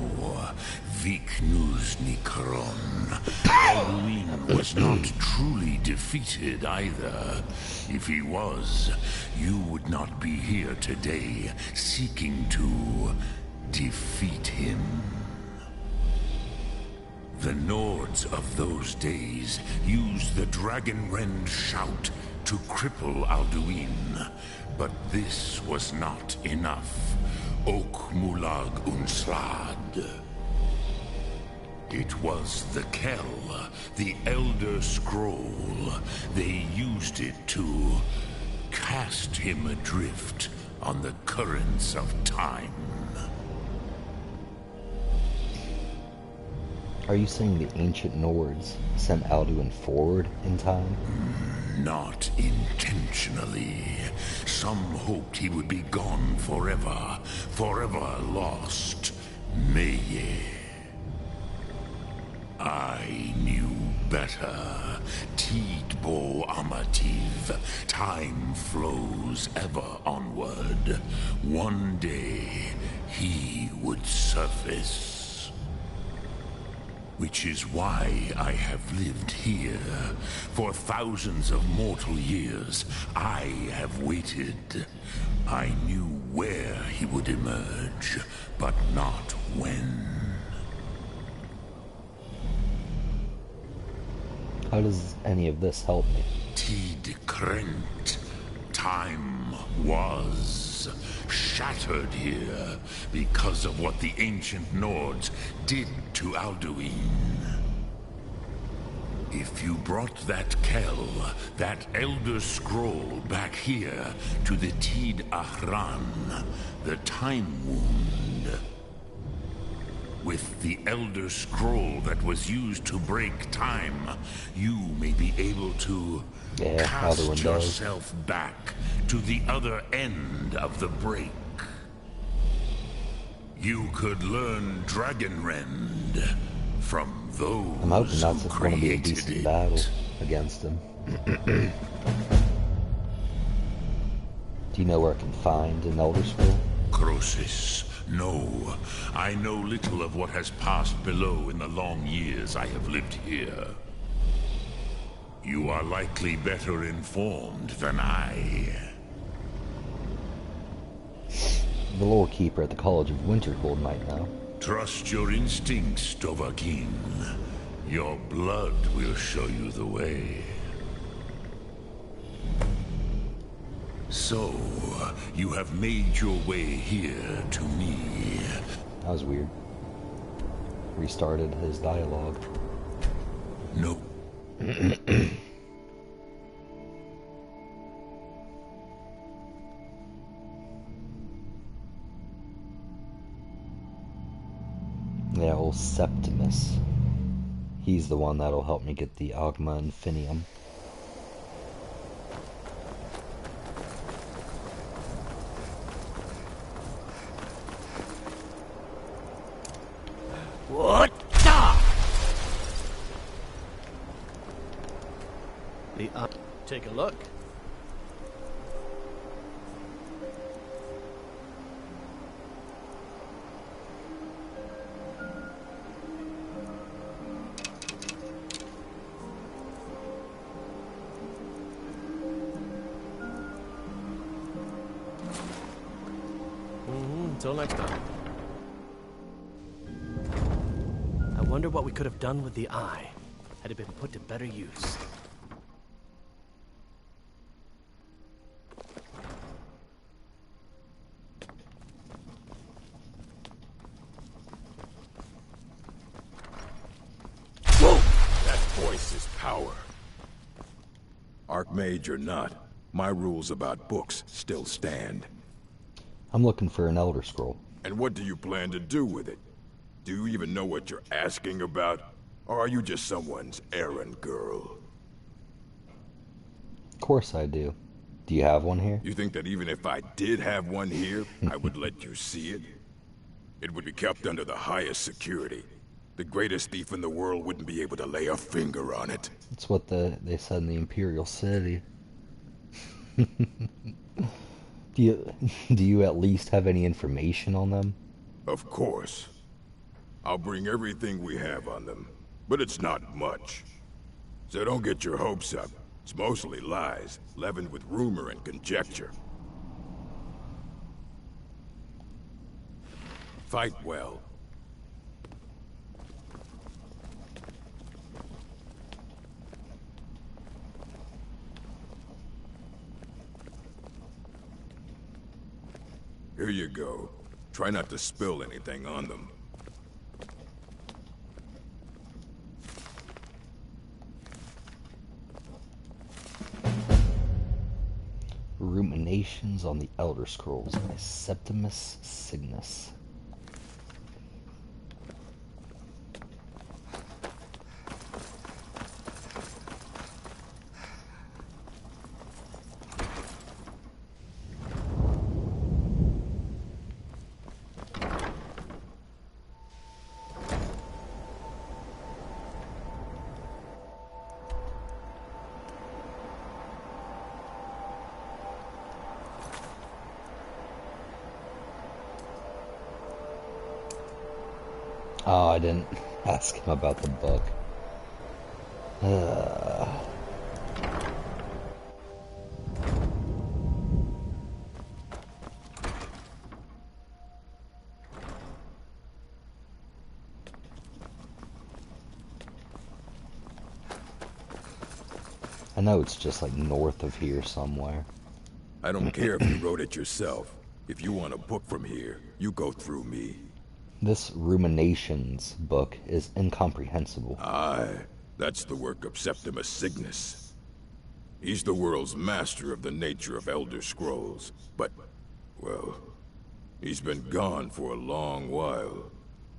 Viknus Nikron. Alduin was not truly defeated either. If he was, you would not be here today seeking to defeat him. The Nords of those days used the Dragonrend shout to cripple Alduin, but this was not enough. Ok Mulag Unslad. It was the Kell, the Elder Scroll. They used it to cast him adrift on the currents of time. Are you saying the ancient Nords sent Alduin forward in time? Not intentionally. Some hoped he would be gone forever, forever lost. Meye. I knew better. Tidbo Amativ. Time flows ever onward. One day, he would surface. Which is why I have lived here. For thousands of mortal years, I have waited. I knew where he would emerge, but not when. How does any of this help me? Tid Krent. Time was shattered here because of what the ancient Nords did to Alduin. If you brought that Kell, that Elder Scroll back here to the Tid Ahran, the Time Wound, with the Elder Scroll that was used to break time, you may be able to cast yourself back to the other end of the break. You could learn Dragonrend from those I'm hoping that's who going to be a created decent it. battle against him. Do you know where I can find an Elder Scroll? Crosis, no. I know little of what has passed below in the long years I have lived here. You are likely better informed than I. The lore keeper at the College of Winterhold might know. Trust your instincts, Dovahkiin. Your blood will show you the way. So, you have made your way here to me. That was weird. Restarted his dialogue. No. Yeah, old Septimus. He's the one that'll help me get the Ogma Infinium. What the? Take a look. Until next time. I wonder what we could have done with the eye, had it been put to better use. Whoa! power. Archmage or not, my rules about books still stand. I'm looking for an Elder Scroll. And what do you plan to do with it? Do you even know what you're asking about? Or are you just someone's errand girl? Of course I do. Do you have one here? You think that even if I did have one here, I would let you see it? It would be kept under the highest security. The greatest thief in the world wouldn't be able to lay a finger on it. That's what they said in the Imperial City. Do you at least have any information on them? Of course. I'll bring everything we have on them, but it's not much. So don't get your hopes up. It's mostly lies, leavened with rumor and conjecture. Fight well. Here you go. Try not to spill anything on them. Ruminations on the Elder Scrolls by Septimus Cygnus. Oh, I didn't ask him about the book. I know it's just like north of here somewhere. I don't care if you wrote it yourself. If you want a book from here, you go through me. This Ruminations book is incomprehensible. Aye, that's the work of Septimus Cygnus. He's the world's master of the nature of Elder Scrolls, but, well, he's been gone for a long while.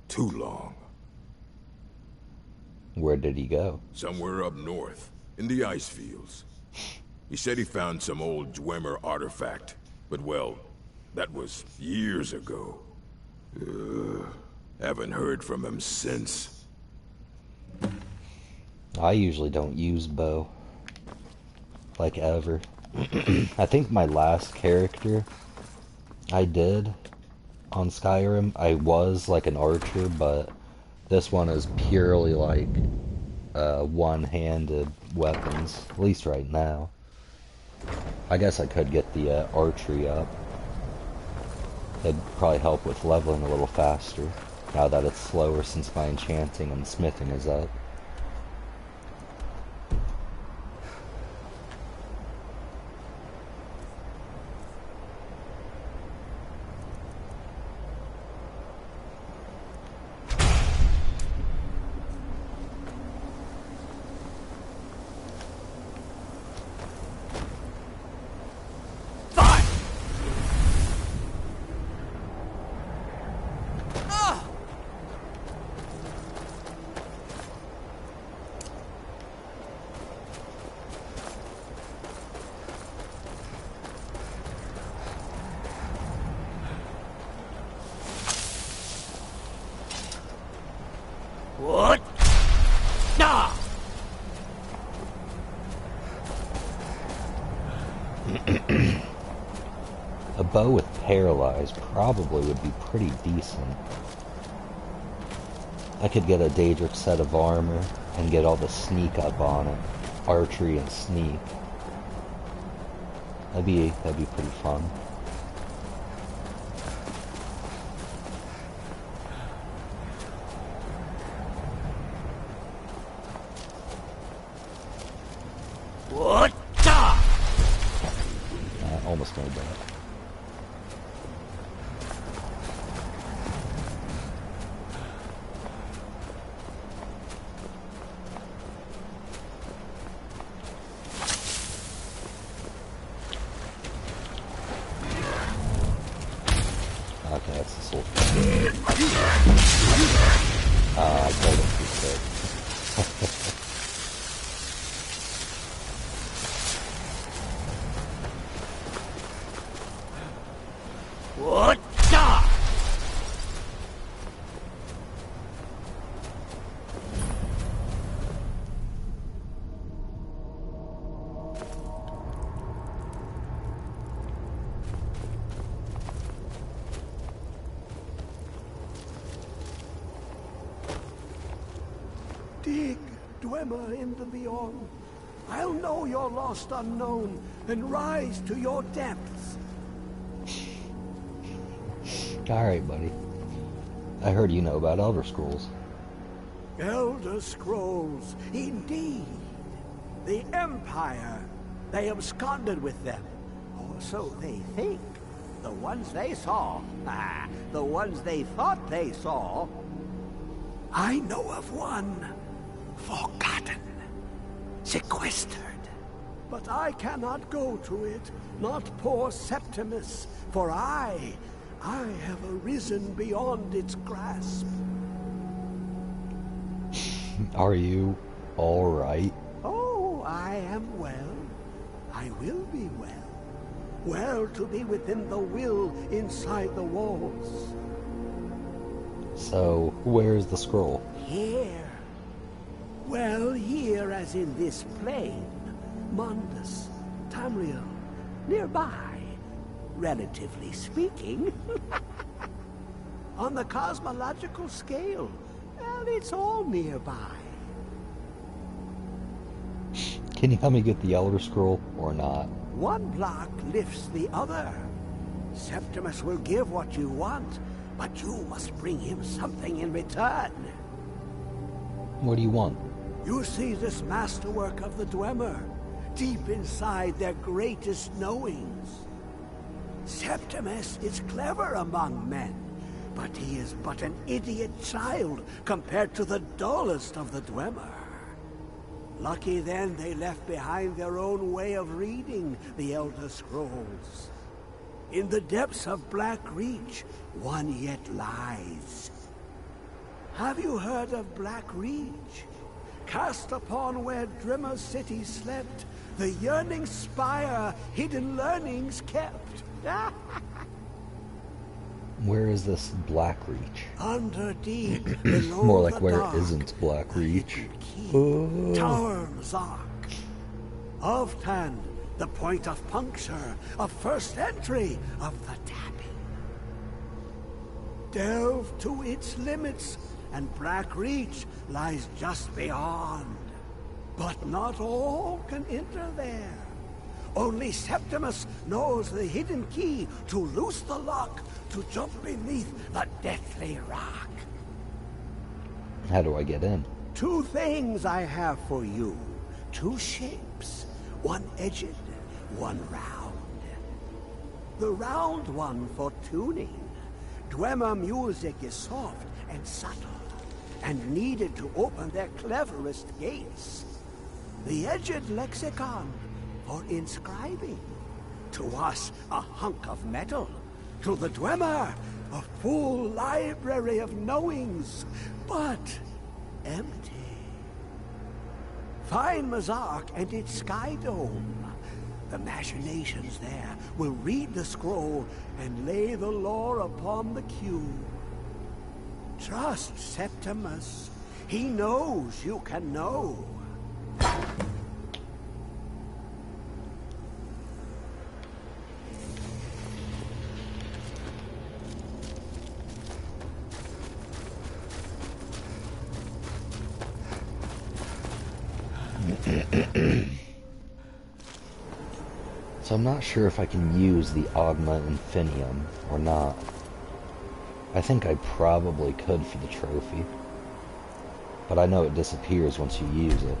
Too long. Where did he go? Somewhere up north, in the ice fields. He said he found some old Dwemer artifact, but well, that was years ago. Haven't heard from him since. I usually don't use bow. Like ever. I think my last character I did on Skyrim, I was like an archer, but this one is purely like one-handed weapons, at least right now. I guess I could get the archery up. It'd probably help with leveling a little faster, now that it's slower since my enchanting and smithing is up. What? Ah! A bow with Paralyze probably would be pretty decent. I could get a Daedric set of armor and get all the sneak up on it. Archery and sneak. That'd be pretty fun. What? Almost made that. What? Da! Dig, Dwemer, in the beyond. I'll know your lost unknown and rise to your depths. Alright, buddy. I heard you know about Elder Scrolls. Elder Scrolls, indeed. The Empire. They absconded with them. Or so they think. The ones they saw. The ones they thought they saw. I know of one. Forgotten. Sequestered. But I cannot go to it, not poor Septimus, for I have arisen beyond its grasp. Are you alright? Oh, I am well. I will be well. Well to be within the will inside the walls. So, where's the scroll? Here. Well, here as in this plane. Mundus, Tamriel, nearby, relatively speaking. On the cosmological scale, well, it's all nearby. Can you help me get the Elder Scroll, or not? One block lifts the other. Septimus will give what you want, but you must bring him something in return. What do you want? You see this masterwork of the Dwemer, deep inside their greatest knowings. Septimus is clever among men, but he is but an idiot child compared to the dullest of the Dwemer. Lucky then they left behind their own way of reading the Elder Scrolls. In the depths of Black Reach, one yet lies. Have you heard of Black Reach? Cast upon where Drimmer's city slept, the yearning spire hidden learnings kept. Where is this Black Reach? Under deep, below More like the where dark, it isn't Black Reach. Tower Zark. Of Tan, the point of puncture, of first entry, of the tapping. Delve to its limits, and Black Reach lies just beyond. But not all can enter there. Only Septimus knows the hidden key to loose the lock, to jump beneath the deathly rock. How do I get in? Two things I have for you. Two shapes. One edged, one round. The round one for tuning. Dwemer music is soft and subtle, and needed to open their cleverest gates. The edged lexicon for inscribing. To us, a hunk of metal. To the Dwemer, a full library of knowings, but empty. Find Mazark and its sky dome. The machinations there will read the scroll and lay the lore upon the cube. Trust Septimus. He knows you can know. So I'm not sure if I can use the Augma Infinium or not. I think I probably could for the trophy, but I know it disappears once you use it.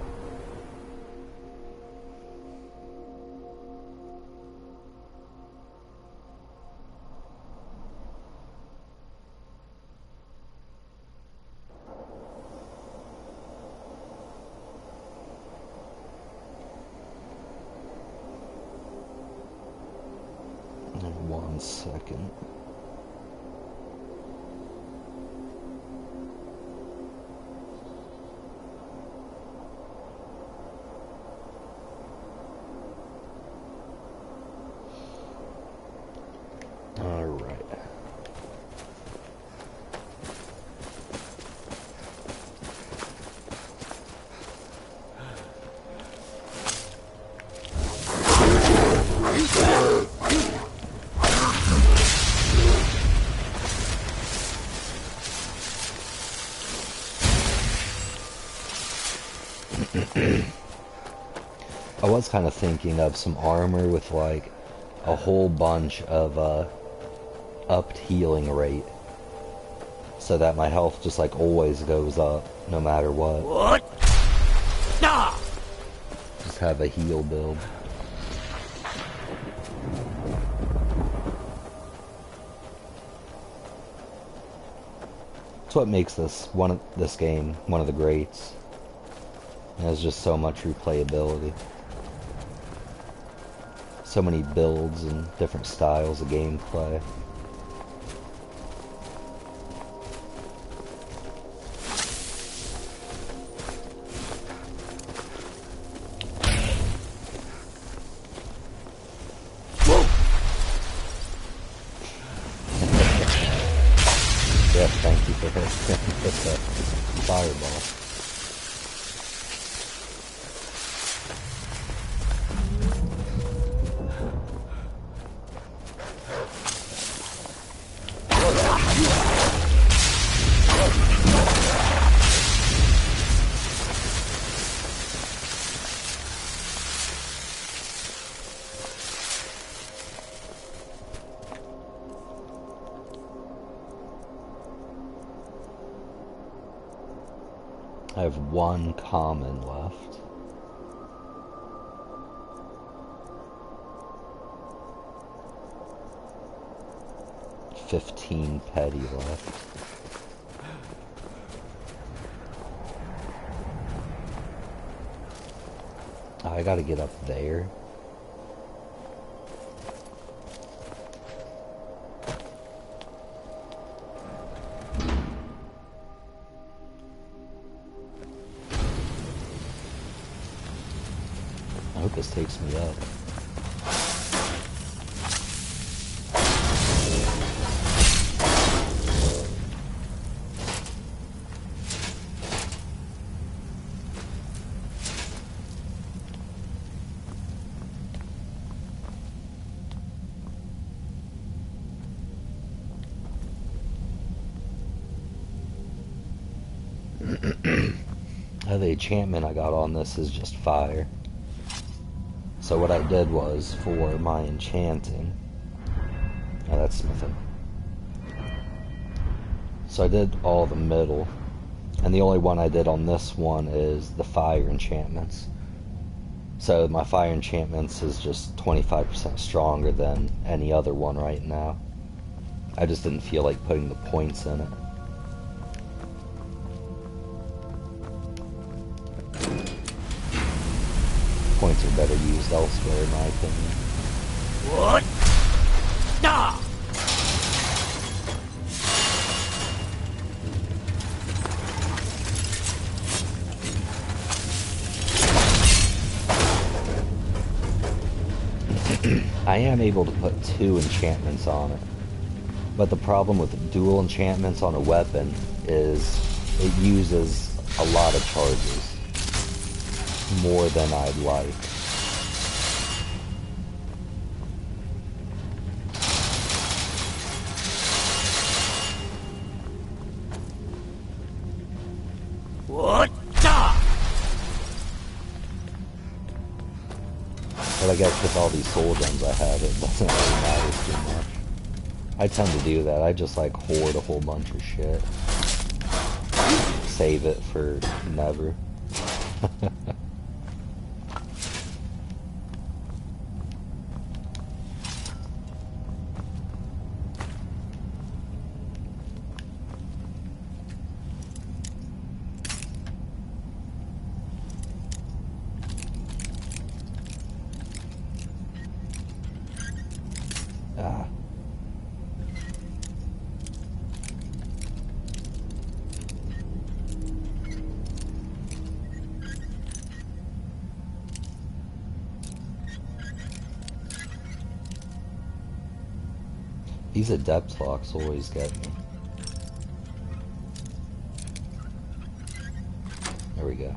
One second. All right. was kind of thinking of some armor with like a whole bunch of upped healing rate, so that my health just like always goes up no matter what. What? Nah! Just have a heal build. That's what makes this game one of the greats. There's just so much replayability. So many builds and different styles of gameplay. Yes, thank you for the fireball. I have one common left. $15 petty left. I gotta get up there. I hope this takes me up. The enchantment I got on this is just fire. So what I did was, for my enchanting... Oh, that's smithing. So I did all the middle. And the only one I did on this one is the fire enchantments. So my fire enchantments is just 25% stronger than any other one right now. I just didn't feel like putting the points in it. Points are better used elsewhere, in my opinion. What? Nah! I am able to put 2 enchantments on it. But the problem with dual enchantments on a weapon is it uses a lot of charges. More than I'd like. What? But I guess with all these soul gems I have, it doesn't really matter too much. I tend to do that. I just like hoard a whole bunch of shit. Save it for never. These adept locks always get me. There we go.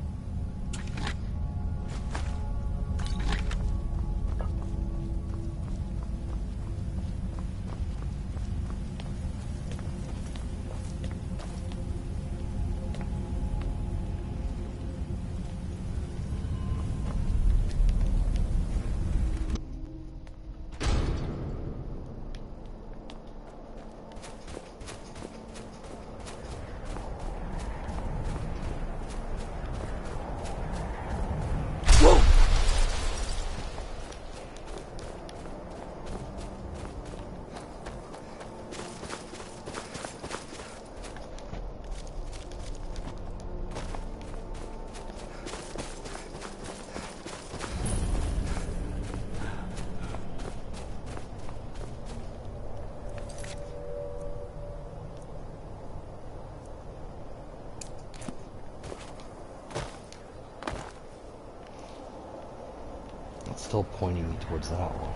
still pointing me towards that one.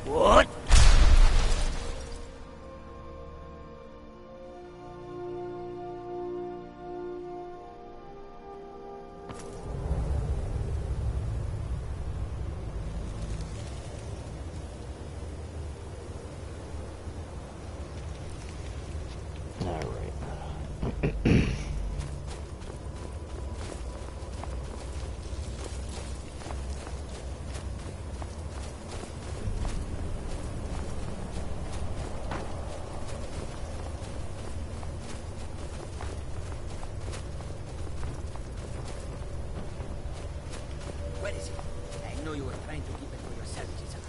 What? Where is it? I know you were trying to keep it for yourself, Jason.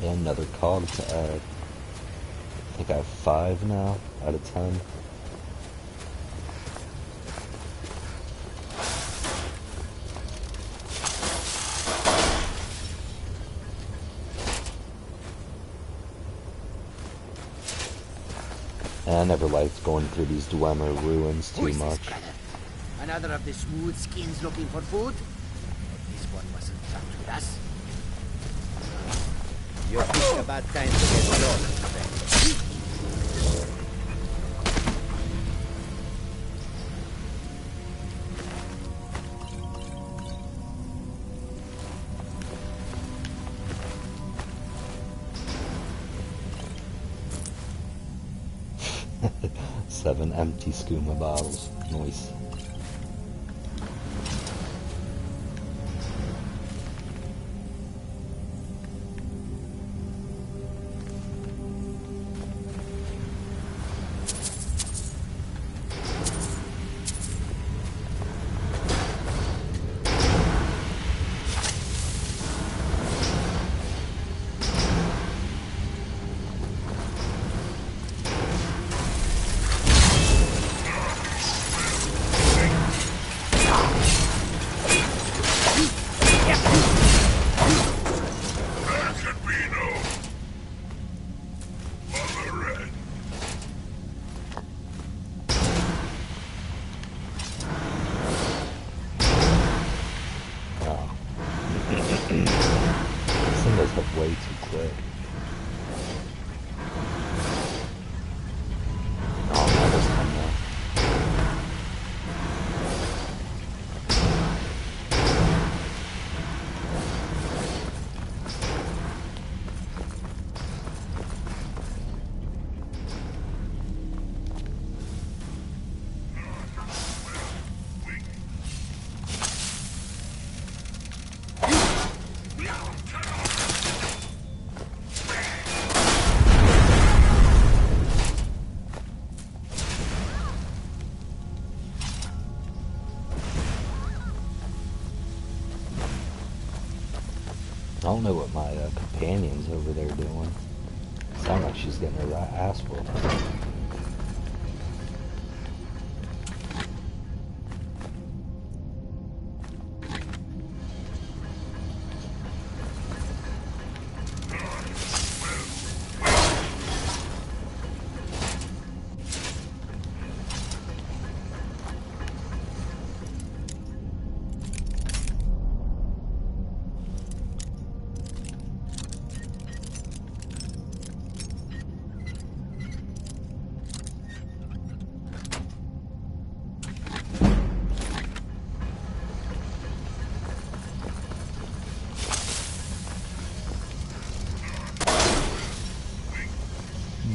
And another cog to add. I think I have 5 now out of 10. And I never liked going through these Dwemer ruins too much. Another of the smooth skins looking for food? This one wasn't trapped with us. You think about time to get lost, friend. Seven empty skooma bottles. Nice. don't know what my companion's over there doing. Sound like she's getting her ass whooped.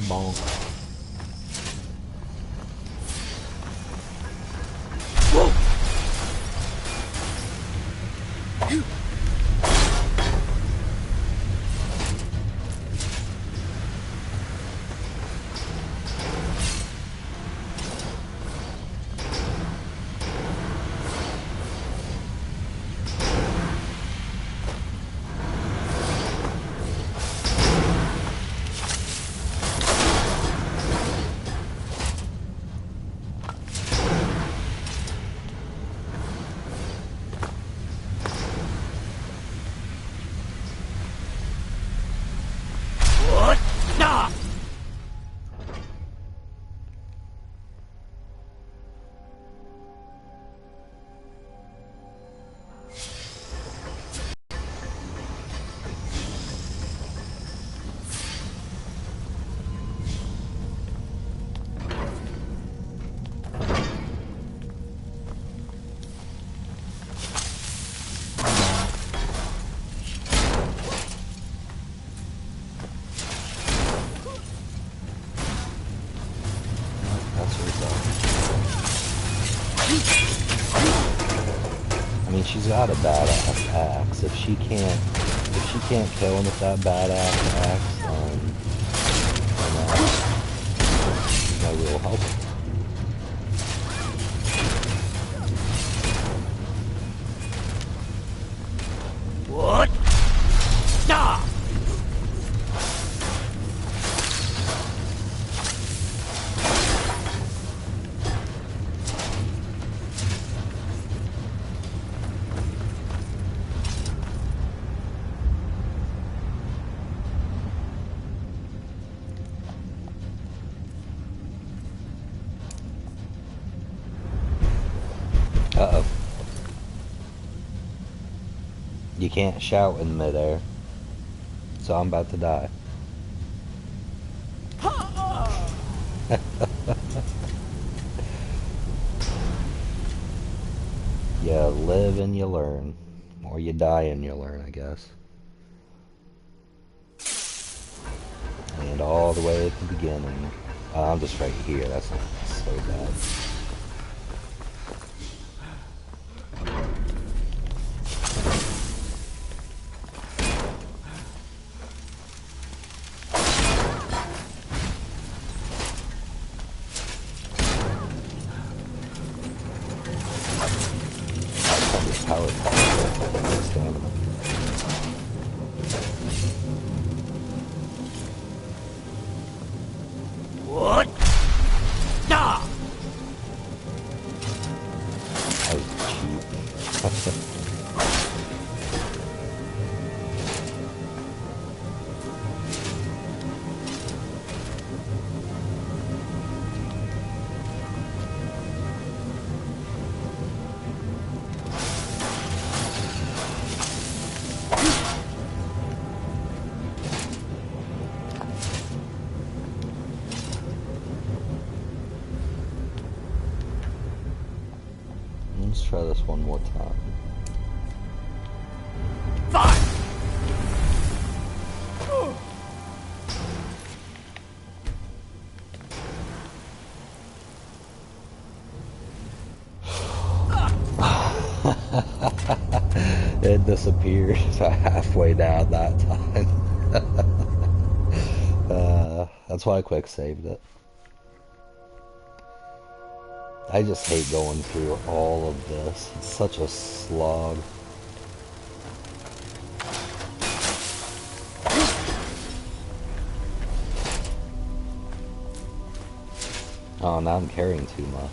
Bonk. She's got a badass axe. If she can't kill him with that badass axe, then no real help. What? Stop! Uh-oh. You can't shout in midair. So I'm about to die. You live and you learn. Or you die and you learn, I guess. And all the way at the beginning. I'm just right here. That's not so bad. What? Stop! That was cheap. Let's try this one more time. It disappeared halfway down that time. That's why I quick saved it. I just hate going through all of this. It's such a slog. Oh, now I'm carrying too much.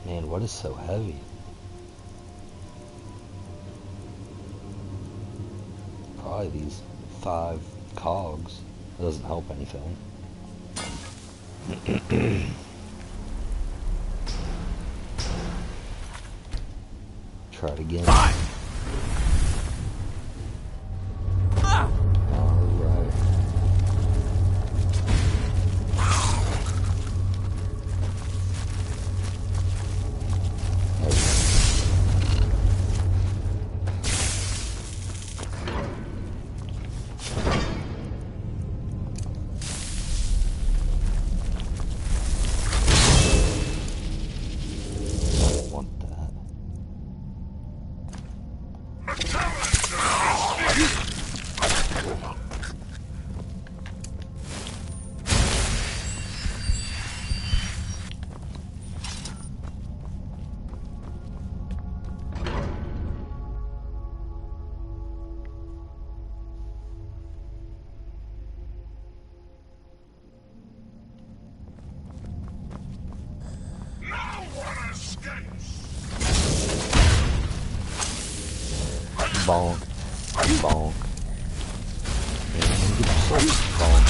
Man, what is so heavy? Probably these 5 cogs. It doesn't help anything. Try it again. Alright. Bonk. Bonk. And get yourself bonk.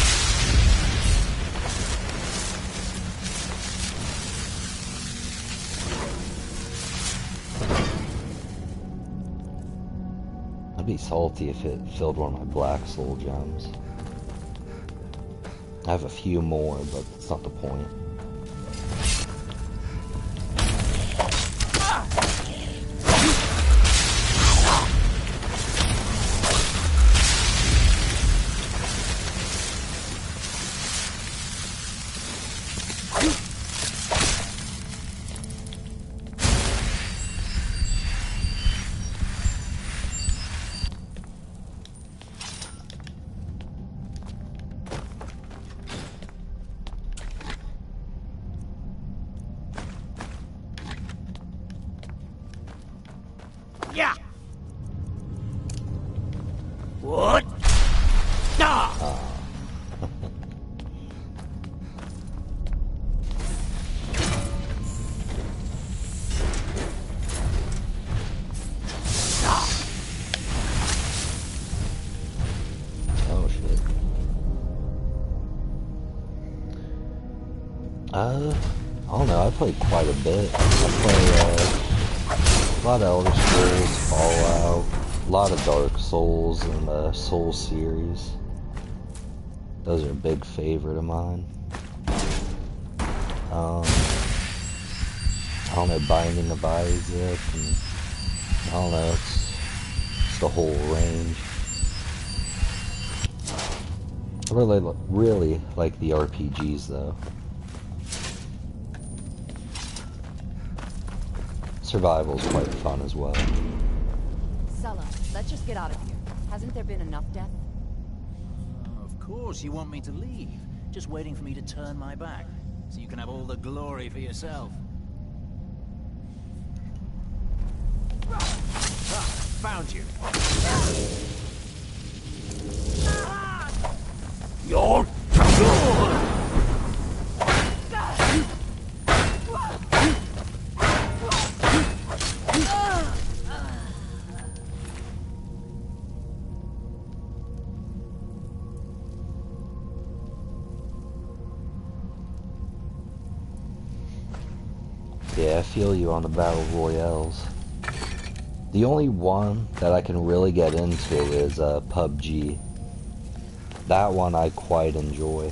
I'd be salty if it filled one of my black soul gems. I have a few more, but it's not the point. Yeah. What? Ah. Oh shit. I don't know, I played quite a bit. I play a lot of Elder Scrolls, Fallout, a lot of Dark Souls and the Soul series. Those are a big favorite of mine. I don't know, Binding of Isaac, and I don't know, it's the whole range. I really like the RPGs though. Survival's quite fun as well. Sulla, let's just get out of here. Hasn't there been enough death? Of course you want me to leave. Just waiting for me to turn my back, so you can have all the glory for yourself. Ah, found you. You're good. Yeah, I feel you on the Battle Royales. The only one that I can really get into is PUBG. That one I quite enjoy.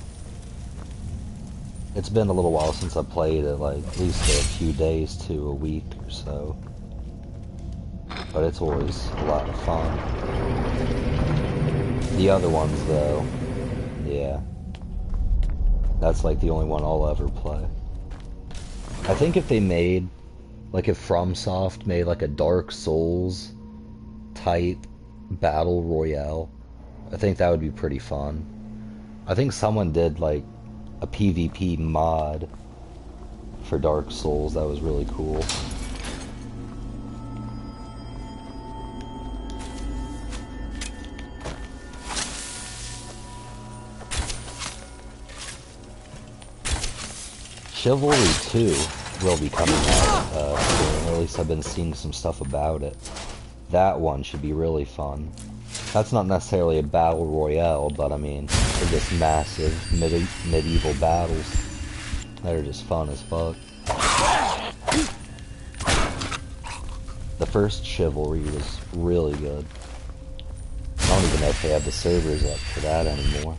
It's been a little while since I played it, like at least a few days to a week or so. But it's always a lot of fun. The other ones though, yeah. That's like the only one I'll ever play. I think if they made, like if FromSoft made like a Dark Souls type battle royale, I think that would be pretty fun. I think someone did like a PvP mod for Dark Souls that was really cool. Chivalry 2 will be coming out soon, or at least I've been seeing some stuff about it. That one should be really fun. That's not necessarily a battle royale, but I mean, they're just massive medieval battles that are just fun as fuck. The first Chivalry was really good. I don't even know if they have the servers up for that anymore.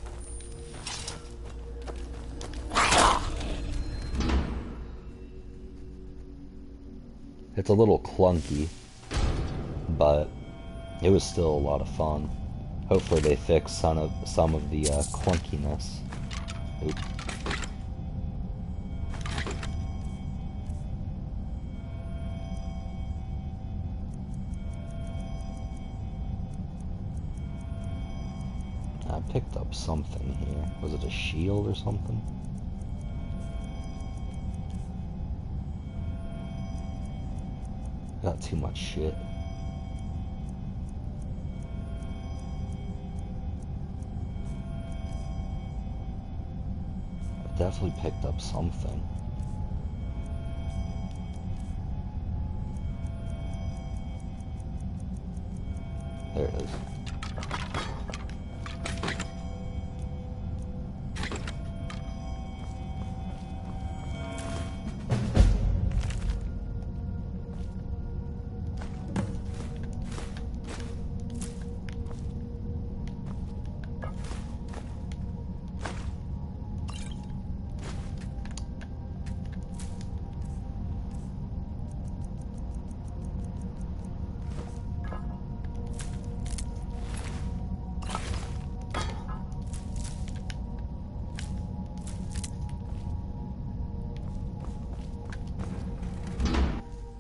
It's a little clunky, but it was still a lot of fun. Hopefully they fix some of the clunkiness. Oops. I picked up something here. Was it a shield or something? Got too much shit. I definitely picked up something. There it is.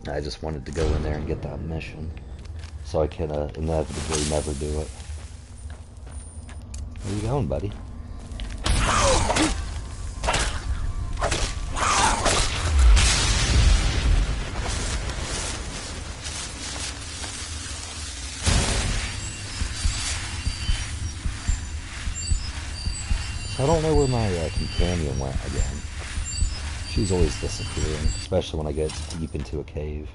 I just wanted to go in there and get that mission, so I can inevitably never do it. Where you going, buddy? So I don't know where my companion went again. She's always disappearing, especially when I get deep into a cave.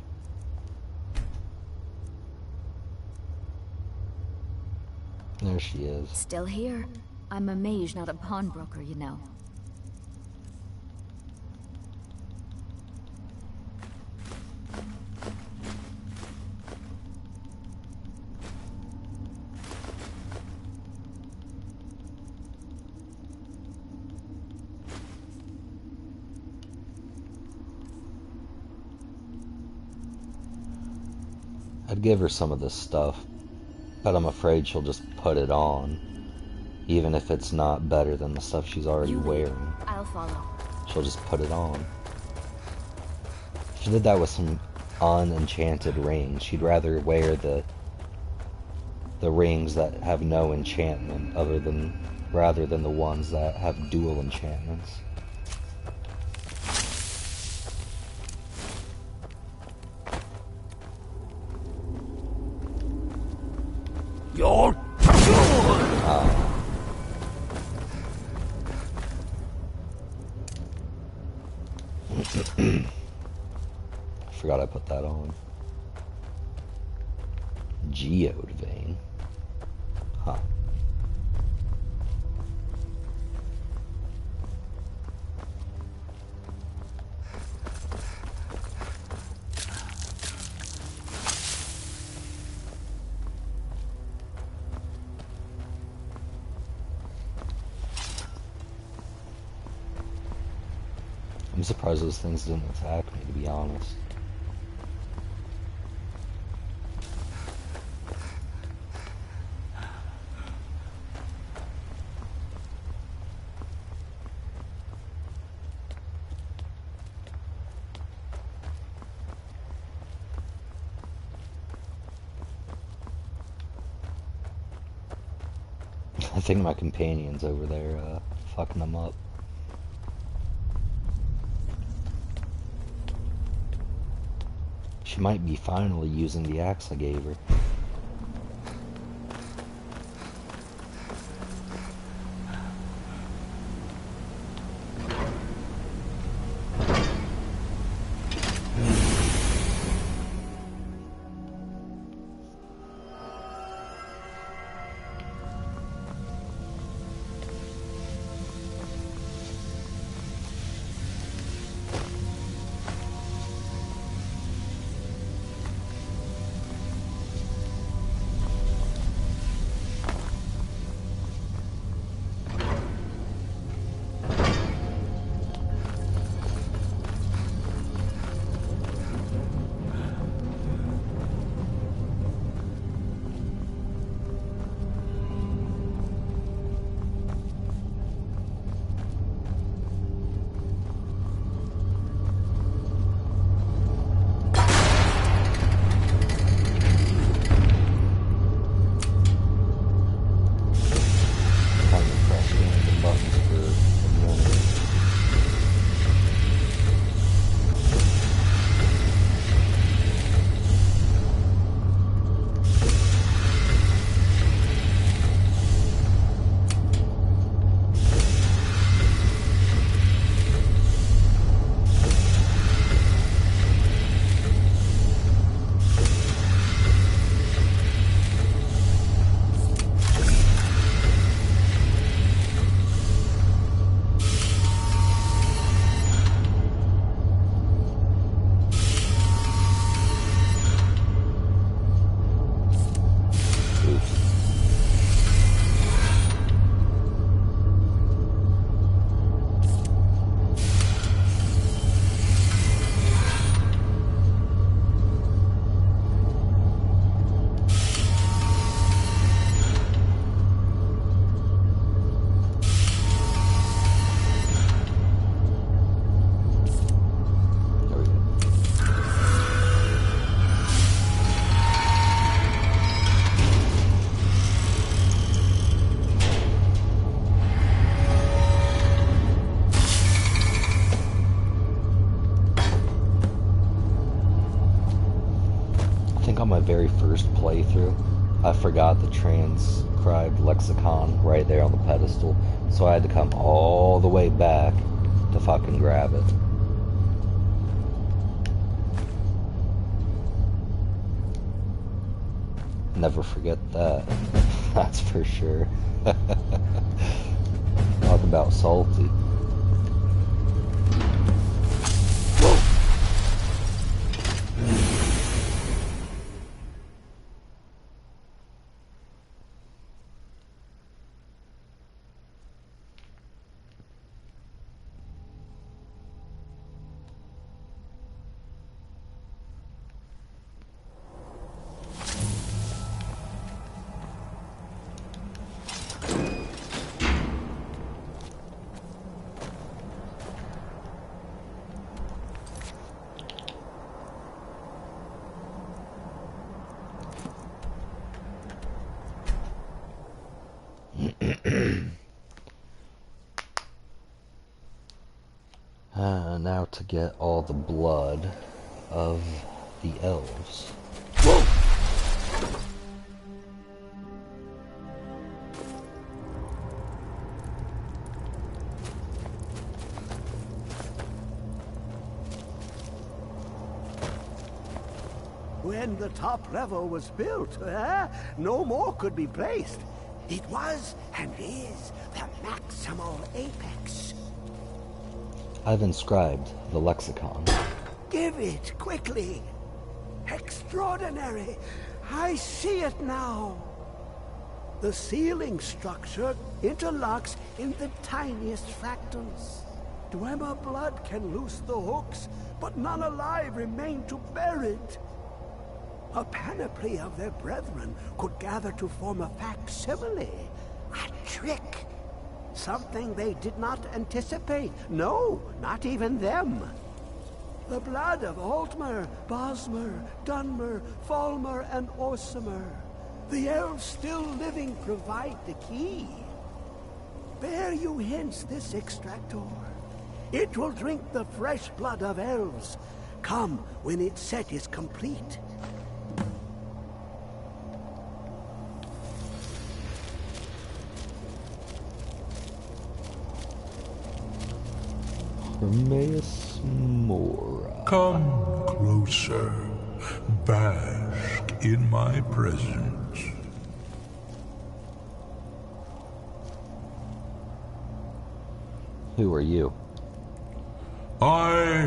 There she is. Still here. I'm a mage, not a pawnbroker, you know. I'd give her some of this stuff, but I'm afraid she'll just put it on, even if it's not better than the stuff she's already wearing. I'll follow. She'll just put it on. She did that with some unenchanted rings. She'd rather wear the rings that have no enchantment rather than the ones that have dual enchantments. You're I forgot I put that on. Geode vein. Huh. I'm surprised those things didn't attack me, to be honest. I think my companion's over there, fucking them up. She might be finally using the axe I gave her. On my very first playthrough, I forgot the transcribed lexicon right there on the pedestal, so I had to come all the way back to fucking grab it. Never forget that. That's for sure. Talk about salty. Now to get all the blood of the elves. When the top level was built, no more could be placed. It was and is the maximal apex. I've inscribed the lexicon. Give it, quickly. Extraordinary. I see it now. The ceiling structure interlocks in the tiniest fractals. Dwemer blood can loose the hooks, but none alive remain to bear it. A panoply of their brethren could gather to form a facsimile. A trick. Something they did not anticipate. No, not even them. The blood of Altmer, Bosmer, Dunmer, Falmer, and Orsimer. The elves still living provide the key. Bear you hence this extractor. It will drink the fresh blood of elves. Come when its set is complete. Hermaeus Mora. Come closer. Bask in my presence. Who are you? I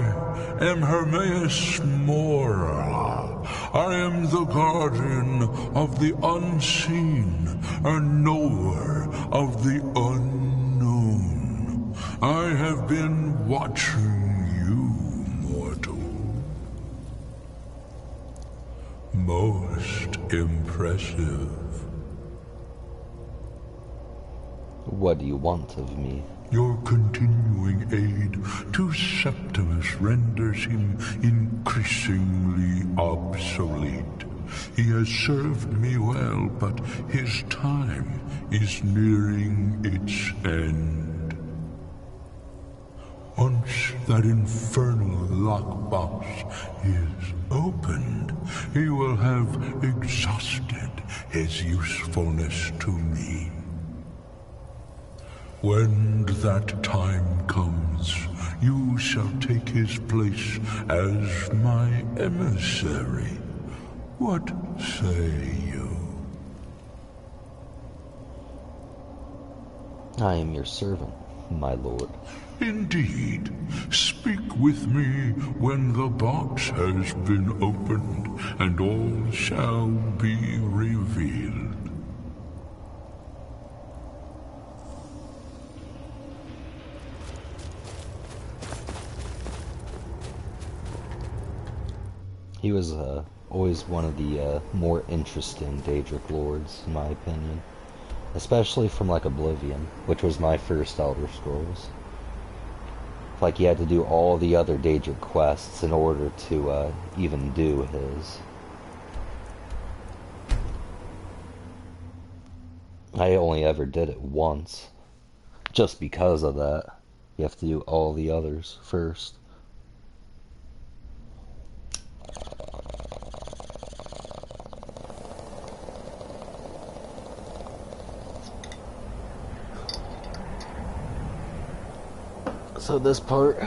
am Hermaeus Mora. I am the guardian of the unseen, a knower of the unknown. I have been watching you, mortal. Most impressive. What do you want of me? Your continuing aid to Septimus renders him increasingly obsolete. He has served me well, but his time is nearing its end. Once that infernal lockbox is opened, he will have exhausted his usefulness to me. When that time comes, you shall take his place as my emissary. What say you? I am your servant, my lord. Indeed. Speak with me when the box has been opened, and all shall be revealed. He was always one of the more interesting Daedric lords, in my opinion. Especially from, like, Oblivion, which was my first Elder Scrolls. Like, you had to do all the other Daedric quests in order to even do his. I only ever did it once. Just because of that. You have to do all the others first. So this part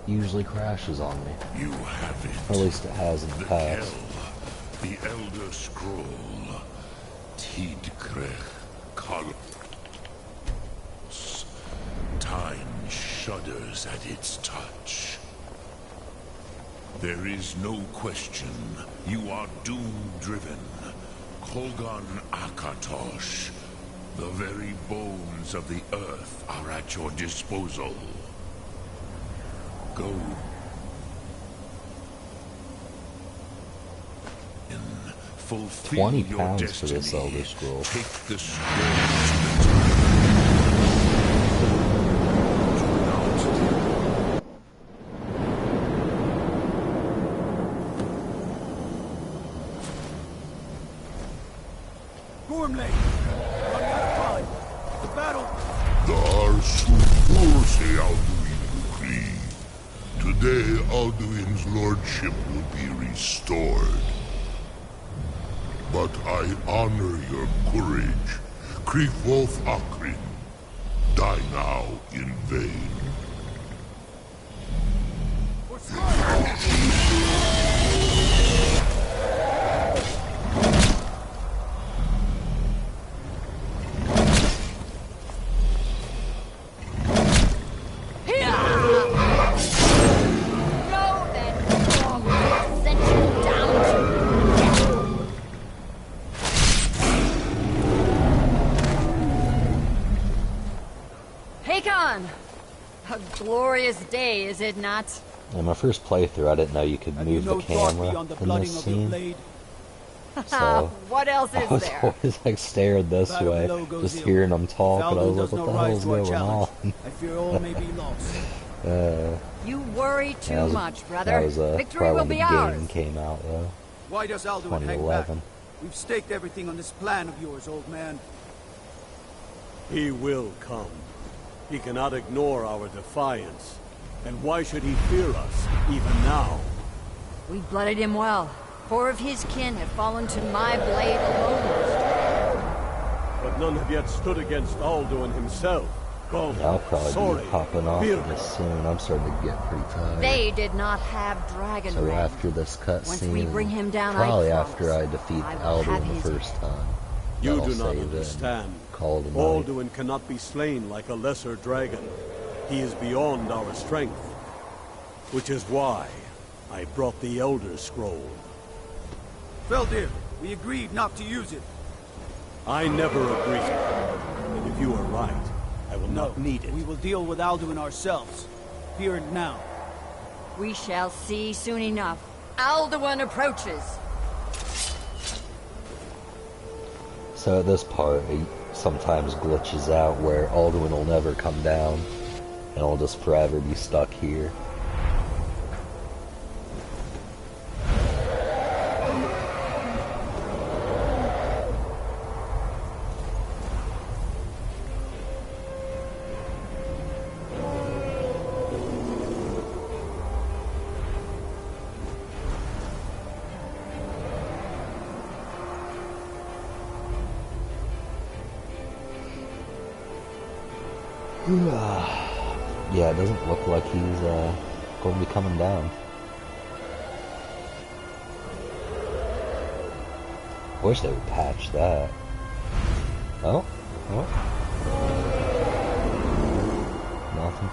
usually crashes on me. You have it. Or at least it has in the past. The Elder Scroll. Tidkrech Kalos. Time shudders at its touch. There is no question. You are doom-driven. Kogan Akatosh. The very bones of the earth are at your disposal. Go. Fulfill 20 your pounds destiny. for this Elder Scroll. Take the scroll to the Gormley! Running out of time! The battle! Dar Suforse Alduin Ukri. Today Alduin's lordship will be restored. But I honor your courage. Krifolf Akrin. Die now in vain. A glorious day, is it not? In my first playthrough, I didn't know you could move the camera in this scene. So, what else is I was there? always like staring this way, just hearing them talk, and I was like, what the hell's going on? I fear all may be lost. You worry too much, brother. That was Victory probably will when be the ours. game came out, though. Why does Alduin hang back? 2011. We've staked everything on this plan of yours, old man. He will come. He cannot ignore our defiance. And why should he fear us, even now? We blooded him well. 4 of his kin have fallen to my blade alone. But none have yet stood against Alduin himself. I'll probably be popping off of this soon. I'm starting to get pretty tired. They did not have dragon So red. after this Once we cutscene, bring him down, probably I after I defeat will have Alduin the his first time, You I'll do not save it understand. and call it a night. Alduin cannot be slain like a lesser dragon. He is beyond our strength. Which is why I brought the Elder Scroll. Feldir, we agreed not to use it. I never agreed. And if you are right, I will not need it. We will deal with Alduin ourselves. Here and now. We shall see soon enough. Alduin approaches. So at this part, it sometimes glitches out where Alduin will never come down, and I'll just forever be stuck here. Yeah, it doesn't look like he's going to be coming down. I wish they would patch that. Oh? Oh? Nothing.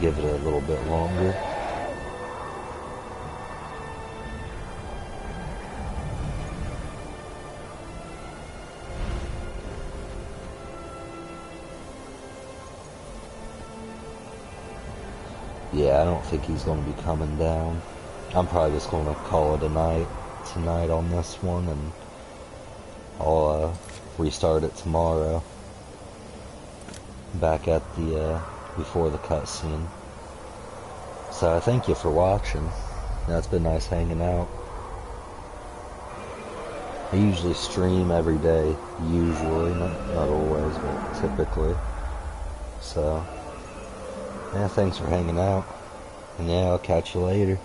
Give it a little bit longer. Yeah, I don't think he's going to be coming down. I'm probably just going to call it a night tonight on this one, and I'll restart it tomorrow. Back at the before the cutscene. So I thank you for watching. It's been nice hanging out. I usually stream every day, usually, not always, but typically. So yeah, thanks for hanging out. And yeah, I'll catch you later.